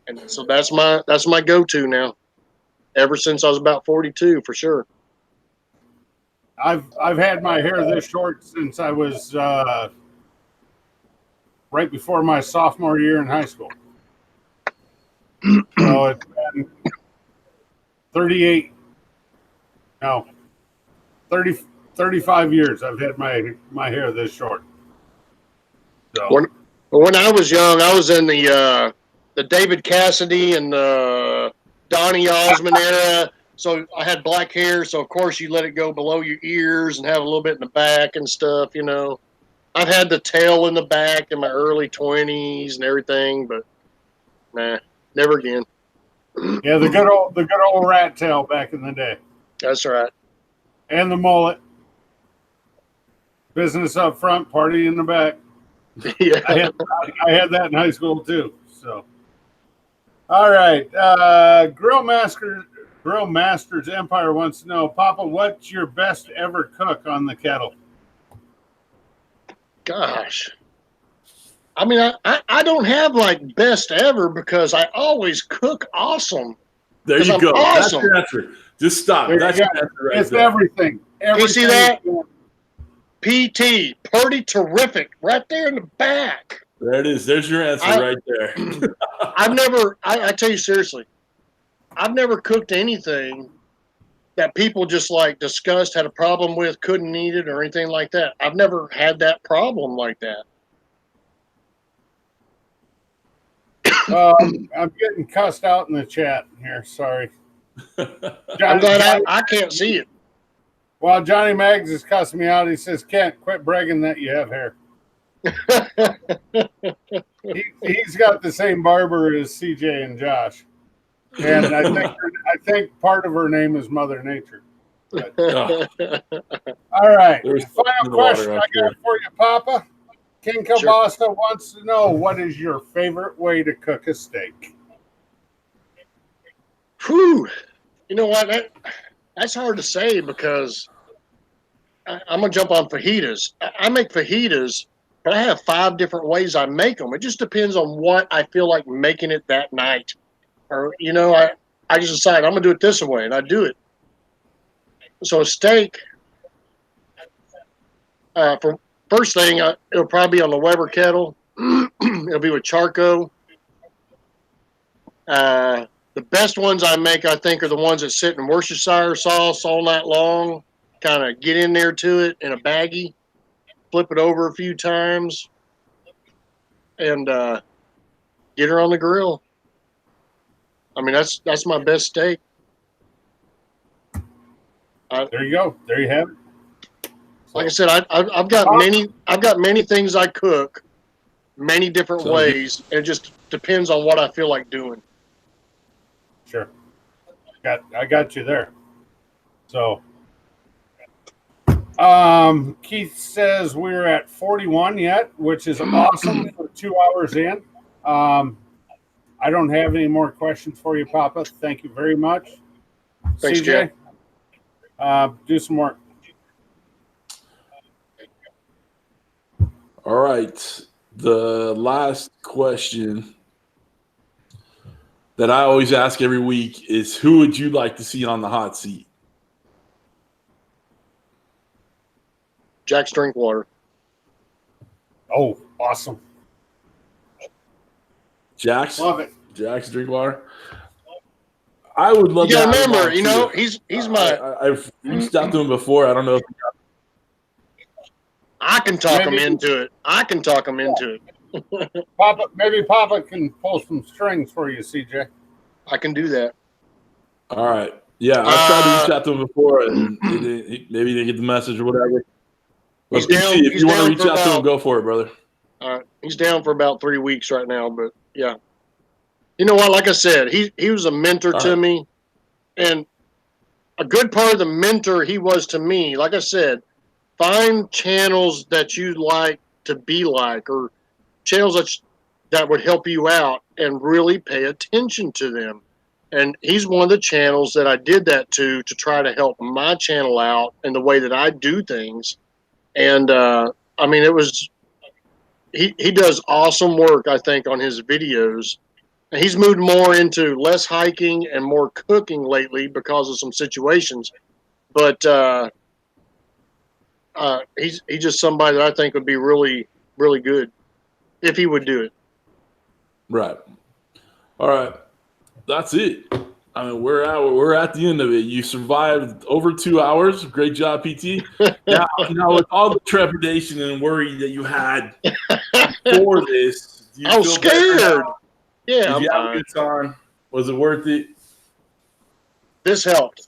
And so that's my go-to now. Ever since I was about 42, for sure. I've had my hair this short since I was right before my sophomore year in high school. So it's been 35 years I've had my hair this short. So when I was young, I was in the David Cassidy and the Donnie Osmond era. So I had black hair, so of course you let it go below your ears and have a little bit in the back and stuff, I've had the tail in the back in my early 20s and everything, but nah, never again. Yeah, the good old rat tail back in the day. That's right. And the mullet. Business up front, party in the back. Yeah. I had that in high school too. So, all right. Grill Masters Empire wants to know, Papa, what's your best ever cook on the kettle? Gosh. I mean, I don't have like best ever because I always cook awesome. There you go. Awesome. That's your answer. Just stop. That's your answer right it's there. everything. You see that? PT, pretty terrific, right there in the back. There it is. There's your answer right there. I tell you seriously, I've never cooked anything that people just like discussed, had a problem with, couldn't eat it or anything like that. I've never had that problem like that. I'm getting cussed out in the chat here. Sorry. I'm glad I can't see it. Well, Johnny Maggs is cussing me out. He says, Kent, quit bragging that you have hair. He's got the same barber as CJ and Josh. And I think part of her name is Mother Nature. But, all right. Final question I got for you, Papa. King Kielbasa wants to know, what is your favorite way to cook a steak? Whew. You know what? That's hard to say because I'm going to jump on fajitas. I make fajitas, but I have 5 different ways I make them. It just depends on what I feel like making it that night. Or, I just decide I'm going to do it this way, and I do it. So a steak, for first thing, it'll probably be on the Weber kettle. It'll be with charcoal. The best ones I make, I think, are the ones that sit in Worcestershire sauce all night long. Kind of get in there to it in a baggie, flip it over a few times, and get her on the grill. I mean, that's my best steak. There you go. There you have it. Like I said, I've got many things I cook, many different ways. It just depends on what I feel like doing. Sure. I got you there. So, Keith says we're at 41 yet, which is awesome for 2 hours in. I don't have any more questions for you, Papa. Thank you very much. Thanks, CJ, do some work. All right. The last question that I always ask every week is, who would you like to see on the hot seat? Jack's Drinkwater. Oh, awesome. Jack's? Love it. Jack's Drinkwater? I would love You to gotta have him remember, on, you too. know, he's my. I've reached out to him before. I don't know if I can talk him Maybe- into it. I can talk him into it. Maybe Papa can pull some strings for you, CJ. I can do that. All right. Yeah, I've tried to reach out to him efore, and maybe he didn't get the message or whatever. But He's PC, down- if he's you want to down reach for out to him, about- go for it, brother. All right, he's down for about 3 weeks right now, but yeah. You know what? Like I said, he was a mentor All to right. me, and a good part of the mentor he was to me. Like I said, find channels that you like to be like, or channels that would help you out, and really pay attention to them. And he's one of the channels that I did that to try to help my channel out in the way that I do things. And I mean, it was he does awesome work, I think, on his videos. And he's moved more into less hiking and more cooking lately because of some situations. But he's just somebody that I think would be really, really good if he would do it. Right. All right. That's it. I mean, we're at the end of it. You survived over 2 hours. Great job, PT. Now with all the trepidation and worry that you had for this, do you I was feel better scared. now? Yeah, Did I'm you have a fine. good time? Was it worth it? This helped.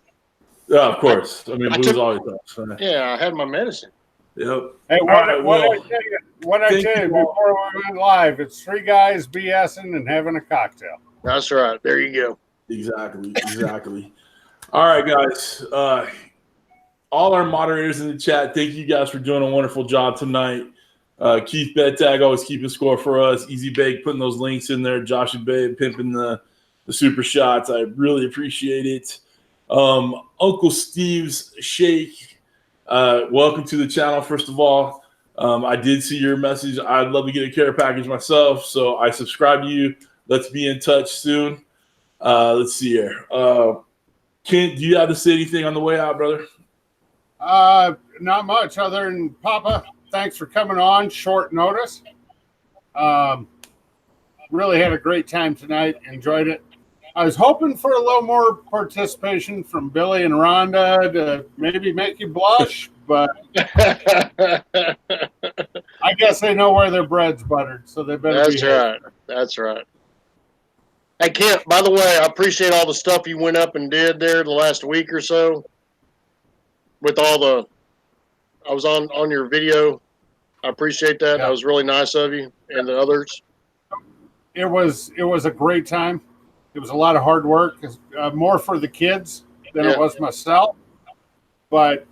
Yeah, of course. I mean, I blues took- always helps. Right? Yeah, I had my medicine. Yep. Hey, All right, what well, I tell you thank you. before we went live, it's 3 guys BSing and having a cocktail. That's right. There you go. Exactly. All right, guys. All our moderators in the chat, thank you guys for doing a wonderful job tonight. Keith Bettag always keeping score for us. Easy Bake putting those links in there. Josh and Babe pimping the super shots. I really appreciate it. Uncle Steve's Shake, welcome to the channel, first of all. I did see your message. I'd love to get a care package myself, so I subscribe to you. Let's be in touch soon. Let's see here. Kent, do you have to say anything on the way out, brother? Not much other than Papa. Thanks for coming on short notice. Really had a great time tonight. Enjoyed it. I was hoping for a little more participation from Billy and Rhonda to maybe make you blush, but I guess they know where their bread's buttered, so they better That's behave. right. That's right. Hey, Kent, by the way, I appreciate all the stuff you went up and did there the last week or so with all the – I was on your video. I appreciate that. Yeah. That was really nice of you and the others. It was a great time. It was a lot of hard work, more for the kids than Yeah. it was myself. But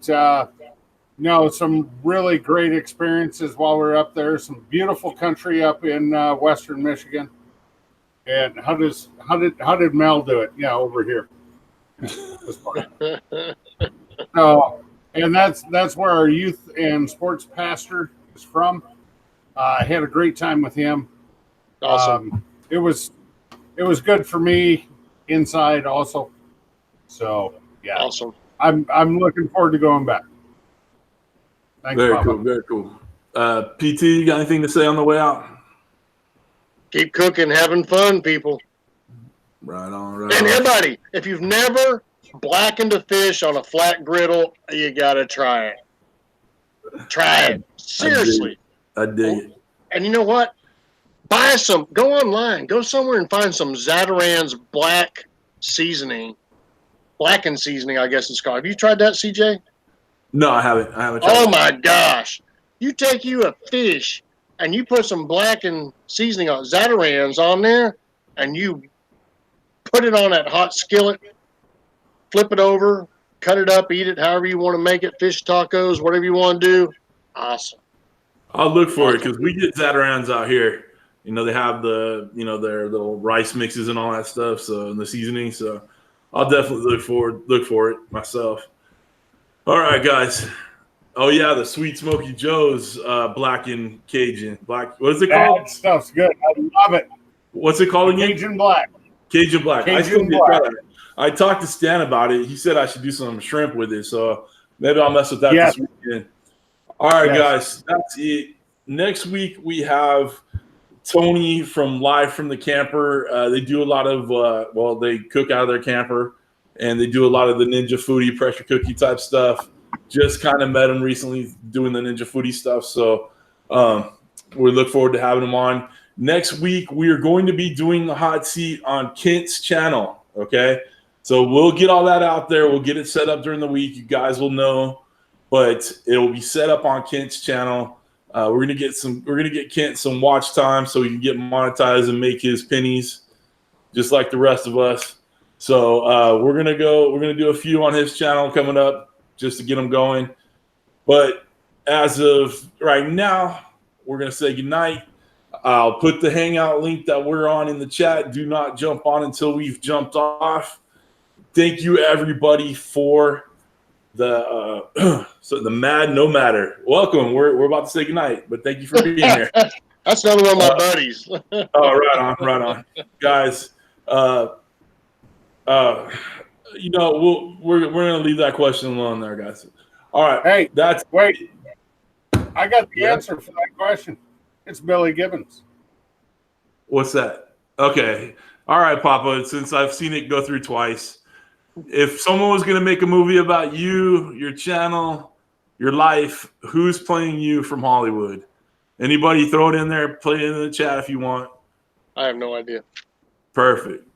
no, some really great experiences while we were up there. Some beautiful country up in Western Michigan. And how did Mel do it? Yeah, over here. It was fun. And that's where our youth and sports pastor is from. I had a great time with him. Awesome. It was good for me inside also. So yeah, Awesome. I'm looking forward to going back. Thanks, Very Papa. cool. Very cool. PT, you got anything to say on the way out? Keep cooking, having fun, people. Right on. And everybody, if you've never blackened a fish on a flat griddle, you got to try it. Try it. Seriously. I dig it. And you know what? Buy some. Go online. Go somewhere and find some Zatarain's black seasoning. Blackened seasoning, I guess it's called. Have you tried that, CJ? No, I haven't. Tried Oh, it. my gosh. You take you a fish and you put some blackened seasoning on Zatarain's on there, and you put it on that hot skillet, flip it over, cut it up, eat it however you want to make it, fish tacos, whatever you want to do. Awesome. I'll look for it because we get Zatarain's out here. You know, they have the, their little rice mixes and all that stuff. So, and the seasoning. So I'll definitely look for it myself. All right, guys. Oh yeah, the Sweet Smoky Joe's black and Cajun. Black. What is it called? That stuff's good. I love it. What's it called again? Cajun Black. Cajun Black. I still Cajun need to try Black. that. I talked to Stan about it. He said I should do some shrimp with it, so maybe I'll mess with that Yes. this weekend. All right, Yes. guys, that's it. Next week we have Tony from Live from the Camper. They do a lot of they cook out of their camper, and they do a lot of the Ninja Foodie pressure cookie type stuff. Just kind of met him recently doing the Ninja Foodie stuff, so we look forward to having him on. Next week we are going to be doing the hot seat on Kent's channel. Okay, so we'll get all that out there. We'll get it set up during the week. You guys will know, but it will be set up on Kent's channel. We're gonna get Kent some watch time so he can get monetized and make his pennies, just like the rest of us. So we're gonna do a few on his channel coming up just to get him going. But as of right now, we're gonna say goodnight. I'll put the Hangout link that we're on in the chat. Do not jump on until we've jumped off. Thank you everybody for the the Mad No Matter. Welcome. We're about to say goodnight, but thank you for being here. That's another one of my buddies. Oh, right on, guys. We're gonna leave that question alone there, guys. All right. Hey, that's wait. I got the answer for that question. It's Billy Gibbons. What's that? Okay. All right, Papa. Since I've seen it go through twice, if someone was going to make a movie about you, your channel, your life, who's playing you from Hollywood? Anybody throw it in there, play it in the chat if you want. I have no idea. Perfect.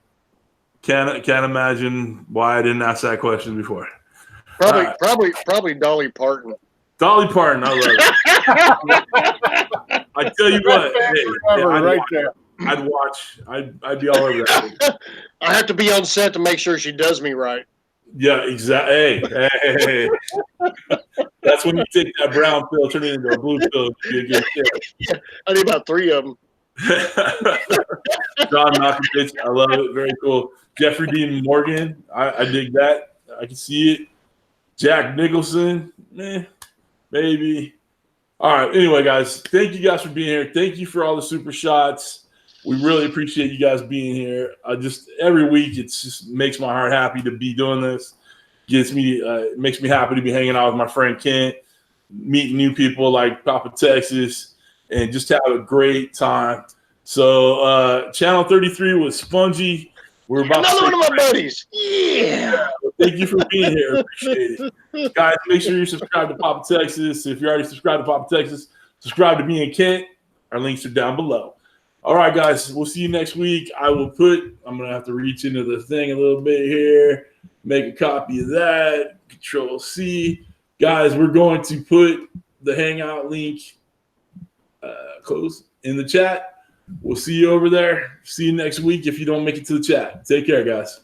Can't imagine why I didn't ask that question before. Probably Dolly Parton. Dolly Parton, I love it. I tell you what, I'd be all over that. I have to be on set to make sure she does me right. Yeah, exactly. Hey. That's when you take that brown pill, turn it into a blue pill. Yeah, I need about 3 of them. John Malkovich, I love it. Very cool. Jeffrey Dean Morgan, I dig that. I can see it. Jack Nicholson, maybe. All right. Anyway, guys, thank you guys for being here. Thank you for all the super shots. We really appreciate you guys being here. Every week, it just makes my heart happy to be doing this. Makes me happy to be hanging out with my friend Kent, meeting new people like Papa Texas, and just have a great time. So, Channel 33 was Spongy. We're about another one of my buddies. Yeah. Thank you for being here. Appreciate it. Guys, make sure you subscribe to Papa Texas. If you're already subscribed to Papa Texas, subscribe to me and Kent. Our links are down below. All right, guys, we'll see you next week. I'm going to have to reach into the thing a little bit here, make a copy of that, Control-C. Guys, we're going to put the Hangout link close in the chat. We'll see you over there. See you next week if you don't make it to the chat. Take care, guys.